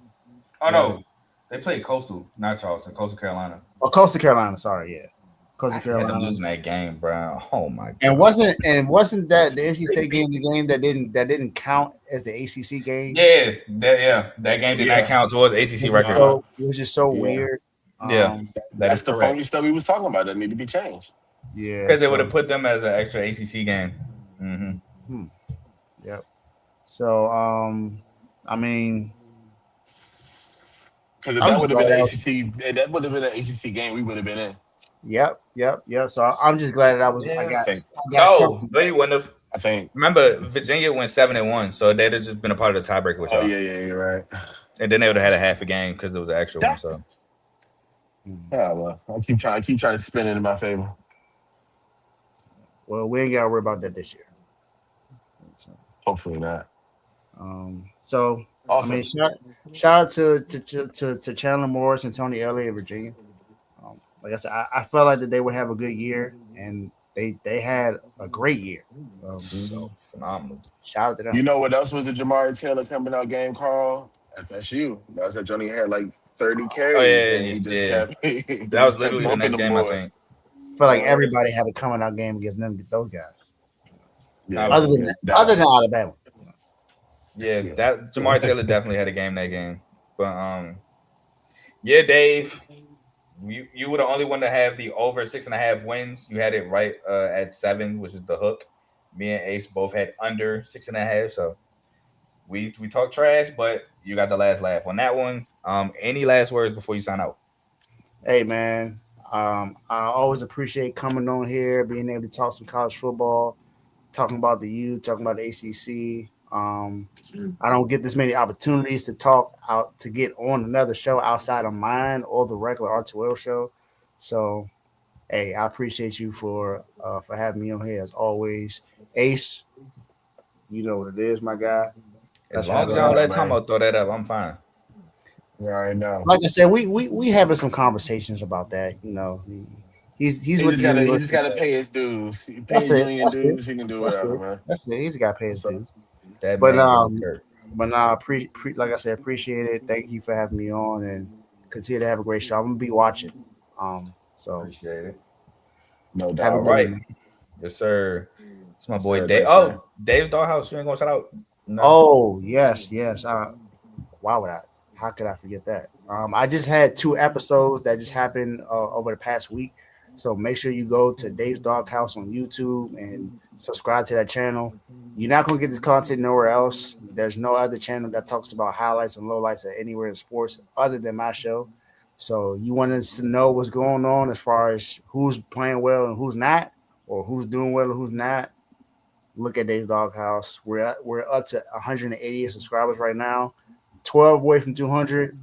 Oh no, they played Coastal, not Charleston. Coastal Carolina. Oh, Coastal Carolina. Sorry, yeah, Coastal Carolina. Had them losing that game, bro. Oh my god. And wasn't that the NC State game the game that didn't count as the ACC game? Yeah, that game did not count towards ACC record. So, it was just so weird. That's the funny stuff we was talking about that need to be changed. Yeah, because they would have put them as an extra ACC game. Mm-hmm. Yep. So, I mean, because if that would have been an ACC game, we would have been in. Yep. So I'm just glad that I got. They wouldn't have. I think. Remember, Virginia went 7-1, so they'd have just been a part of the tiebreaker with y'all. Oh yeah, you're right. And then they would have had a half a game because it was an extra one. So. Yeah, well, I keep trying to spin it in my favor. Well, we ain't got to worry about that this year. Hopefully not. So awesome. I mean, shout out to Chandler Morris and Tony Elliott in Virginia. Like I said, I felt like that they would have a good year, and they had a great year. So phenomenal. Shout out to them. You know what else was the Jamari Taylor coming out game, Carl? FSU. That was that Johnny had like 30 carries. Oh, yeah, and he just kept. That was literally the next game, I think. I feel like everybody had a coming out game against those guys. Yeah, other than Alabama. Yeah, that Jamari Taylor definitely had a game that game. But yeah, Dave, you were the only one to have the over 6.5 wins. You had it right at 7, which is the hook. Me and Ace both had under 6.5. So we talked trash, but you got the last laugh on that one. Any last words before you sign out? Hey man, I always appreciate coming on here, being able to talk some college football, talking about the youth, talking about the ACC. I don't get this many opportunities to get on another show outside of mine or the regular R2L show. So, hey, I appreciate you for having me on here as always. Ace, you know what it is, my guy. As long as y'all let Tomo throw that up, I'm fine. Yeah, I know. Like I said, we having some conversations about that. You know, he's he just gotta pay his dues. He pays dues. He can do whatever, man. That's it. He's got to pay his dues. But like I said, appreciate it. Thank you for having me on, and continue to have a great show. I'm gonna be watching. So appreciate it. No doubt. All right. Yes, sir. It's my boy Dave. Oh, Dave's Doghouse. You ain't gonna shout out? No. Oh, yes. Why would I? How could I forget that? I just had 2 episodes that just happened over the past week. So make sure you go to Dave's Doghouse on YouTube and subscribe to that channel. You're not gonna get this content nowhere else. There's no other channel that talks about highlights and lowlights of anywhere in sports other than my show. So you want us to know what's going on as far as who's playing well and who's not, or who's doing well and who's not. Look at Dave's Doghouse. We're up to 188 subscribers right now, 12 away from 200.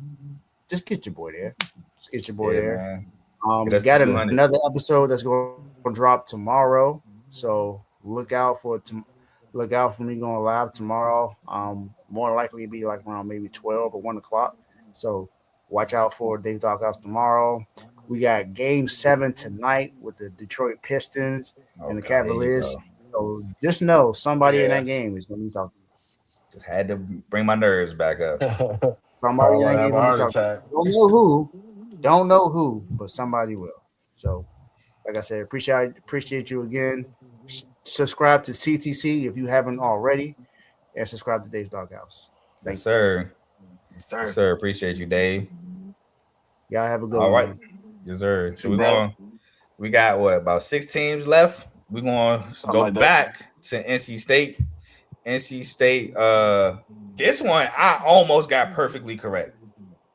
Just get your boy there. Just get your boy Yeah, there. man. Get us to Got 200. another episode that's going to drop tomorrow. So look out for me going live tomorrow. More likely to be like around maybe 12 or 1 o'clock. So watch out for Dave's Doghouse tomorrow. We got Game 7 tonight with the Detroit Pistons and the Okay, there you Cavaliers. go. So just know somebody in Yeah. that game is going to be talking. Just had to bring my nerves back up. Somebody Carl in might that have game a will be heart talking. attack. Don't know who, but somebody will. So, like I said, appreciate you again. Subscribe to CTC if you haven't already, and subscribe to Dave's Doghouse. Thank Yes, sir. Sir. Yes, sir. Appreciate you, Dave. you. Y'all have a good All one. right. Man. Yes, sir. So Bro. we got what, about 6 teams left. We're gonna Something go like that. back to NC State. NC State, this one I almost got perfectly correct.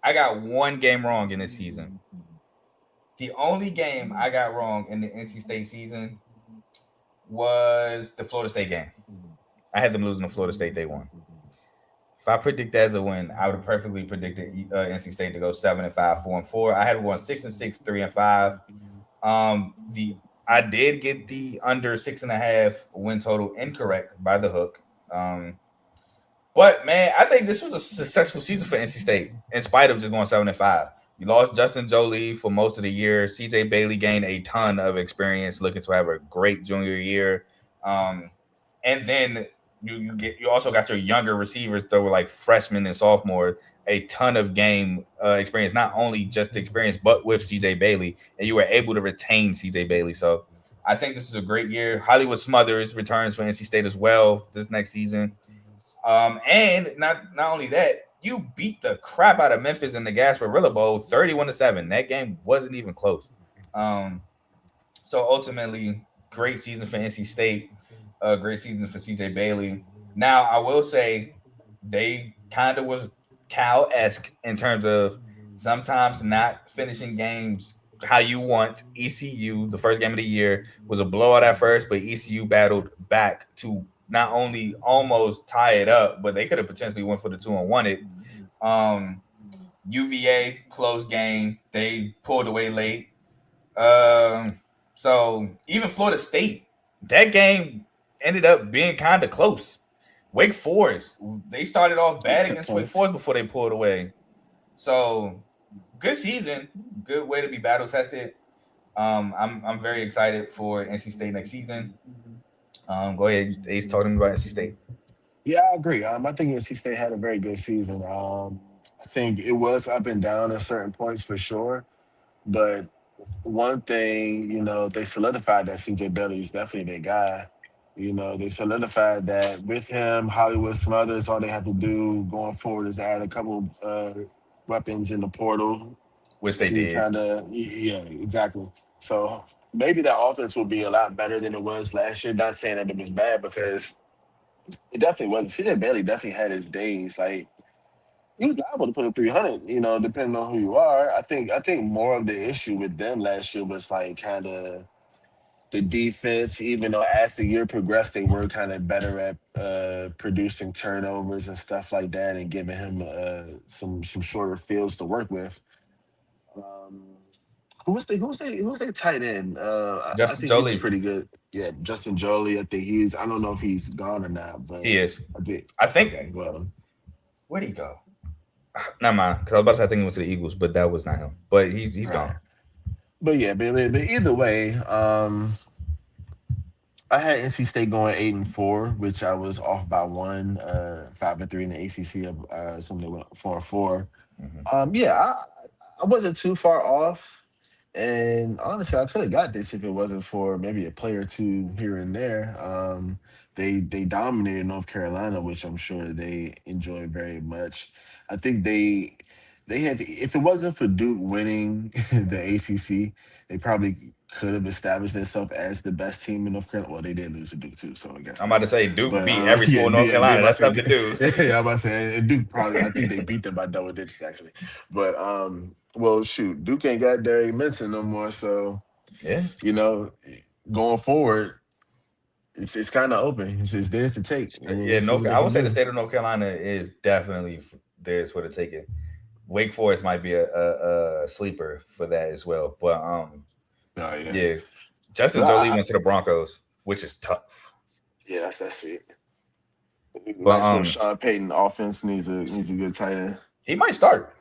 I got one game wrong in this season. The only game I got wrong in the NC State season was the Florida State game. I had them losing to Florida State. They won. If I predict that as a win, I would have perfectly predicted NC State to go 7-5, 4-4. I had one 6-6, 3-5. I did get the under 6.5 win total incorrect by the hook. But man, I think this was a successful season for NC State in spite of just going 7-5. You lost Justin Jolie for most of the year. CJ Bailey gained a ton of experience, looking to have a great junior year. And then you also got your younger receivers that were like freshmen and sophomore, a ton of game experience, not only just experience, but with CJ Bailey, and you were able to retain CJ Bailey. So I think this is a great year. Hollywood Smothers returns for NC State as well this next season. And not only that, you beat the crap out of Memphis in the Gasparilla Bowl 31-7. That game wasn't even close. So ultimately, great season for NC State. Great season for CJ Bailey. Now, I will say they kind of was Cal-esque in terms of sometimes not finishing games how you want. ECU, the first game of the year, was a blowout at first, but ECU battled back to not only almost tie it up, but they could have potentially went for the 2 and won it. UVA, close game. They pulled away late. So even Florida State, that game ended up being kind of close. Wake Forest, they started off bad against Wake Forest before they pulled away. So good season, good way to be battle tested. I'm very excited for NC State next season. Go ahead, Ace. Talk to me about NC State. Yeah, I agree. I think NC State had a very good season. I think it was up and down at certain points for sure. But one thing, they solidified that CJ Bailey is definitely their guy. They solidified that with him, Hollywood Smothers, all they have to do going forward is add a couple weapons in the portal. Which they did. Yeah, exactly. So maybe that offense will be a lot better than it was last year. Not saying that it was bad because it definitely wasn't. CJ Bailey definitely had his days. Like he was liable to put up 300, depending on who you are. I think more of the issue with them last year was like kind of the defense. Even though as the year progressed, they were kind of better at producing turnovers and stuff like that, and giving him some shorter fields to work with. Who's their tight end? I Justin think he was Jolie. pretty good. Yeah, Justin Jolie. I think I don't know if he's gone or not, but He is. I think. Okay, well, Where'd he go? Not mine. Because I was about to say I think he went to the Eagles, but that was not him. But he's gone. But yeah, but either way, I had NC State going 8-4, which I was off by 1, 5-3 in the ACC. Something went 4-4. Yeah, I wasn't too far off, and honestly, I could have got this if it wasn't for maybe a player or two here and there. They dominated North Carolina, which I'm sure they enjoyed very much. I think they had, if it wasn't for Duke winning the ACC, they probably could have established themselves as the best team in North Carolina. Well, they did lose to Duke too, so I guess I'm not. about to say Duke But beat every school yeah, in North yeah, Carolina. about That's to tough to do. say, yeah, I'm about to say, and Duke probably. I think they beat them by double digits actually. But well, shoot, Duke ain't got Derek Minson no more, so Yeah. you know, going forward, it's kind of open. It's theirs to take. Yeah, We'll see what they I can would say the do. state of North Carolina is definitely theirs for the taking. Wake Forest might be a sleeper for that as well. But Oh yeah, yeah, Justin 'cause Jolie went to the Broncos, which is tough. yeah, that's sweet. But Nice little Sean Payton offense needs a good tight end. he might start.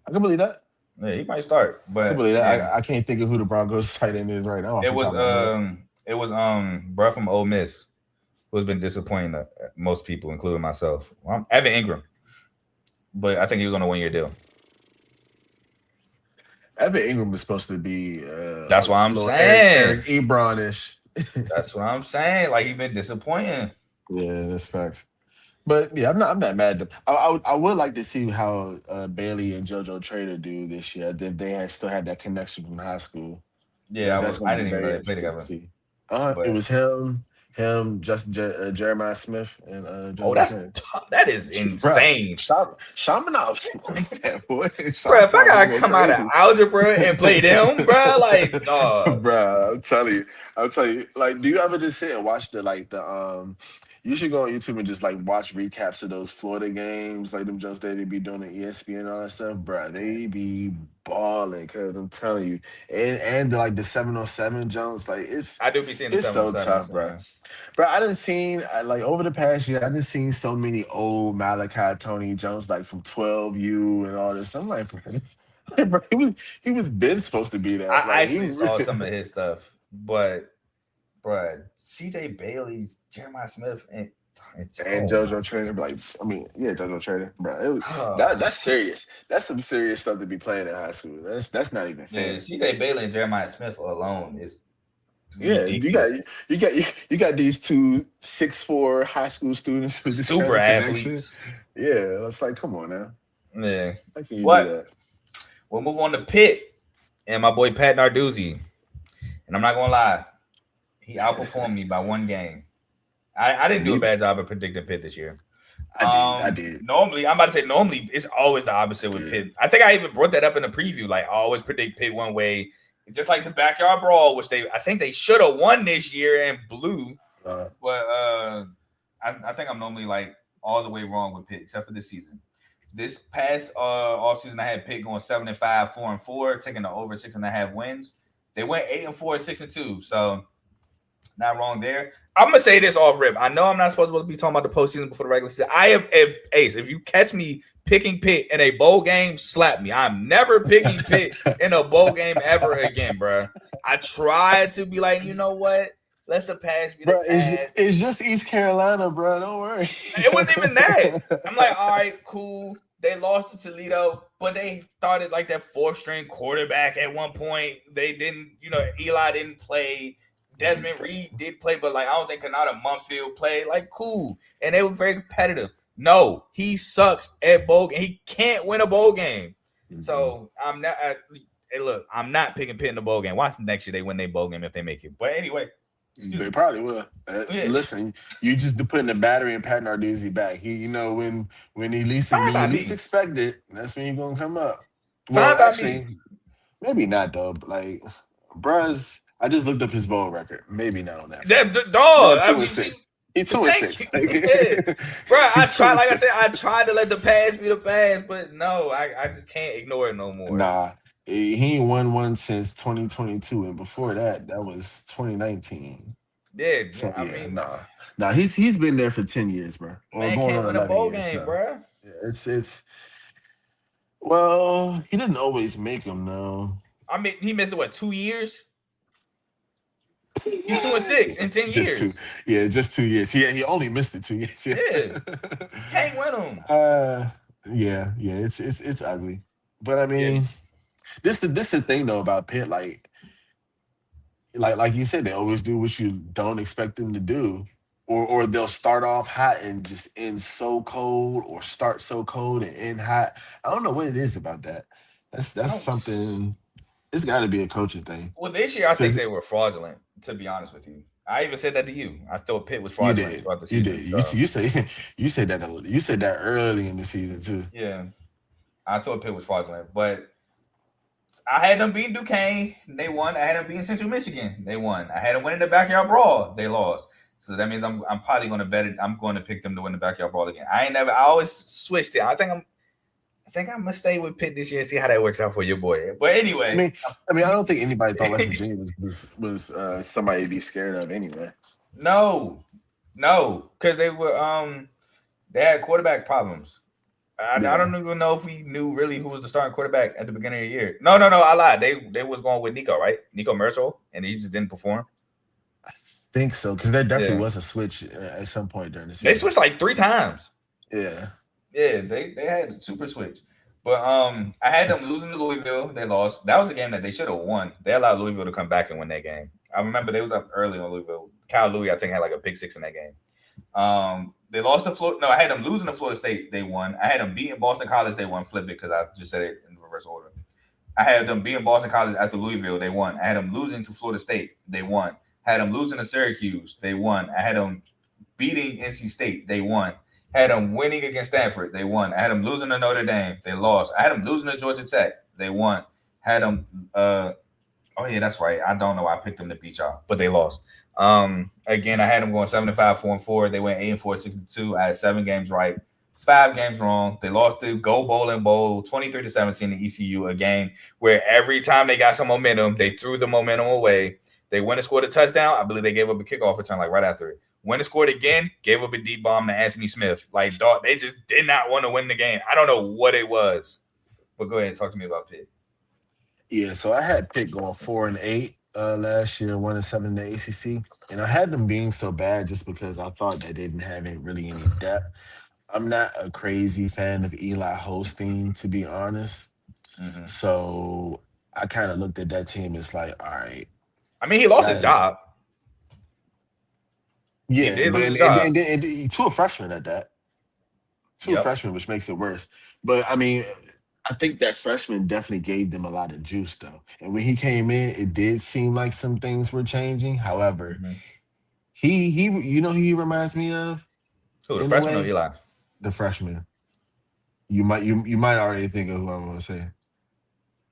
I can believe that. Yeah, he might start. I can But believe that. yeah, I can't think of who the Broncos tight end is right now off it the was top of my head. bro from Ole Miss who's been disappointing most people, including myself. Evan Ingram, but I think he was on a 1-year deal. Evan Ingram was supposed to be That's what I'm little saying. Eric Ebron-ish. That's what I'm saying. Like, he's been disappointing. Yeah, that's facts. But yeah, I'm not mad at them. I would like to see how Bailey and JoJo Trader do this year. If they still had that connection from high school. Yeah, That's I gonna be didn't even know very they played interesting to together. see. But It was him, Justin Jeremiah Smith, and JoJo that's Trader. tough. That is Bruh, insane. Shamanov like that, boy. Bro, if I Shamanov gotta was come going out of algebra and play them, bro, like, dog. Bruh, I'm telling you, like, do you ever just sit and watch you should go on YouTube and just like watch recaps of those Florida games, like them jumps that they be doing on ESPN and all that stuff, bruh. They be balling, cause I'm telling you, and like the 707 jumps, like I do be seeing the it's so 707. tough, bruh. Bro, I done seen like over the past year, I done seen so many old Malachi Tony Jones like from 12U and all this. I'm like, bro, he was been supposed to be that. I Like he actually saw really, some of his stuff, but bro, CJ Bailey's, Jeremiah Smith, and and JoJo Trader, like I mean, yeah, JoJo Trader, bro. oh, That's serious. That's some serious stuff to be playing in high school. That's not even yeah, fair. CJ Bailey and Jeremiah Smith alone is Yeah, ridiculous. you got these two 6'4" high school students who just Super have a connection. athletes. Yeah, it's like, come on now. Yeah. How can you do But that? we'll move on to Pitt and my boy Pat Narduzzi. And I'm not gonna lie, he outperformed me by one game. I didn't do a bad job of predicting Pitt this year. I did. Normally, I'm about to say normally it's always the opposite with Pitt. I think I even brought that up in the preview. Like, I always predict Pitt one way, just like the backyard brawl, which I think they should have won this year and blew. But I think I'm normally like all the way wrong with Pitt, except for this season. This past offseason, I had Pitt going 7-5, 4-4, taking the over 6.5 wins. They went 8-4, 6-2. So not wrong there. I'm gonna say this off rip. I know I'm not supposed to be talking about the postseason before the regular season. If you catch me picking Pitt in a bowl game, slap me. I'm never picking Pitt in a bowl game ever again, bro. I tried to be like, you know what? Let the pass be the pass. It's just East Carolina, bro. Don't worry. It wasn't even that. I'm like, all right, cool. They lost to Toledo, but they started like that 4th-string quarterback at one point. They didn't, Eli didn't play. Desmond Reed did play, but like I don't think Kanata Munfield played. Like, cool. And they were very competitive. No, he sucks at bowl game. He can't win a bowl game. Mm-hmm. So I'm not. I'm not picking Pitt in the bowl game. Watch next year they win their bowl game if they make it. But anyway, they probably will. Listen, you just putting the battery in Pat Narduzzi back. He, when you least expect it, that's when you're gonna come up. Well, actually, maybe not though. But like, bruh's. I just looked up his bowl record. Maybe not on that. Dog. He's 2-6. Bro, I tried. Like I said, I tried to let the pass be the pass, but no, I just can't ignore it no more. Nah, he ain't won one since 2022, and before that was 2019. Yeah, so, I mean, nah. He's been there for 10 years, bro. Man can't win a bowl game, bro. It's. Well, he didn't always make them, though. I mean, he missed 2 years. He's 2-6 in 10 years. Just 2 years. Yeah, he only missed it 2 years. Yeah. Can't win them. Yeah. It's ugly. But I mean, this the thing though about Pitt, like you said, they always do what you don't expect them to do. Or they'll start off hot and just end so cold, or start so cold and end hot. I don't know what it is about that. That's something. It's got to be a coaching thing. Well, this year I think Because they were fraudulent. To be honest with you, I even said that to you. I thought Pitt was you fraudulent did, throughout the you season. did. So You say you said that early in the season too. yeah, I thought Pitt was fraudulent, but I had them beating Duquesne. They won. I had them beating Central Michigan. They won. I had them winning the backyard brawl. They lost. So that means I'm probably going to bet it. I'm going to pick them to win the backyard brawl again. I ain't never. I always switched it. I think I'm gonna stay with Pitt this year and see how that works out for your boy. But I anyway, mean, I don't think anybody thought West Virginia was somebody to be scared of anyway. no, no, because they had quarterback problems. I Yeah, don't even know if we knew really who was the starting quarterback at the beginning of the year. No, I lied. They was going with Nico, right? Nico Merkel, and he just didn't perform. I think so because there definitely Yeah, was a switch at some point during the they season. switched like 3 times. Yeah, Yeah, they had a super switch. But I had them losing to Louisville. They lost. That was a game that they should have won. They allowed Louisville to come back and win that game. I remember they was up early on Louisville. Kyle Louis, I think, had like a pick six in that game. They lost to Florida. No, I had them losing to Florida State. They won. I had them beating Boston College. They won. Flip it because I just said it in reverse order. I had them beating Boston College after Louisville. They won. I had them losing to Florida State. They won. I had them losing to Syracuse. They won. I had them beating NC State. They won. Had them winning against Stanford. They won. I had them losing to Notre Dame. They lost. I had them losing to Georgia Tech. They won. Had them. Oh yeah, that's right. I don't know why I picked them to beat y'all, but they lost. Again, I had them going 7-5, 4-4. They went 8-4, 6-2. I had 7 games right, 5 games wrong. They lost the Go Bowling Bowl 23-17 to ECU, a game where every time they got some momentum, they threw the momentum away. They went and scored a touchdown. I believe they gave up a kickoff return like right after it. Went and scored again, gave up a deep bomb to Anthony Smith. Like, dog, they just did not want to win the game. I don't know what it was. But go ahead and talk to me about Pitt. yeah. So I had Pitt going 4-8 last year, 1-7 in the ACC, and I had them being so bad just because I thought they didn't have really any depth. I'm not a crazy fan of Eli hosting, to be honest. Mm-hmm. So I kind of looked at that team as like, all right, I mean, he lost his that, job. He yeah, did but lose his job. to a freshman at that, to a Yep. freshman, which makes it worse. But I mean, I think that freshman definitely gave them a lot of juice, though. And when he came in, it did seem like some things were changing. However, Mm-hmm. who he reminds me of Who, the in a freshman or way, Eli? the freshman. You might already think of who I'm going to say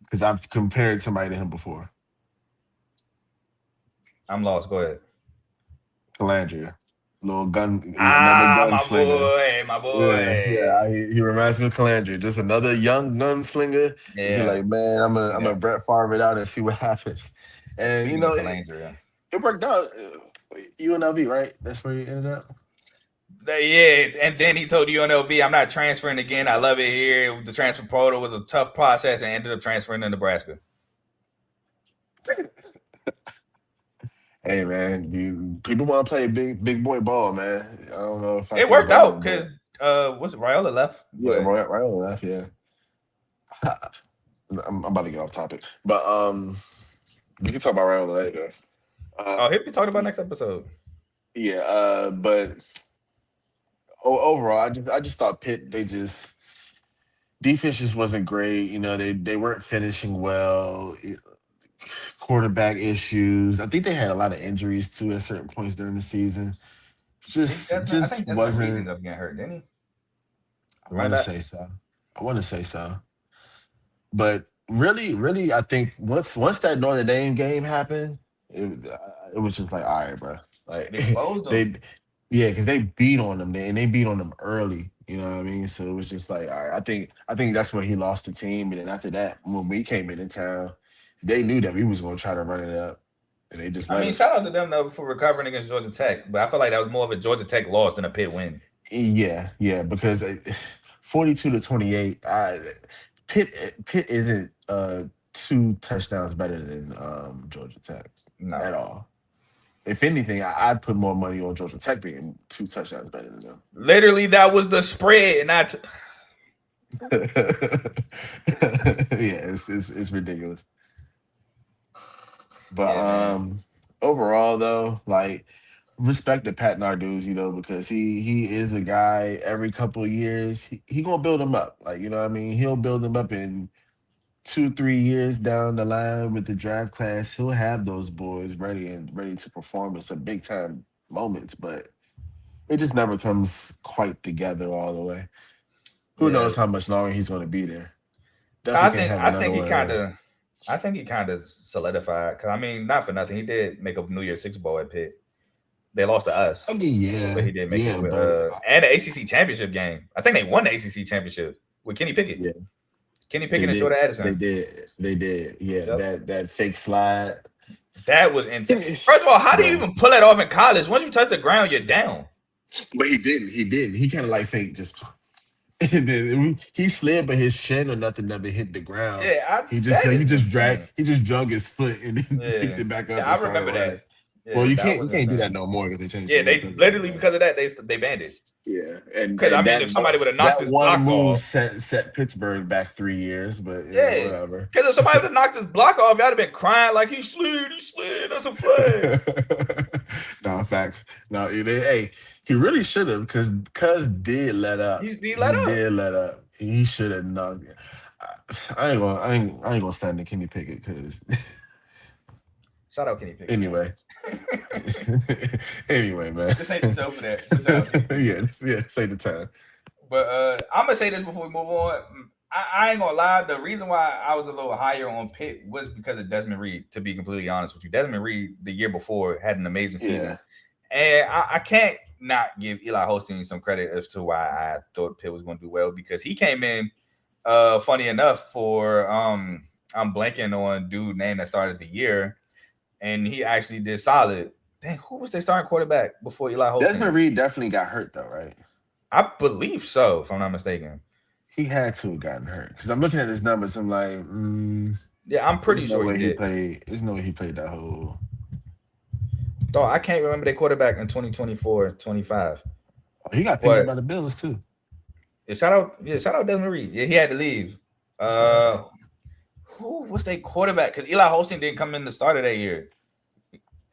because I've compared somebody to him before. I'm lost. Go ahead. Calandria, another Ah, gunslinger. my Yeah. boy. He reminds me of Calandria, just another young gunslinger. And he Yeah, like, man, I'm a yeah. Brett Favre it out and see what happens. And Speaking of Calandria, it worked out. UNLV, right? That's where he ended up. yeah, and then he told UNLV, "I'm not transferring again. I love it here." The transfer portal was a tough process, and ended up transferring to Nebraska. Hey man, people want to play big boy ball, man. I don't know if I It can worked blame out them, because but what's it, Raiola left, yeah, but right on the left, yeah. I'm about to get off topic, but we can talk about right on the later. oh, he'll be talking about Yeah, next episode. yeah, but overall, I just thought Pitt defense just wasn't great. They weren't finishing well. Quarterback issues. I think they had a lot of injuries too at certain points during the season. I think Just Desmond Reed wasn't. ended up getting hurt, didn't he? I Running want to back. say so. I want to say so. But really, I think once that Notre Dame game happened, it was just like, all right, bro. Like They exposed him. they, yeah, because they beat on them, and they beat on them early. You know what I mean? So it was just like, all right. I think that's where he lost the team, and then after that, when we came into town, they knew that we was going to try to run it up, and they just I let mean, us. shout out to them though for recovering against Georgia Tech, but I feel like that was more of a Georgia Tech loss than a Pitt win. Yeah, because 42-28, Pitt isn't 2 touchdowns better than Georgia Tech No, at all. If anything, I'd put more money on Georgia Tech being 2 touchdowns better than them. literally that was the spread, and that's Yeah, it's ridiculous. But yeah, man. overall though, like respect to Pat Narduzzi, because he is a guy every couple of years he gonna build him up. Like, you know what I mean? He'll build him up and 2-3 years down the line with the draft class, he'll have those boys ready to perform in some big time moments, but it just never comes quite together all the way. Who Yeah, knows how much longer he's going to be there? I Definitely can't think have I another think he one of kind those. of I think he kind of solidified. Because I mean, not for nothing, he did make a New Year's Six Bowl at Pitt. They lost to us, I mean, but yeah, he did make it yeah, with but and the ACC championship game. I think they won the ACC championship with Kenny Pickett, yeah, Kenny they Pickett and did, Jordan they Addison. did, they did. Yeah, Yep, that fake slide. that was intense. First of all, how do you Bro, even pull that off in college? Once you touch the ground, you're down. but he didn't. He didn't. He kind of like fake just. And then he slid, but his shin or nothing never hit the ground. Yeah, He just that he is just insane. dragged he just drug his foot and then picked Yeah, it back up yeah, and I started remember running. that. Yeah, Well, that you was can't do that insane. no more because they changed the Yeah, rule they because of that. literally But because of that they banned it. yeah, Because I and mean, if somebody would have knocked that his one block move off, set Pittsburgh back 3 years. But yeah. whatever. Because if somebody would have knocked his block off, y'all have been crying like he slid, that's a flag. No facts. No, hey, he really should have because Cuz did let up. He He let up. did let up. He should have knocked. I ain't gonna stand the Kenny Pickett because Shout out Kenny Pickett. anyway. Anyway, man. This ain't the show for that. Just shout out Kenny Pickett. yeah, say the time. But I'm gonna say this before we move on. I ain't gonna lie. The reason why I was a little higher on Pitt was because of Desmond Reed. To be completely honest with you, Desmond Reed the year before had an amazing season, Yeah. and I can't not give Eli Holstein some credit as to why I thought Pitt was going to do well because he came in. Funny enough, for I'm blanking on dude name that started the year, and he actually did solid. Dang, who was their starting quarterback before Eli Holstein? Desmond Reed definitely got hurt though, right? I believe so, if I'm not mistaken. He had to have gotten hurt because I'm looking at his numbers. I'm like, yeah, I'm pretty there's no sure way he did. played. There's no way he played that whole. Oh, I can't remember their quarterback in 2024, 25. He got picked up by the Bills too. Yeah, shout out Desmond Reed. Yeah, he had to leave. Who was their quarterback? Because Eli Holstein didn't come in the start of that year.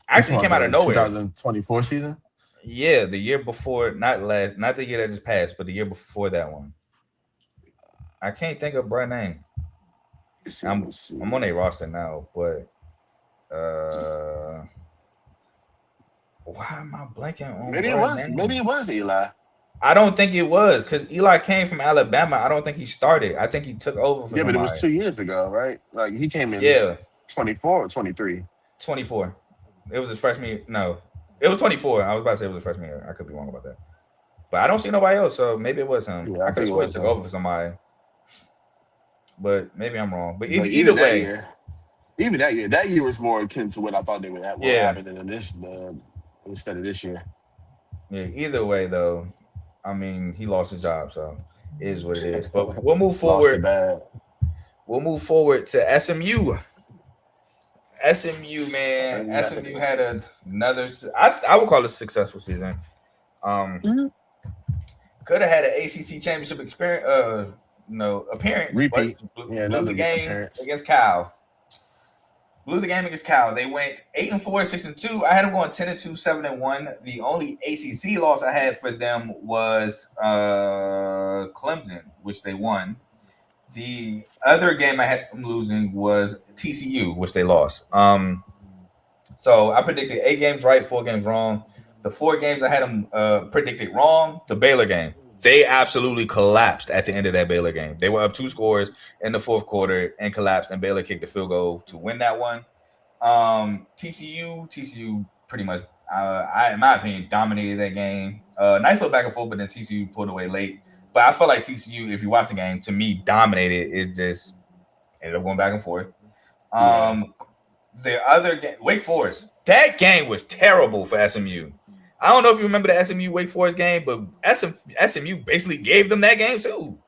Actually, came out of nowhere. 2024 season. Yeah, the year before, not the year that just passed, but the year before that one. I can't think of Brian's name. I'm on a roster now, but why am I blanking on? Maybe it was Eli. I don't think it was because Eli came from Alabama. I don't think he started. I think he took over for but it was 2 years ago, right? Like he came in 24 or 23. 24. It was his freshman year. No, it was 24. I was about to say it was his freshman year. I could be wrong about that. But I don't see nobody else, so maybe it was him. Yeah, I could have sworn he took over for somebody. But maybe I'm wrong. But either way. Even that year was more akin to what I thought they would have happening in this instead of this year. Yeah, either way though, I mean he lost his job, so it is what it is. But we'll move forward. We'll move forward to SMU. SMU, man. SMU had another I would call it a successful season. Could have had an ACC championship experience appearance. Repeat. Blew the game against Cal. They went 8-4, 6-2. I had them going 10-2, 7-1. The only ACC loss I had for them was Clemson, which they won. The other game I had them losing was TCU, which they lost. So I predicted 8 games right, 4 games wrong. The 4 games I had them predicted wrong. The Baylor game. They absolutely collapsed at the end of that Baylor game. They were up 2 scores in the fourth quarter and collapsed, and Baylor kicked the field goal to win that one. TCU pretty much, in my opinion, dominated that game. Nice little back and forth, but then TCU pulled away late. But I felt like TCU, if you watch the game, to me, dominated. It just ended up going back and forth. The other game, Wake Forest, that game was terrible for SMU. I don't know if you remember the SMU Wake Forest game, but SMU basically gave them that game too.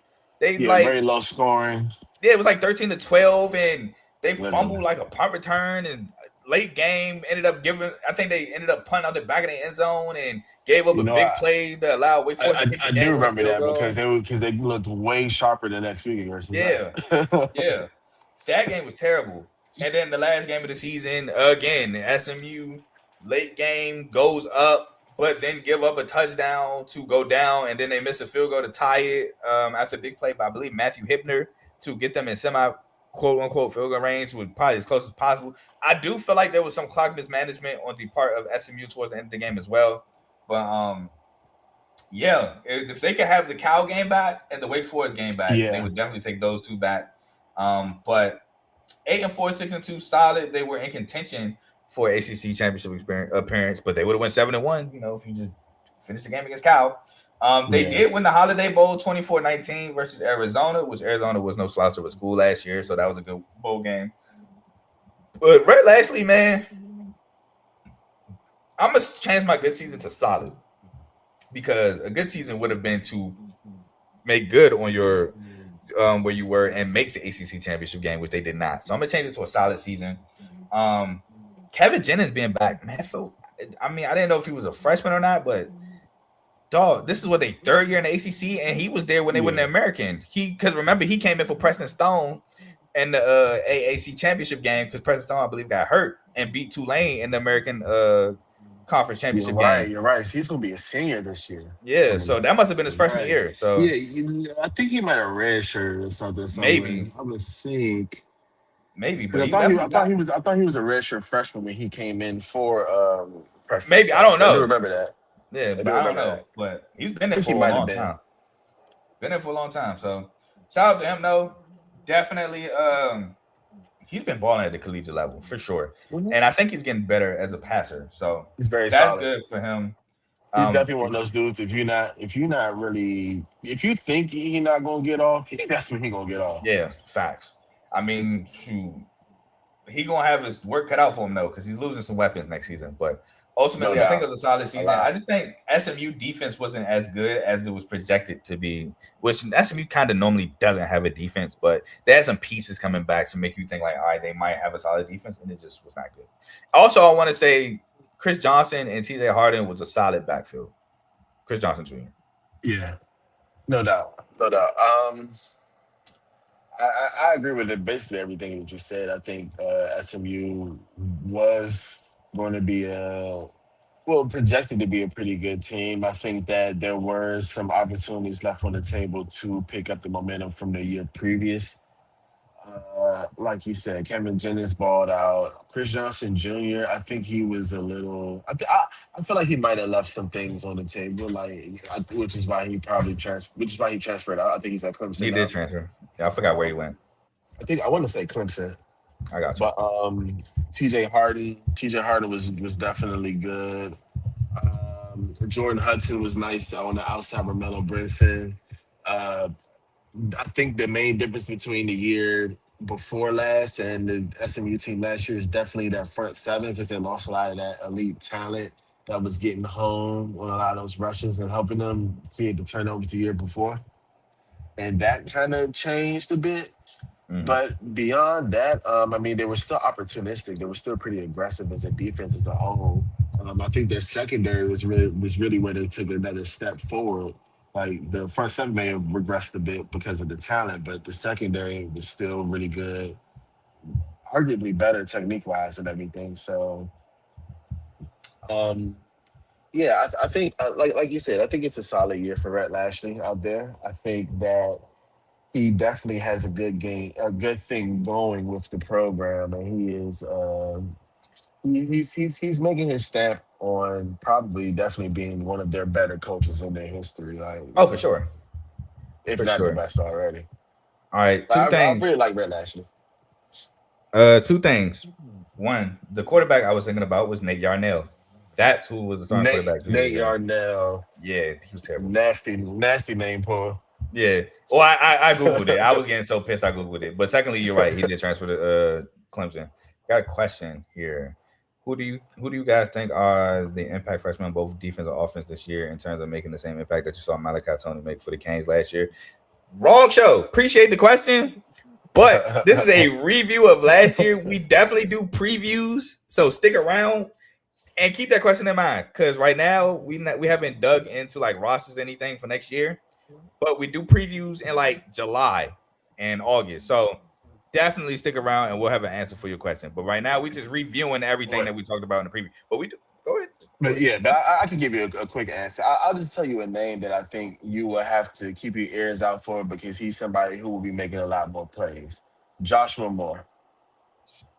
They very low scoring. Yeah, it was like 13-12, and they fumbled like a punt return, and late game ended up I think they ended up punting out the back of the end zone and gave up a big play to allow Wake Forest to kick the game. I do remember that because they looked way sharper the next week versus yeah. That game was terrible. And then the last game of the season, again, the SMU late game goes up, but then give up a touchdown to go down, and then they miss a field goal to tie it after a big play by, I believe, Matthew Hipner to get them in quote unquote field goal range was probably as close as possible. I do feel like there was some clock mismanagement on the part of SMU towards the end of the game as well. But yeah, if they could have the Cal game back and the Wake Forest game back, they Yeah. would definitely take those two back. But 8-4, 6-2, solid. They were in contention for ACC championship appearance, but they would have went 7-1. You know, if you just finished the game against Cal. They did win the Holiday Bowl 24-19 versus Arizona, which Arizona was no slouch of a school last year, so that was a good bowl game. But Rhett Lashley, man, I'm gonna change my good season to solid because a good season would have been to make good on your where you were and make the ACC championship game, which they did not. So I'm gonna change it to a solid season. Kevin Jennings being back, man, I didn't know if he was a freshman or not, but dog, this is what they third year in the ACC, and he was there when they won the American. Because remember, he came in for Preston Stone in the AAC championship game because Preston Stone, I believe, got hurt and beat Tulane in the American conference championship game. You're right. He's gonna be a senior this year. Yeah, so that must have been his freshman year. So yeah, I think he might have redshirted or something. Maybe I would think. Maybe, but I thought he was a redshirt freshman when he came in for Preston. Maybe I don't know. I do remember that. Yeah, but I don't know. That. But he's been there for a long time. Been there for a long time. So shout out to him though. Definitely he's been balling at the collegiate level for sure. Mm-hmm. And I think he's getting better as a passer. So he's very that's solid. Good for him. He's definitely one of those dudes. If you think he's not gonna get off, that's when he's gonna get off. Yeah, facts. I mean, shoot, he gonna have his work cut out for him though, because he's losing some weapons next season. But ultimately, I think it was a solid season. I just think SMU defense wasn't as good as it was projected to be, which SMU kind of normally doesn't have a defense, but they had some pieces coming back to make you think like, all right, they might have a solid defense, and it just was not good. Also, I want to say Chris Johnson and TJ Harden was a solid backfield. Chris Johnson Jr. Yeah, no doubt. I agree with basically everything you just said. I think SMU was going to be projected to be a pretty good team. I think that there were some opportunities left on the table to pick up the momentum from the year previous. Like you said, Kevin Jennings balled out. Chris Johnson Jr., I think he was a little. I feel like he might have left some things on the table, which is why he probably transferred out. I think he's at Clemson. He did transfer. Yeah, I forgot where he went. I want to say Clemson. I got you. But TJ Harden was definitely good. Jordan Hudson was nice on the outside. Romello Brinson. I think the main difference between the year before last and the SMU team last year is definitely that front seven, because they lost a lot of that elite talent that was getting home on a lot of those rushes and helping them create the turnovers the year before. And that kind of changed a bit. Mm-hmm. But beyond that, they were still opportunistic. They were still pretty aggressive as a defense as a whole. I think their secondary was really where they took another step forward. Like the front seven may have regressed a bit because of the talent, but the secondary was still really good, arguably better technique-wise and everything. So, I think like you said, I think it's a solid year for Rhett Lashley out there. I think that he definitely has a good thing going with the program, and he is he's making his stamp on probably definitely being one of their better coaches in their history. For sure. If not the best already. All right, two things. I really like Rhett Lashley. Two things. One, the quarterback I was thinking about was Nate Yarnell. That's who was the starting quarterback. Nate Yarnell. Yeah, he was terrible. Nasty name, Paul. Yeah. Well, I Googled it. I was getting so pissed I Googled it. But secondly, you're right. He did transfer to Clemson. Got a question here. Who do you guys think are the impact freshmen on both defense and offense this year in terms of making the same impact that you saw Malachi Tony make for the Canes last year? Wrong show. Appreciate the question, but this is a review of last year. We definitely do previews, so stick around and keep that question in mind, because right now we haven't dug into like rosters or anything for next year, but we do previews in like July and August. So definitely stick around and we'll have an answer for your question. But right now, we're just reviewing everything that we talked about in the preview. But we do. Go ahead. But yeah, I can give you a quick answer. I'll just tell you a name that I think you will have to keep your ears out for, because he's somebody who will be making a lot more plays. Joshua Moore.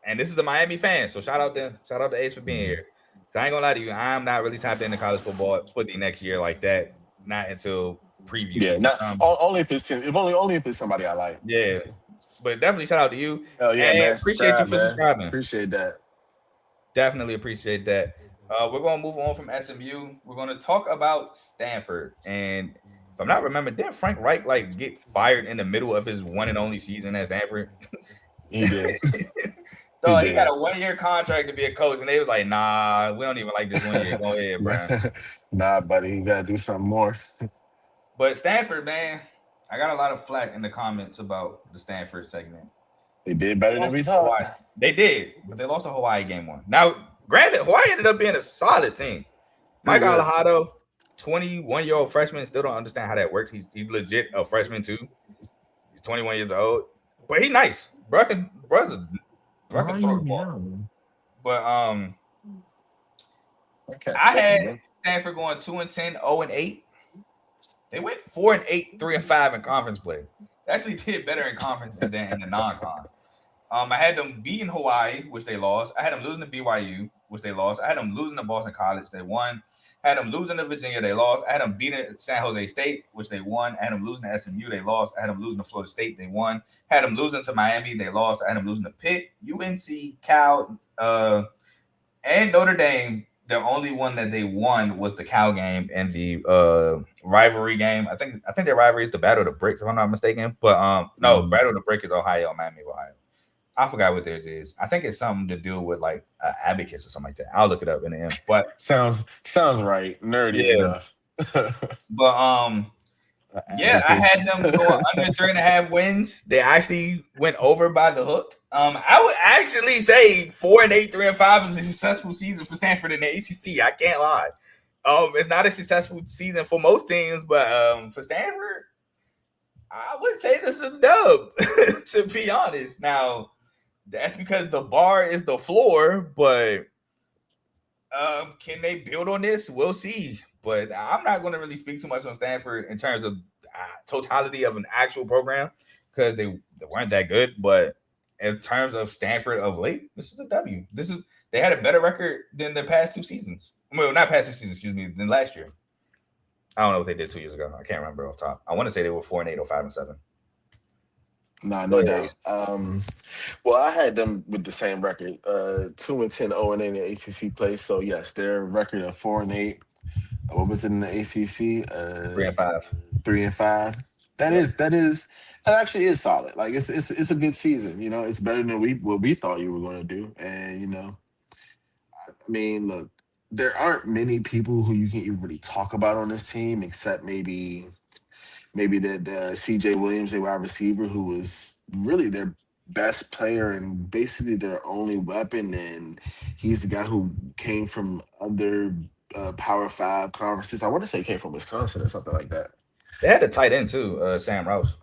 And this is the Miami fan, so shout out to Ace for being here. So I ain't gonna lie to you, I'm not really tapped into college football for the next year like that. Not until previews. Yeah, not only if it's only if it's somebody I like. Yeah, but definitely shout out to you. Hell yeah, and man! Appreciate you for subscribing. Appreciate that. Definitely appreciate that. We're gonna move on from SMU. We're gonna talk about Stanford. And if I'm not remembering, didn't Frank Reich like get fired in the middle of his one and only season at Stanford? He did. So he got a 1-year contract to be a coach, and they was like, "Nah, we don't even like this 1 year. Go ahead, bro." Nah, buddy, you gotta do something more. But Stanford, man, I got a lot of flack in the comments about the Stanford segment. They did better than we thought. They did, but they lost the Hawaii game 1. Now, granted, Hawaii ended up being a solid team. Mike Alejado, 21-year-old freshman, still don't understand how that works. He's legit a freshman too. He's 21 years old, but he's nice. Bro can throw the ball. But I had Stanford going 2-10, 0-8. They went 4-8, 3-5 in conference play. They actually did better in conference than in the non-con. I had them beating Hawaii, which they lost. I had them losing to BYU, which they lost. I had them losing to Boston College, they won. I had them losing to Virginia, they lost. I had them beating San Jose State, which they won. I had them losing to SMU, they lost. I had them losing to Florida State, they won. I had them losing to Miami, they lost. I had them losing to Pitt, UNC, Cal, and Notre Dame. The only one that they won was the Cal game and the rivalry game. I think their rivalry is the Battle of the Bricks, if I'm not mistaken. But no, Battle of the Brick is Ohio, Miami, Ohio. I forgot what theirs is. I think it's something to do with like abacus or something like that. I'll look it up in the end. But sounds right. Nerdy enough. But yeah, I had them going under 3.5 wins. They actually went over by the hook. I would actually say 4-8, 3-5 is a successful season for Stanford in the ACC. I can't lie. It's not a successful season for most teams, but for Stanford, I would say this is a dub. To be honest, now that's because the bar is the floor, but can they build on this? We'll see. But I'm not going to really speak too much on Stanford in terms of totality of an actual program because they weren't that good. But in terms of Stanford of late, this is a W. They had a better record than the past 2 seasons. Well, not past 2 seasons, excuse me, than last year. I don't know what they did 2 years ago. I can't remember off top. I want to say they were 4-8 or 5-7. Nah, no doubt. Well, I had them with the same record, 2-10, 0-8 in the ACC play. So yes, their record of 4-8. What was it in the ACC? 3-5. 3-5. That actually is solid. Like it's a good season. You know, it's better than what we thought you were going to do. And you know, I mean, look, there aren't many people who you can even really talk about on this team, except maybe the CJ Williams, their wide receiver, who was really their best player and basically their only weapon. And he's the guy who came from other Power 5 conferences. I want to say he came from Wisconsin or something like that. They had a tight end too, Sam Rouse.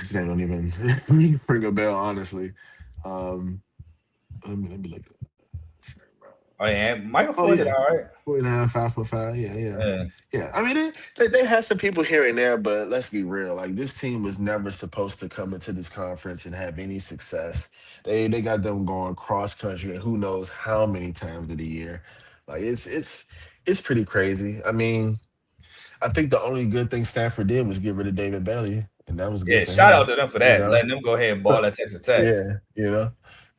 His name don't even ring a bell, honestly. Let me look at it. Oh yeah, Michael Floyd did all right. 4'9", 5'5". Yeah. I mean, they had some people here and there, but let's be real. Like this team was never supposed to come into this conference and have any success. They got them going cross country, and who knows how many times of the year. Like it's pretty crazy. I mean, I think the only good thing Stanford did was get rid of David Bailey, and that was good. Yeah, shout out to them for that, you know? Letting them go ahead and ball at Texas Tech. Yeah, you know.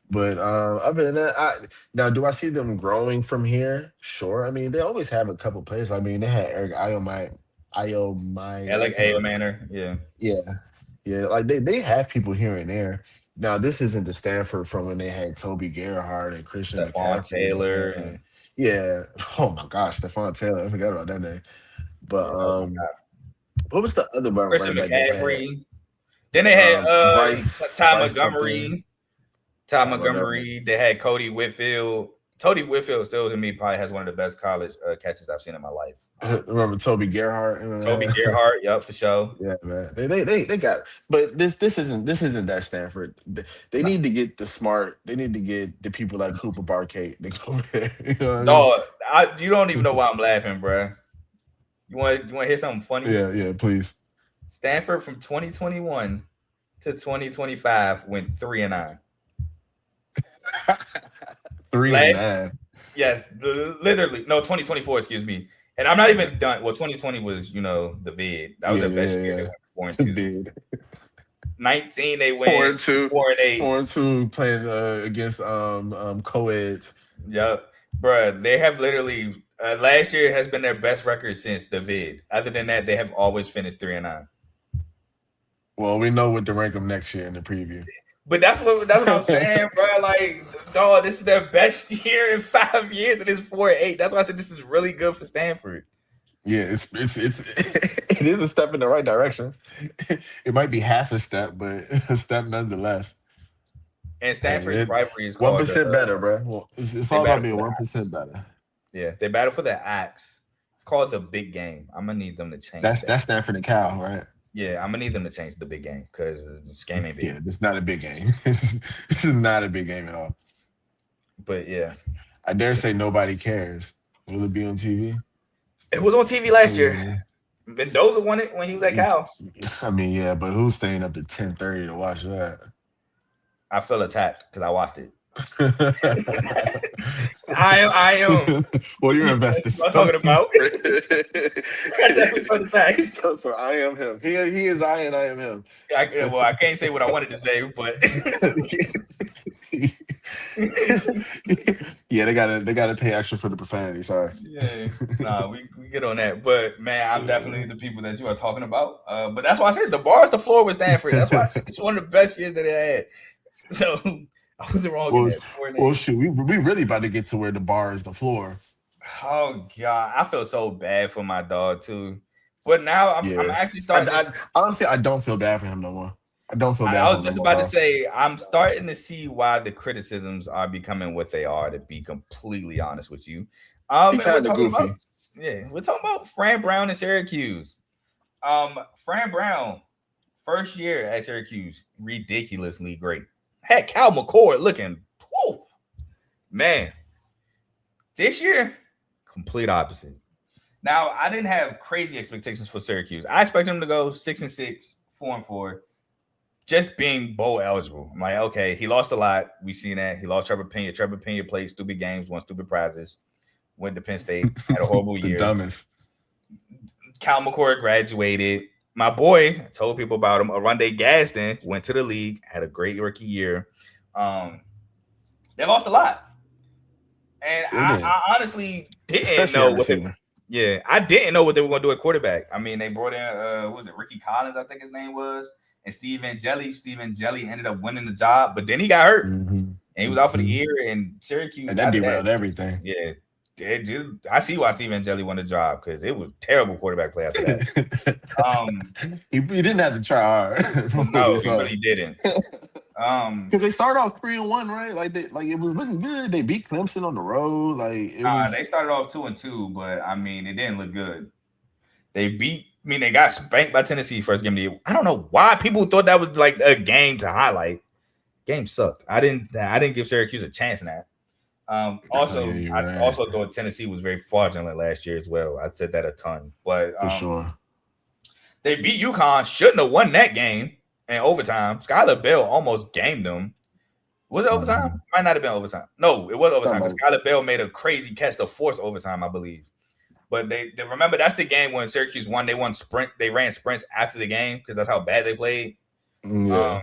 But other than that, now do I see them growing from here? Sure. I mean, they always have a couple players. I mean, they had Eric Ayomai. Like Ayomanor, yeah. Like they have people here and there. Now this isn't the Stanford from when they had Toby Gerhardt and Christian Stephon Taylor. Yeah. Oh my gosh, Stephon Taylor. I forgot about that name. But what was the other one? Christian McCaffrey. Then they had Ty Montgomery. Ty Montgomery. They had Cody Whitfield. Cody Whitfield still to me probably has one of the best college catches I've seen in my life. Remember Toby Gerhardt? Toby Gerhardt, yep, for sure. Yeah, man. They got, but this isn't that Stanford. They need to get the smart. They need to get the people like Cooper Barkate to go there. You know what I mean? You don't even know why I'm laughing, bro. You want to hear something funny? Yeah, please. Stanford from 2021 to 2025 went 3-9. 3-9. Yes, literally. No, 2024. Excuse me. And I'm not even done. Well, 2020 was, the vid. That was their best year. They went 4-2. 19, they went 4-8. 4-2 playing against co-eds. Yep, bruh. They have literally last year has been their best record since the vid. Other than that, they have always finished 3-9. Well, we know what to rank them next year in the preview. But that's what I'm saying, bro. Like, dog, this is their best year in 5 years, and it's 4-8. That's why I said this is really good for Stanford. Yeah, it is a step in the right direction. It might be half a step, but a step nonetheless. And Stanford's rivalry is 1% better, bro. Well, it's all about being 1% better. Yeah, they battle for the axe. It's called the big game. I'm gonna need them to change. That's Stanford and Cal, right? Yeah, I'm gonna need them to change the big game because this game ain't big. Yeah, it's not a big game. This is not a big game at all. But yeah, I dare say nobody cares. Will it be on TV? It was on TV last year. Mendoza won it when he was at Cal. I mean, yeah, but who's staying up to 10:30 to watch that? I feel attacked because I watched it. I am. Well, you're invested. What I'm talking about. I definitely feel attacked. So I am him. He is I and I am him. I can't say what I wanted to say, but yeah, they gotta pay extra for the profanity. Sorry. Yeah, we get on that. But man, I'm definitely the people that you are talking about. But that's why I said the bar is the floor with Stanford. That's why I said it's one of the best years that they had. So I wasn't wrong. Well, shoot, we really about to get to where the bar is the floor. Oh God, I feel so bad for my dog too. But now I'm actually starting. Honestly, I don't feel bad for him no more. I don't feel bad. I was just about to say I'm starting to see why the criticisms are becoming what they are. To be completely honest with you, we're talking about Fran Brown in Syracuse. Fran Brown, first year at Syracuse, ridiculously great. Had Cal McCord looking, man. This year, complete opposite. Now, I didn't have crazy expectations for Syracuse. I expect them to go 6-6, 4-4, just being bowl eligible. I'm like, okay, he lost a lot. We seen that. He lost Trevor Pena. Trevor Pena played stupid games, won stupid prizes, went to Penn State, had a horrible year. Dumbest. Cal McCord graduated. My boy, I told people about him. Arundé Gaston went to the league, had a great rookie year. They lost a lot. And I honestly didn't know what I didn't know what they were going to do at quarterback. I mean, they brought in, Ricky Collins, I think his name was, and Steve Angeli. Steve Angeli ended up winning the job, but then he got hurt, and he was out for the year, and Syracuse. And that derailed everything. Yeah. Dude, I see why Steve Angeli won the job because it was terrible quarterback play after that. He didn't have to try hard. No, he really didn't. Because they started off 3-1, right? Like it was looking good. They beat Clemson on the road. They started off 2-2, but I mean, it didn't look good. They got spanked by Tennessee first game of the year. I don't know why people thought that was like a game to highlight. Game sucked. I didn't give Syracuse a chance in that. I also thought Tennessee was very fraudulent last year as well. I said that a ton, but for sure they beat UConn. Shouldn't have won that game in overtime. Skylar Bell almost gamed them. Was it overtime? Might not have been overtime. No, it was overtime because Skylar Bell made a crazy catch to force overtime, I believe. But they remember that's the game when Syracuse won. They won sprint. They ran sprints after the game because that's how bad they played. Yeah.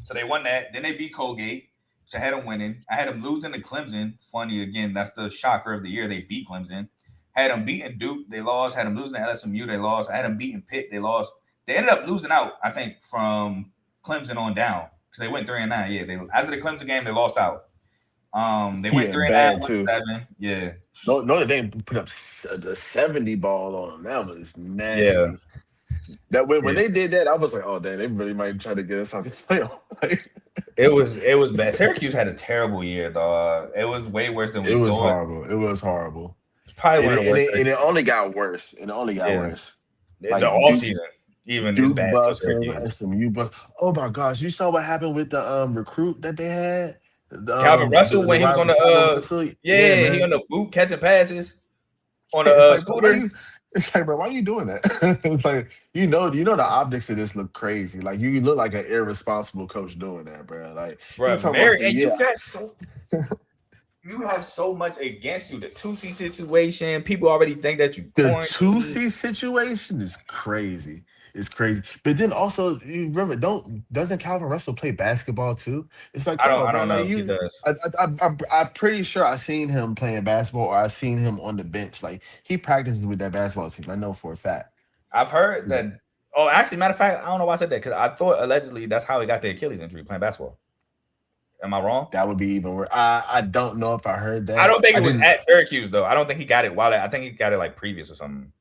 So they won that. Then they beat Colgate. I had them winning. I had them losing to Clemson. Funny again, that's the shocker of the year. They beat Clemson. Had them beating Duke. They lost. Had them losing to LSMU. They lost. I had them beating Pitt. They lost. They ended up losing out, I think, from Clemson on down because they went 3-9. Yeah, after the Clemson game, they lost out. They went 3-9, 7. Yeah. Notre Dame put up a 70 ball on them. That was nasty. Yeah. That when they did that, I was like, oh damn, they really might try to get us out this playoff. It was bad. Syracuse had a terrible year, dog. It was way worse than we thought. Horrible. It was horrible. It's probably one of the worst. And it only got worse. Worse. The offseason, even Duke bad for Syracuse. SMU, but oh my gosh, you saw what happened with the recruit that they had? Calvin Russell when he was on the he on the boot catching passes on the scooter. It's like, bro, why are you doing that? It's like, the optics of this look crazy. Like, you look like an irresponsible coach doing that, bro. Like, he Bro, talking about, and yeah, you have so much against you. The 2C situation, people already think that you the quarantined. 2C situation is crazy. It's crazy. But then also, you remember, doesn't Calvin Russell play basketball too? It's like, come on, I bro. don't know Like, if he you, does. I'm pretty sure I seen him playing basketball, or I seen him on the bench. Like, he practices with that basketball team. I know for a fact. I've heard that. Oh, actually, matter of fact, I don't know why I said that because I thought allegedly that's how he got the Achilles injury playing basketball. Am I wrong? That would be even worse. I don't know if I heard I that. don't think I it was didn't. at Syracuse though. I don't think he got it I think he got it like previous or something.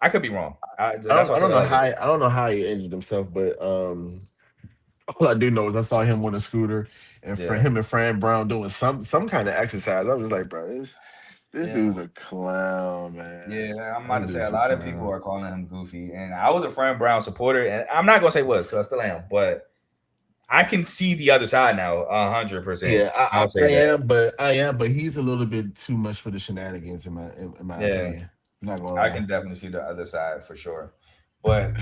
I could be wrong. That's what I I said don't know how. allegedly. I don't know how he injured himself, but all I do know is I saw him on a scooter, and for Yeah. him and Fran Brown doing some kind of exercise. I was like, bro, this Yeah. dude's a clown, man. Yeah, I'm about That to say a dude's a lot of people clown. are calling him goofy, and I was a Fran Brown supporter, and I'm not gonna say was because I still am, but I can see the other side now, 100%. Yeah, I'll say that. I am, but he's a little bit too much for the shenanigans in my Yeah, opinion. I'm not gonna I lie. can definitely see the other side for sure. But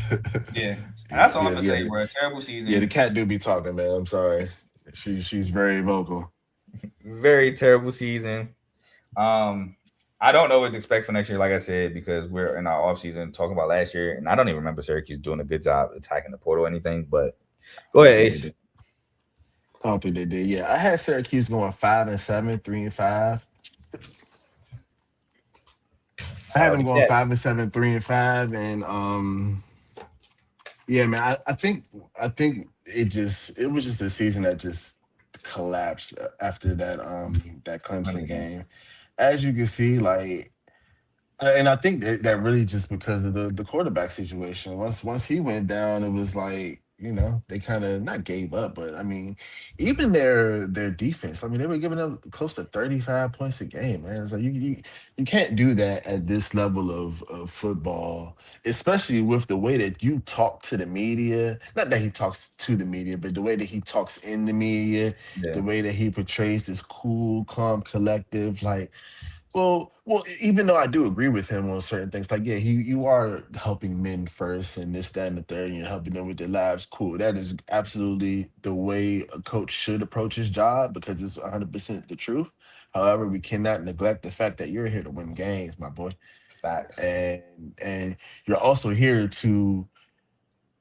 yeah, that's all I'm gonna Yeah, say, bro. Terrible yeah. The season, cat do be talking, man. I'm sorry. She's very vocal. very terrible season. Um, I don't know what to expect for next year, like I said, because we're in our off season talking about last year, and I don't even remember Syracuse doing a good job attacking the portal or anything. But go I don't ahead, think they Ace. did. I don't think they did. Yeah, I had Syracuse going 5-7, 3-5. I Shout had out them to going Cat. 5-7, 3-5, and yeah, man. I think it was just a season that just collapsed after that Clemson Clemson game. game. As you can see, like, and I think that really just because of the quarterback situation. Once he went down, it was like, they kind of not gave up, but I mean, even their defense. I mean, they were giving up close to 35 points a game, man. It's like you can't do that at this level of football, especially with the way that you talk to the media. Not that he talks to the media, but the way that he talks in the media, Yeah, the way that he portrays this cool, calm, collective, like. Well, even though I do agree with him on certain things, like, yeah, you are helping men first and this, that, and the third, and you're helping them with their lives. Cool. That is absolutely the way a coach should approach his job because it's 100% the truth. However, we cannot neglect the fact that you're here to win games, my boy. facts. And you're also here to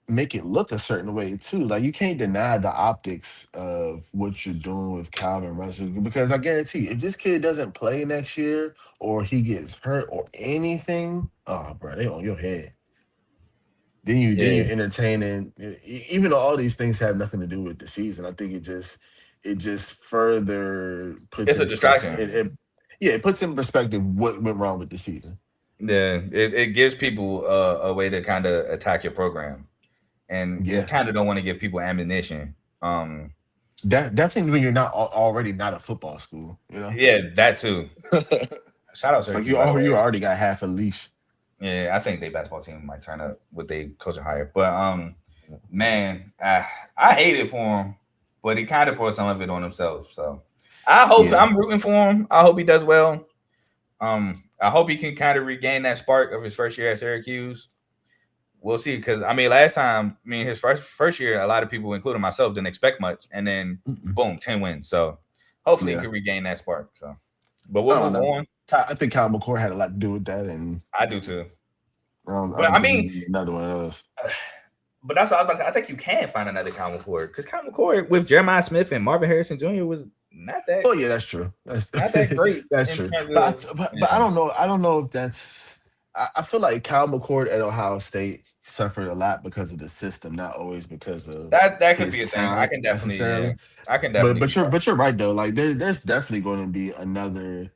make it look a certain way too. Like, you can't deny the optics of what you're doing with Calvin Russell because I guarantee if this kid doesn't play next year or he gets hurt or anything, oh bro, they on your head. Then you Yeah, entertaining even though all these things have nothing to do with the season. I think it just further puts it's a into distraction. yeah, it puts in perspective what went wrong with the season. Yeah, it gives people a way to kind of attack your program, and you Yeah. kind of don't want to give people ammunition. Definitely when you're not already not a football school, you know. Yeah, that too. Shout out It's like Syracuse, by the you way. already got half a leash. Yeah, I think they basketball team might turn up with they coaching higher. But man, I hate it for him, but he kind of put some of it on himself. So I hope Yeah. I'm rooting for him. I hope he does well. I hope he can kind of regain that spark of his first year at Syracuse. We'll see, because I mean, last time, I mean, his first year, a lot of people, including myself, didn't expect much, and then Mm-mm. boom, 10 wins. So hopefully he Yeah. can regain that spark. So, but we'll I don't move know. on. I think Kyle McCord had a lot to do with that, and I do too. I But I don't think we mean, need another one of those. but that's what I was about to say. I think you can find another Kyle McCord, because Kyle McCord with Jeremiah Smith and Marvin Harrison Jr. was not that Oh yeah, that's true. That's not that great that's in true. terms But of but I don't know. I don't know if that's. I feel like Kyle McCord at Ohio State suffered a lot because of the system, not always because of that could be his a thing. I talent can definitely, yeah, necessarily. I can But definitely see that. you're right though. Like, there's definitely going to be another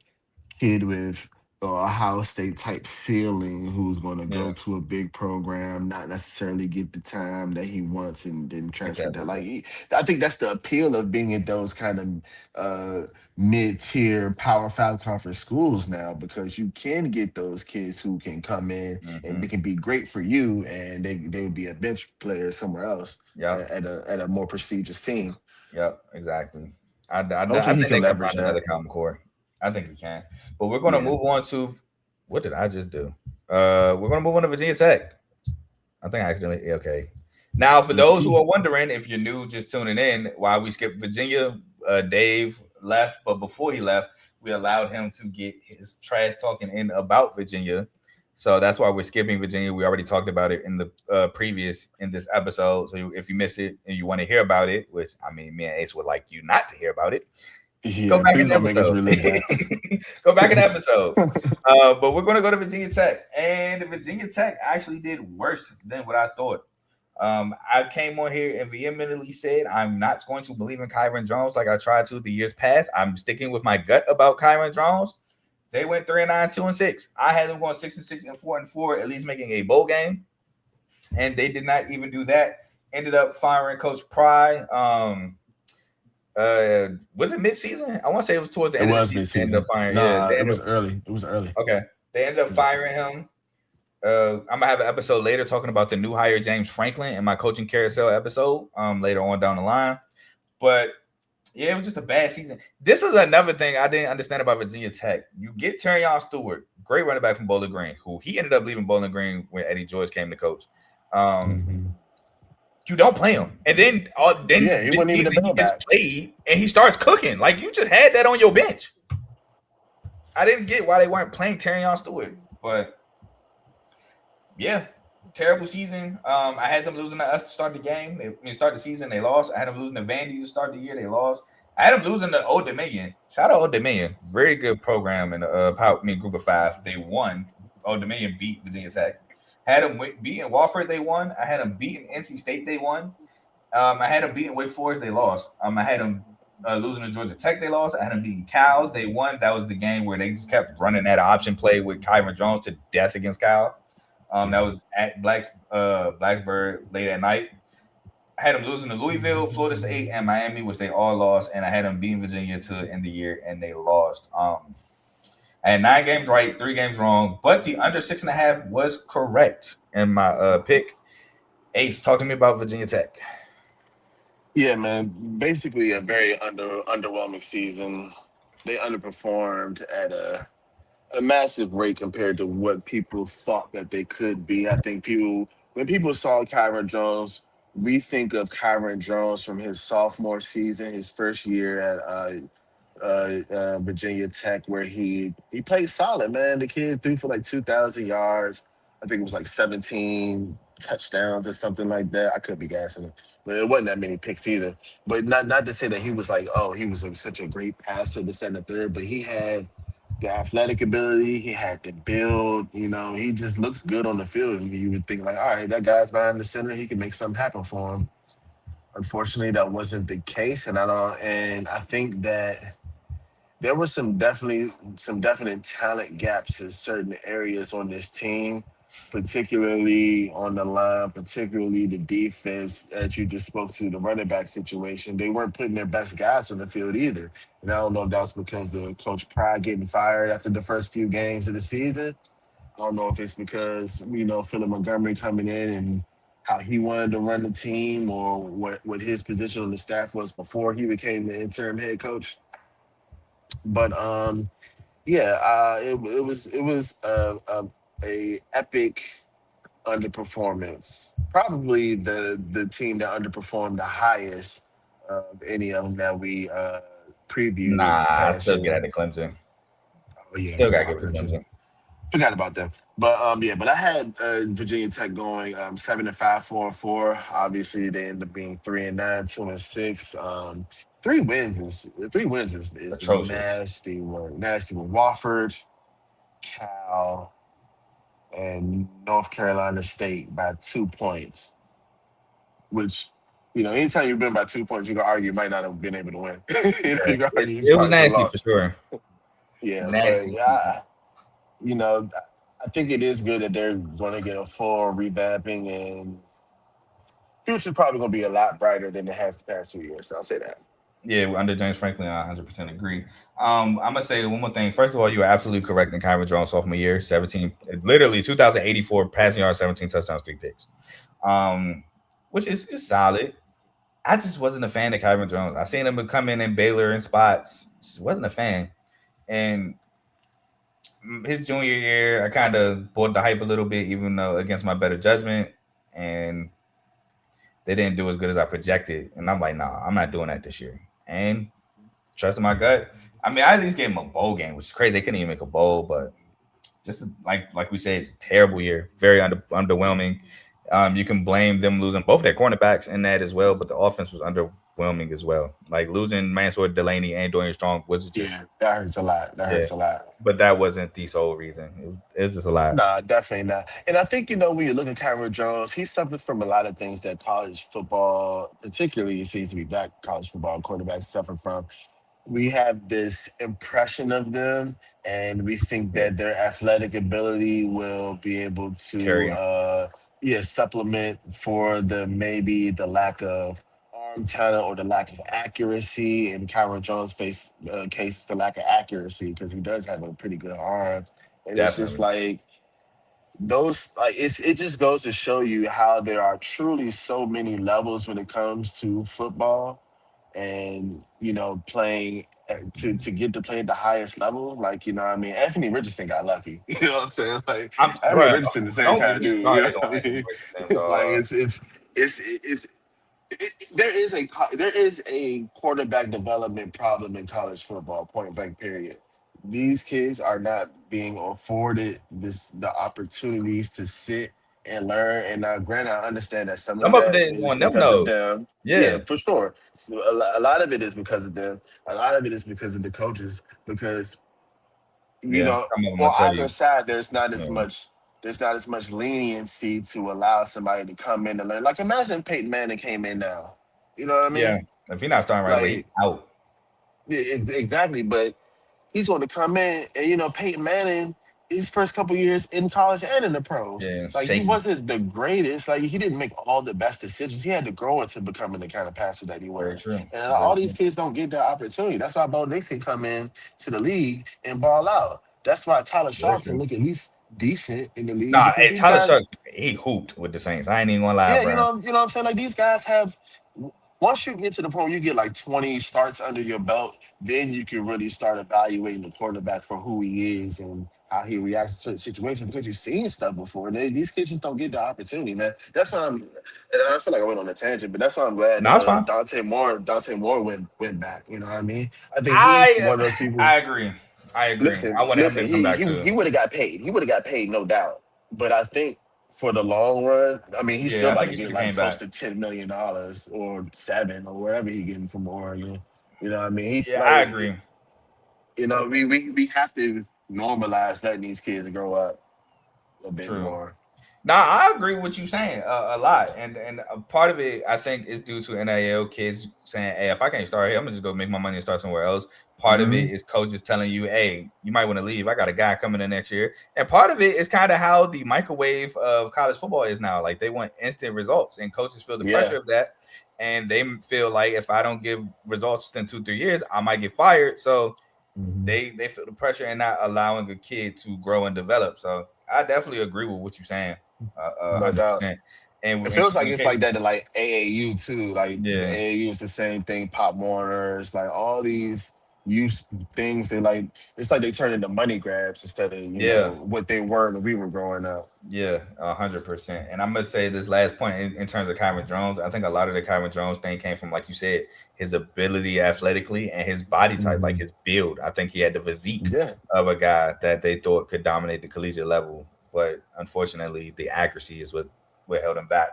kid with a Ohio State type ceiling who's going to go Yeah, to a big program, not necessarily get the time that he wants, and then transfer that. exactly. Like, I think that's the appeal of being at those kind of mid-tier Power Five conference schools now, because you can get those kids who can come in and they Hmm. can be great for you, and they would be a bench player somewhere else Yep. at a more prestigious team. Yep, exactly. I Hopefully, he think can they can leverage find another that. Common Core. I think he can. But we're going to Yeah. move on to What did I just do? We're gonna move on to Virginia Tech. I think I accidentally okay. Now, for those who are wondering, if you're new, just tuning in, why we skipped Virginia, Dave left, but before he left, we allowed him to get his trash talking in about Virginia. So that's why we're skipping Virginia. We already talked about it in the previous in this episode. So if you miss it and you want to hear about it, which I mean, me and Ace would like you not to hear about it, go Yeah, back in please the don't make us episode. relive that. Go back in the episode. But we're going to go to Virginia Tech, and Virginia Tech actually did worse than what I thought. I came on here and vehemently said I'm not going to believe in Kyron Jones like I tried to the years past. I'm sticking with my gut about Kyron Jones. They went 3-9, 2-6. I had them going 6-6 and 4-4, at least making a bowl game, and they did not even do that. Ended up firing Coach Pry. Was it mid-season? I want to say it was towards the end of the season. Mid-season. Ended up firing. Nah, it was early. It was early. Okay, they ended up firing him. I'm gonna have an episode later talking about the new hire James Franklin in my coaching carousel episode. Later on down the line, but yeah, it was just a bad season. This is another thing I didn't understand about Virginia Tech. You get Terrion Stewart, great running back from Bowling Green, who he ended up leaving Bowling Green when Eddie George came to coach. You don't play him, and then he wasn't even he gets played and he starts cooking. Like, you just had that on your bench. I didn't get why they weren't playing Terrion Stewart, but yeah, terrible season. I had them losing to us to start the game. Start the season, they lost. I had them losing to Vandy to start the year, they lost. I had them losing to Old Dominion. Shout out Old Dominion, very good program in the group of 5. They won. Old Dominion beat Virginia Tech. Had them beating Wofford, they won. I had them beating NC State, they won. I had them beating Wake Forest, they lost. I had them losing to Georgia Tech, they lost. I had them beating Cal, they won. That was the game where they just kept running that option play with Kyron Jones to death against Cal. That was at Blacksburg late at night. I had them losing to Louisville, Florida State, and Miami, which they all lost. And I had them beating Virginia to end the year, and they lost. I had 9 games right, 3 games wrong, but the under 6.5 was correct in my pick. Ace, talk to me about Virginia Tech. Yeah, man. Basically, a very underwhelming season. They underperformed at a massive rate compared to what people thought that they could be. I think when people saw Kyron Jones, we think of Kyron Jones from his sophomore season, his first year at Virginia Tech, where he played solid, man. The kid threw for like 2,000 yards. I think it was like 17 touchdowns or something like that. I could be gassing it, but it wasn't that many picks either. But not to say that he was like, oh, he was such a great passer, this, that, and the third, but he had the athletic ability, he had the build, he just looks good on the field. And you would think like, all right, that guy's behind the center, he can make something happen for him. Unfortunately, that wasn't the case. And I think that there were some definite talent gaps in certain areas on this team, particularly on the line, particularly the defense that you just spoke to, the running back situation. They weren't putting their best guys on the field either. And I don't know if that's because the Coach Pride getting fired after the first few games of the season. I don't know if it's because, Philip Montgomery coming in and how he wanted to run the team, or what his position on the staff was before he became the interim head coach. But it was a epic underperformance. Probably the team that underperformed the highest of any of them that we previewed. I still get at Clemson. Oh, yeah, still got to get Clemson. Forgot about them. But but I had Virginia Tech going 7-5, 4-4. Obviously, they end up being 3-9, 2-6. 3 wins is nasty work. Nasty with Wofford, Cal, and North Carolina State by 2 points. Which, anytime you've been by 2 points, you can argue you might not have been able to win. It was nasty for sure. Yeah, nasty. But, I think it is good that they're going to get a full revamping, and future's probably going to be a lot brighter than it has the past 2 years. So I'll say that. Yeah, under James Franklin, I 100% agree. I'm going to say one more thing. First of all, you are absolutely correct in Kyron Jones' sophomore year, 2,084 passing yards, 17 touchdowns, 3 picks, which is solid. I just wasn't a fan of Kyron Jones. I seen him come in Baylor in spots. Just wasn't a fan. And his junior year, I kind of bought the hype a little bit, even though against my better judgment, and they didn't do as good as I projected. And I'm like, nah, I'm not doing that this year. And trusting my gut. I mean, I at least gave him a bowl game, which is crazy. They couldn't even make a bowl, but just like we said, it's a terrible year, very underwhelming. You can blame them losing both their cornerbacks in that as well, but the offense was underwhelming as well. Like losing Mansour Delaney and Dorian Strong was just that hurts a lot. That hurts a lot. But that wasn't the sole reason. It was just a lot. Nah, definitely not. And I think, when you look at Cameron Jones, he suffered from a lot of things that college football, particularly it seems to be black college football quarterbacks, suffer from. We have this impression of them, and we think that their athletic ability will be able Carry to, him. supplement for maybe the lack of arm talent or the lack of accuracy. In Cameron Jones' case, the lack of accuracy because he does have a pretty good arm, and it's just Definitely. like it just goes to show you how there are truly so many levels when it comes to football and playing to get to play at the highest level. Like, what I mean, Anthony Richardson got lucky. You know what I'm saying? Like, Anthony Bro, Richardson the same don't kind get of me dude. You know started what on I Anthony mean? Richardson, Like, dog. there is a quarterback development problem in college football. Point blank. Period. These kids are not being afforded the opportunities to sit and learn. And now, granted, I understand that some of Some of it that is is on them because of though. them. Yeah, Yeah. for sure. So a lot of it is because of them. A lot of it is because of the coaches. Because Yeah. Some of them will on tell either you. side, Yeah. there's not as much leniency to allow somebody to come in and learn. Like, imagine Peyton Manning came in now. You know what I Yeah. mean? If you're not starting right away, he's Like, out. exactly. But he's going to come in, and Peyton Manning, his first couple years in college and in the pros, Yeah. like he Shaky. wasn't the greatest. Like he didn't make all the best decisions. He had to grow into becoming the kind of passer that he Very was. true. And Very all these true. kids don't get that opportunity. That's why Bo Nix can come in to the league and ball out. That's why Tyler Very Shaw can true. look at least decent in the league Nah, because hey, these Tyler guys, Shuck, he hooped with the Saints. I ain't even gonna lie, yeah, bro. what I'm saying? Like these guys have once you get to the point where you get like 20 starts under your belt, then you can really start evaluating the quarterback for who he is and how he reacts to certain situations because you've seen stuff before. And these kids just don't get the opportunity, man. That's why and I feel like I went on a tangent, but that's why I'm glad No, it's fine. Dante Moore went back. You know what I mean? I think he's I one of those people. I agree. I agree. I Listen, wanted him listen. to come He back he too. he would have got paid. He would have got paid, no doubt. But I think for the long run, I mean, he's still Yeah, I about think to he should get have like came close back. to $10 million or 7 or wherever he getting from Oregon. You know what I mean? He's Yeah, I like, agree. we have to normalize letting these kids grow up a bit True. more. Now I agree with what you saying a lot, and a part of it I think is due to NIL kids saying, "Hey, if I can't start here, I'm gonna just go make my money and start somewhere else." Part of it Mhm. is coaches telling you, "Hey, you might want to leave. I got a guy coming in next year," and part of it is kind of how the microwave of college football is now. Like they want instant results, and coaches feel the pressure Yeah. of that, and they feel like if I don't give results within 2-3 years, I might get fired. So Mhm. they feel the pressure and not allowing a kid to grow and develop. So I definitely agree with what you're saying, No hundred doubt. percent. And It in feels like it's like communication, that in like AAU too. Like the yeah, AAU is the same thing. Pop Warners, like all these use things. They like it's like they turn into money grabs instead of yeah, what they were when we were growing up. yeah, 100%. And I'm gonna say this last point in terms of Kyron Jones. I think a lot of the Kyron Jones thing came from, like you said, his ability athletically and his body type, like Mhm. his build. I think he had the physique Yeah. of a guy that they thought could dominate the collegiate level, but unfortunately, the accuracy is what held him back.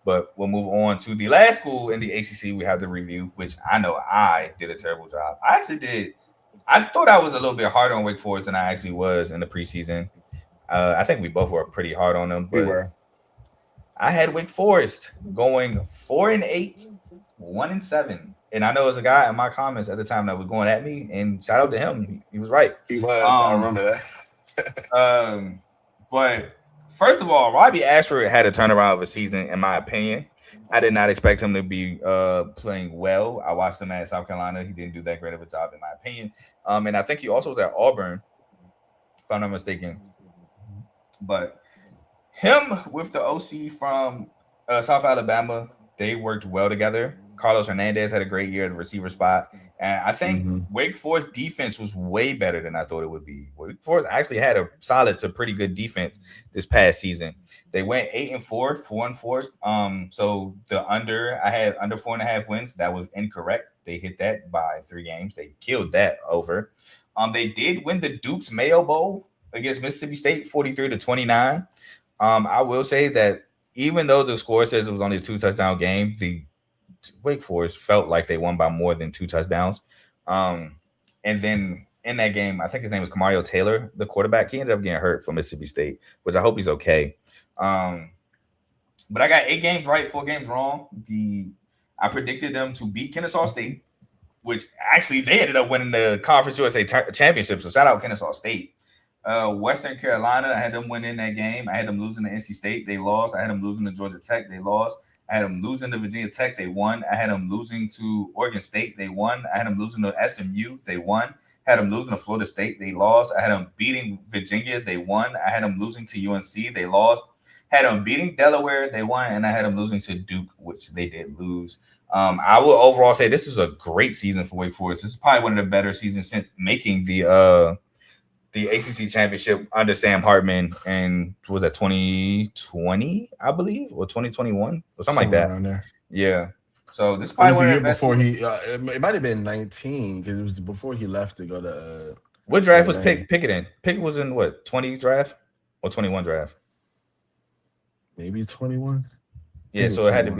But we'll move on to the last school in the ACC we have to review, which I know I did a terrible job. I actually did. I thought I was a little bit harder on Wake Forest than I actually was in the preseason. I think we both were pretty hard on them, We but were. I had Wake Forest going 4-8, 1-7. And I know there's a guy in my comments at the time that was going at me, and shout out to him. He was right. He was. I Um, remember um, but first of all, Robbie Ashford had a turnaround of a season, in my opinion. I did not expect him to be playing well. I watched him at South Carolina. He didn't do that great of a job, in my opinion. And I think he also was at Auburn, if I'm not mistaken. But him with the OC from South Alabama, they worked well together. Carlos Hernandez had a great year at the receiver spot. And I think Mm-hmm. Wake Forest defense was way better than I thought it would be. Wake Forest actually had a solid to pretty good defense this past season. They went 8-4, 4-4. So I had under 4.5 wins. That was incorrect. They hit that by 3 games. They killed that over. They did win the Duke's Mayo Bowl against Mississippi State, 43-29. I will say that even though the score says it was only a 2-touchdown game, the Wake Forest felt like they won by more than 2 touchdowns. And then in that game, I think his name was Kamario Taylor, the quarterback. He ended up getting hurt for Mississippi State, which I hope he's okay. But I got 8 games right, 4 games wrong. I predicted them to beat Kennesaw State, which actually they ended up winning the Conference USA Championship. So shout out Kennesaw State. Western Carolina, I had them winning that game. I had them losing to NC State. They lost. I had them losing to Georgia Tech. They lost. I had them losing to Virginia Tech. They won. I had them losing to Oregon State. They won. I had them losing to SMU. They won. I had them losing to Florida State. They lost. I had them beating Virginia. They won. I had them losing to UNC. They lost. Had them beating Delaware. They won. And I had them losing to Duke, which they did lose. I will overall say this is a great season for Wake Forest. This is probably one of the better seasons since making the ACC championship under Sam Hartman, and was that 2020, I believe, or 2021, or something like that. Around there. Yeah. So this is It probably was one the of year the best before seasons. it might have been 19 because it was before he left to go to. What draft was Miami. Pickett in? Pickett was in what, 20 draft or 21 draft? Maybe 21. Yeah, so it had to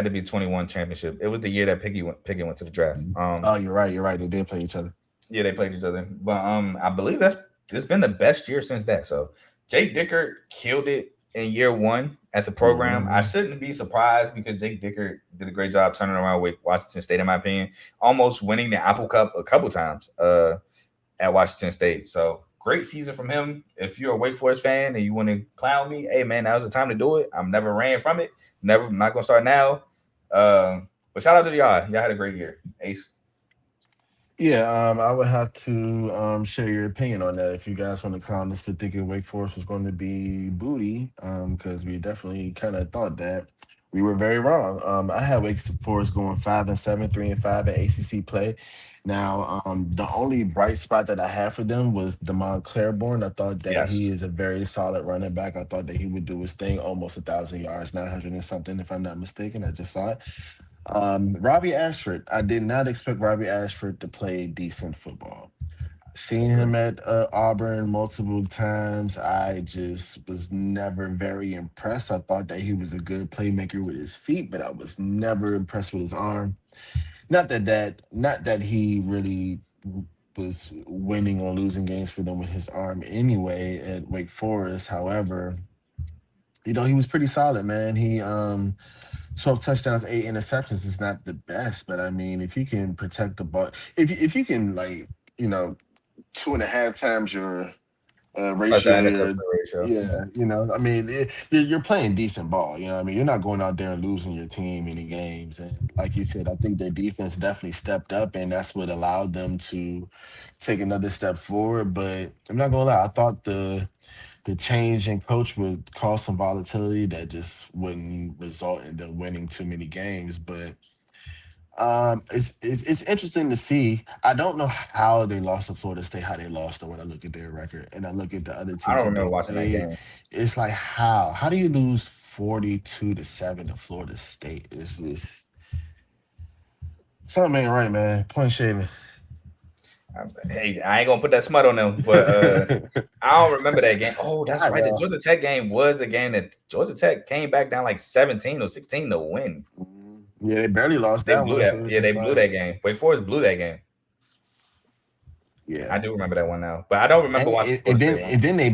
be 21 championship. It was the year that Pickett went to the draft. Oh, you're right. They did play each other. Yeah, they played each other. But I believe it's been the best year since that. So Jake Dickert killed it in year 1 at the program. Mm-hmm. I shouldn't be surprised because Jake Dickert did a great job turning around with Washington State, in my opinion, almost winning the Apple Cup a couple times at Washington State. So great season from him. If you're a Wake Forest fan and you want to clown me, hey man, now's the time to do it. I'm never ran from it. I'm not gonna start now. But shout out to y'all. Y'all had a great year. Ace. Yeah, I would have to share your opinion on that if you guys want to clown us for thinking Wake Forest was going to be booty, because we definitely kind of thought that. We were very wrong. I had Wake Forest going 5-7, 3-5 at ACC play. Now, the only bright spot that I had for them was Damon Claiborne. I thought that he is a very solid running back. I thought that he would do his thing, almost 1,000 yards, 900 and something, if I'm not mistaken. I just saw it. Robbie Ashford. I did not expect Robbie Ashford to play decent football. Seen him at Auburn multiple times. I just was never very impressed. I thought that he was a good playmaker with his feet, but I was never impressed with his arm. Not that he really was winning or losing games for them with his arm anyway at Wake Forest. However, he was pretty solid, man. He 12 touchdowns, 8 interceptions is not the best, but I mean, if you can protect the ball, if you can 2.5 times your ratio, I mean, you're playing decent ball. I mean, you're not going out there and losing your team any games. And like you said, I think their defense definitely stepped up, and that's what allowed them to take another step forward. But I'm not gonna lie, I thought the change in coach would cause some volatility that just wouldn't result in them winning too many games. But it's interesting to see. I don't know how they lost to Florida State, how they lost, though, when I look at their record and I look at the other teams. I don't remember watching that game. It's like, how do you lose 42-7 to Florida State? Is this something ain't right, man? Point shaving. Hey, I ain't gonna put that smut on them, but I don't remember that game. Oh, that's right. The Georgia Tech game was the game that Georgia Tech came back down like 17 or 16 to win. Yeah, they barely lost that one. So they blew that game. Wake Forest blew that game. Yeah, I do remember that one now, but I don't remember watching. And then they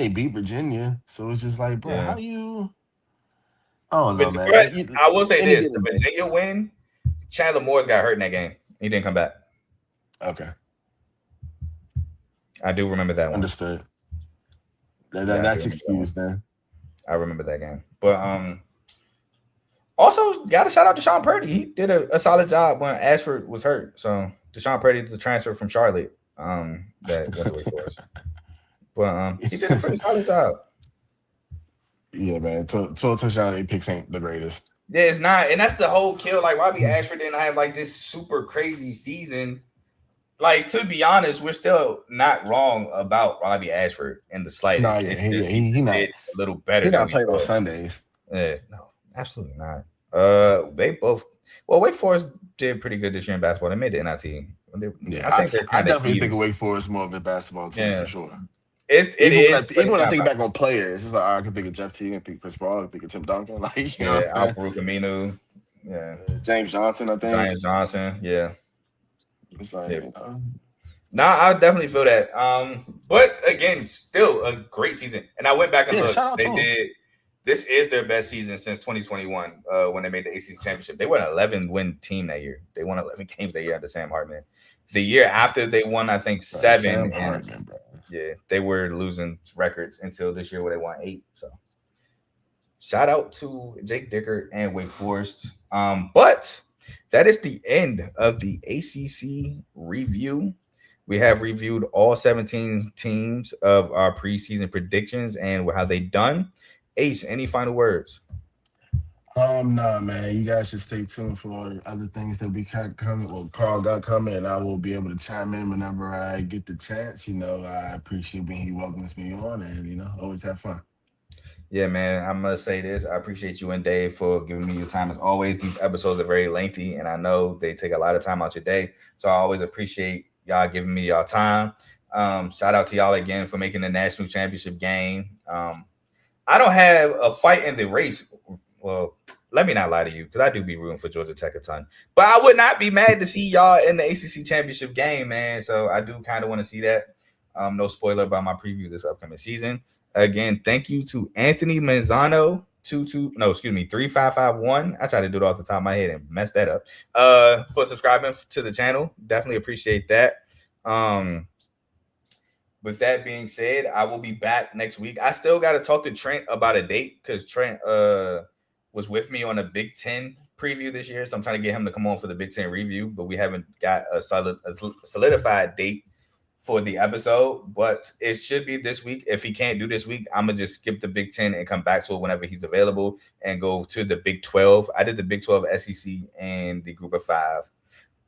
beat Virginia. So it's just like, bro, how do you? Oh no, man. I will say this: the Virginia win, Chandler Morris got hurt in that game. He didn't come back. Okay. I do remember that one. Understood. That's excused then. I remember that game. But also got to shout out to Deshaun Purdy. He did a solid job when Ashford was hurt. So Deshaun Purdy is a transfer from Charlotte. That went for us. But he did a pretty solid job. Yeah, man. 12 touchdowns, 8 picks ain't the greatest. Yeah, it's not, and that's the whole kill. Like Robbie Ashford didn't have like this super crazy season. Like, to be honest, we're still not wrong about Robbie Ashford in the No, slightest. yeah, It's just he he just not did a little better he than not we playing on thought. Sundays. Yeah, no, absolutely not. They both. Well, Wake Forest did pretty good this year in basketball. They made the NIT. Yeah, I think they're I kind of definitely think even. Wake Forest is more of a basketball team for Yeah, sure. it is, but Even it's when I not think by. back on players, it's like I can think of Jeff T, I can think of Chris Paul, I can think of Tim Duncan, like you know Yeah, what I'm Al saying? Farouk Aminu. Yeah, James Johnson, I think. Giants Johnson. Yeah, It's like yeah. you know, Nah, I definitely feel that. But again, still a great season. And I went back and yeah. looked. Shout out to They him. did. This is their best season since 2021. When they made the ACC championship, they won an 11-win team that year. They won 11 games that year under Sam Hartman. The year after they won, I think Bro, 7, Sam and Hartman, bro. yeah, they were losing records until this year where they won 8. So shout out to Jake Dicker and Wake Forest. But that is the end of the ACC review. We have reviewed all 17 teams of our preseason predictions and how they done. Ace, any final words? Nah, man. You guys should stay tuned for other things that we got coming. Well, Carl got coming, and I will be able to chime in whenever I get the chance. You know, I appreciate when he welcomes me on, and you know, always have fun. Yeah, man, I'm gonna say this. I appreciate you and Dave for giving me your time as always. These episodes are very lengthy, and I know they take a lot of time out your day. So I always appreciate y'all giving me y'all time. Shout out to y'all again for making the national championship game. I don't have a fight in the race. Well, let me not lie to you, because I do be rooting for Georgia Tech a ton. But I would not be mad to see y'all in the ACC championship game, man. So I do kind of want to see that. No spoiler about my preview this upcoming season. Again, thank you to Anthony Manzano. 3551. I tried to do it off the top of my head and messed that up. For subscribing to the channel. Definitely appreciate that. With that being said, I will be back next week. I still got to talk to Trent about a date because Trent was with me on a Big Ten preview this year. So I'm trying to get him to come on for the Big Ten review, but we haven't got a solidified date for the episode. But it should be this week. If he can't do this week, I'm going to just skip the Big Ten and come back to it whenever he's available and go to the Big 12. I did the Big 12 SEC and the Group of 5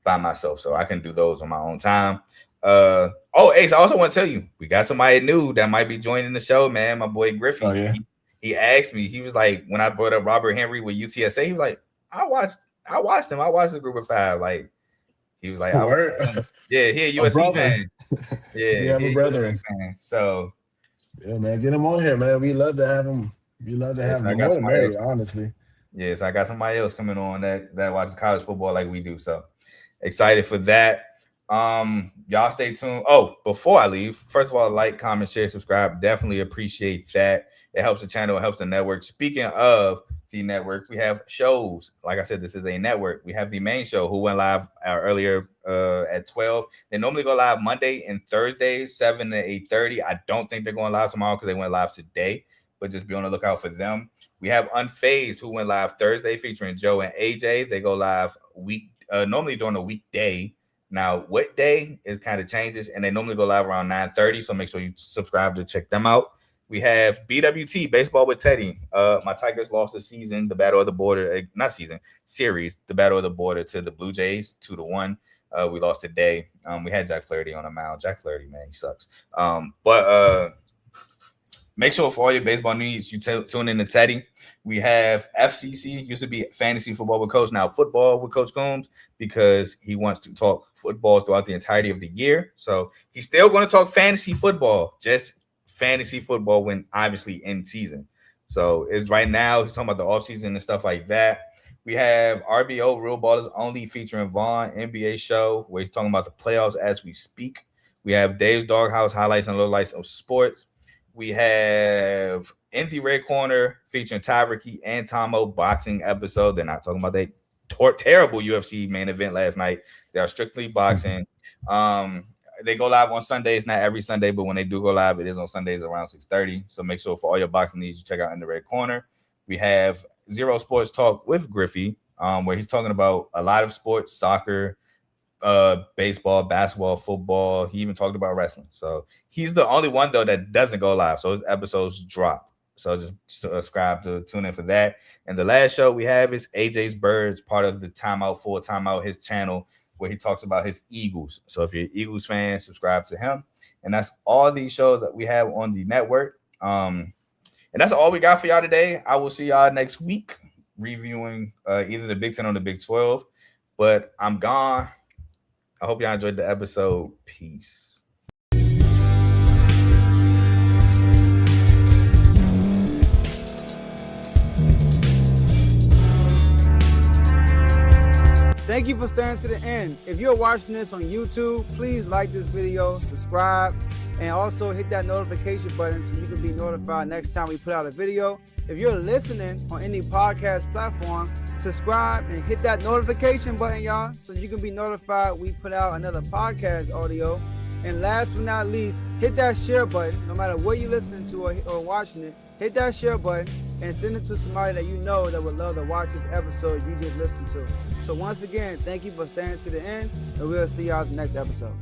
by myself, so I can do those on my own time. Ace, I also want to tell you, we got somebody new that might be joining the show, man. My boy Griffey. Oh yeah. He asked me, he was like, when I brought up Robert Henry with UTSA, he was like, I watched him. I watched the Group of 5. Like, he was like, yeah, he a USC fan. Yeah, we have a brother. Fan. So yeah, man, get him on here, man. We love to have him. We love to have him. More than Mary, honestly. Yes, I got somebody else coming on that watches college football like we do. So excited for that. Y'all stay tuned. Oh, before I leave, first of all, like, comment, share, subscribe. Definitely appreciate that. It helps the channel, it helps the network. Speaking of the network, we have shows. Like I said, this is a network. We have the main show who went live earlier at 12. They normally go live Monday and Thursdays, 7 to 8:30. I don't think they're going live tomorrow because they went live today, but just be on the lookout for them. We have Unfazed who went live Thursday featuring Joe and AJ. They go live normally during a weekday. Now, what day is kind of changes, and they normally go live around 9:30, so make sure you subscribe to check them out. We have BWT, Baseball with Teddy. My Tigers lost the season, the Battle of the Border, series, the Battle of the Border to the Blue Jays, 2-1. We lost today. We had Jack Flaherty on the mound. Jack Flaherty, man, he sucks. But make sure for all your baseball needs, you tune in to Teddy. We have FCC, used to be Fantasy Football with Coach, now Football with Coach Coombs, because he wants to talk football throughout the entirety of the year. So he's still going to talk fantasy football, just fantasy football when obviously in season. So it's right now, he's talking about the offseason and stuff like that. We have RBO, Real Ballers Only, featuring Vaughn, NBA show, where he's talking about the playoffs as we speak. We have Dave's Doghouse, highlights and lowlights of sports. We have In the Red Corner featuring Ty Ricky and Tomo boxing episode. They're not talking about that terrible UFC main event last night. They are strictly boxing. They go live on Sundays, not every Sunday, but when they do go live, it is on Sundays around 6:30. So make sure for all your boxing needs, you check out In the Red Corner. We have Zero Sports Talk with Griffey, where he's talking about a lot of sports, soccer, baseball, basketball, football. He even talked about wrestling. So he's the only one though that doesn't go live. So his episodes drop So just subscribe to tune in for that. And the last show we have is AJ's Birds, part of the Timeout for Timeout, his channel, where he talks about his Eagles. So if you're an Eagles fan, subscribe to him. And that's all these shows that we have on the network. And that's all we got for y'all today. I will see y'all next week reviewing either the Big 10 or the Big 12. But I'm gone. I hope y'all enjoyed the episode. Peace. Thank you for staying to the end. If you're watching this on YouTube, please like this video, subscribe, and also hit that notification button so you can be notified next time we put out a video. If you're listening on any podcast platform, subscribe and hit that notification button, y'all, so you can be notified we put out another podcast audio. And last but not least, hit that share button. No matter what you're listening to or watching it, hit that share button and send it to somebody that you know that would love to watch this episode you just listened to. So once again, thank you for staying to the end, and we'll see y'all in the next episode.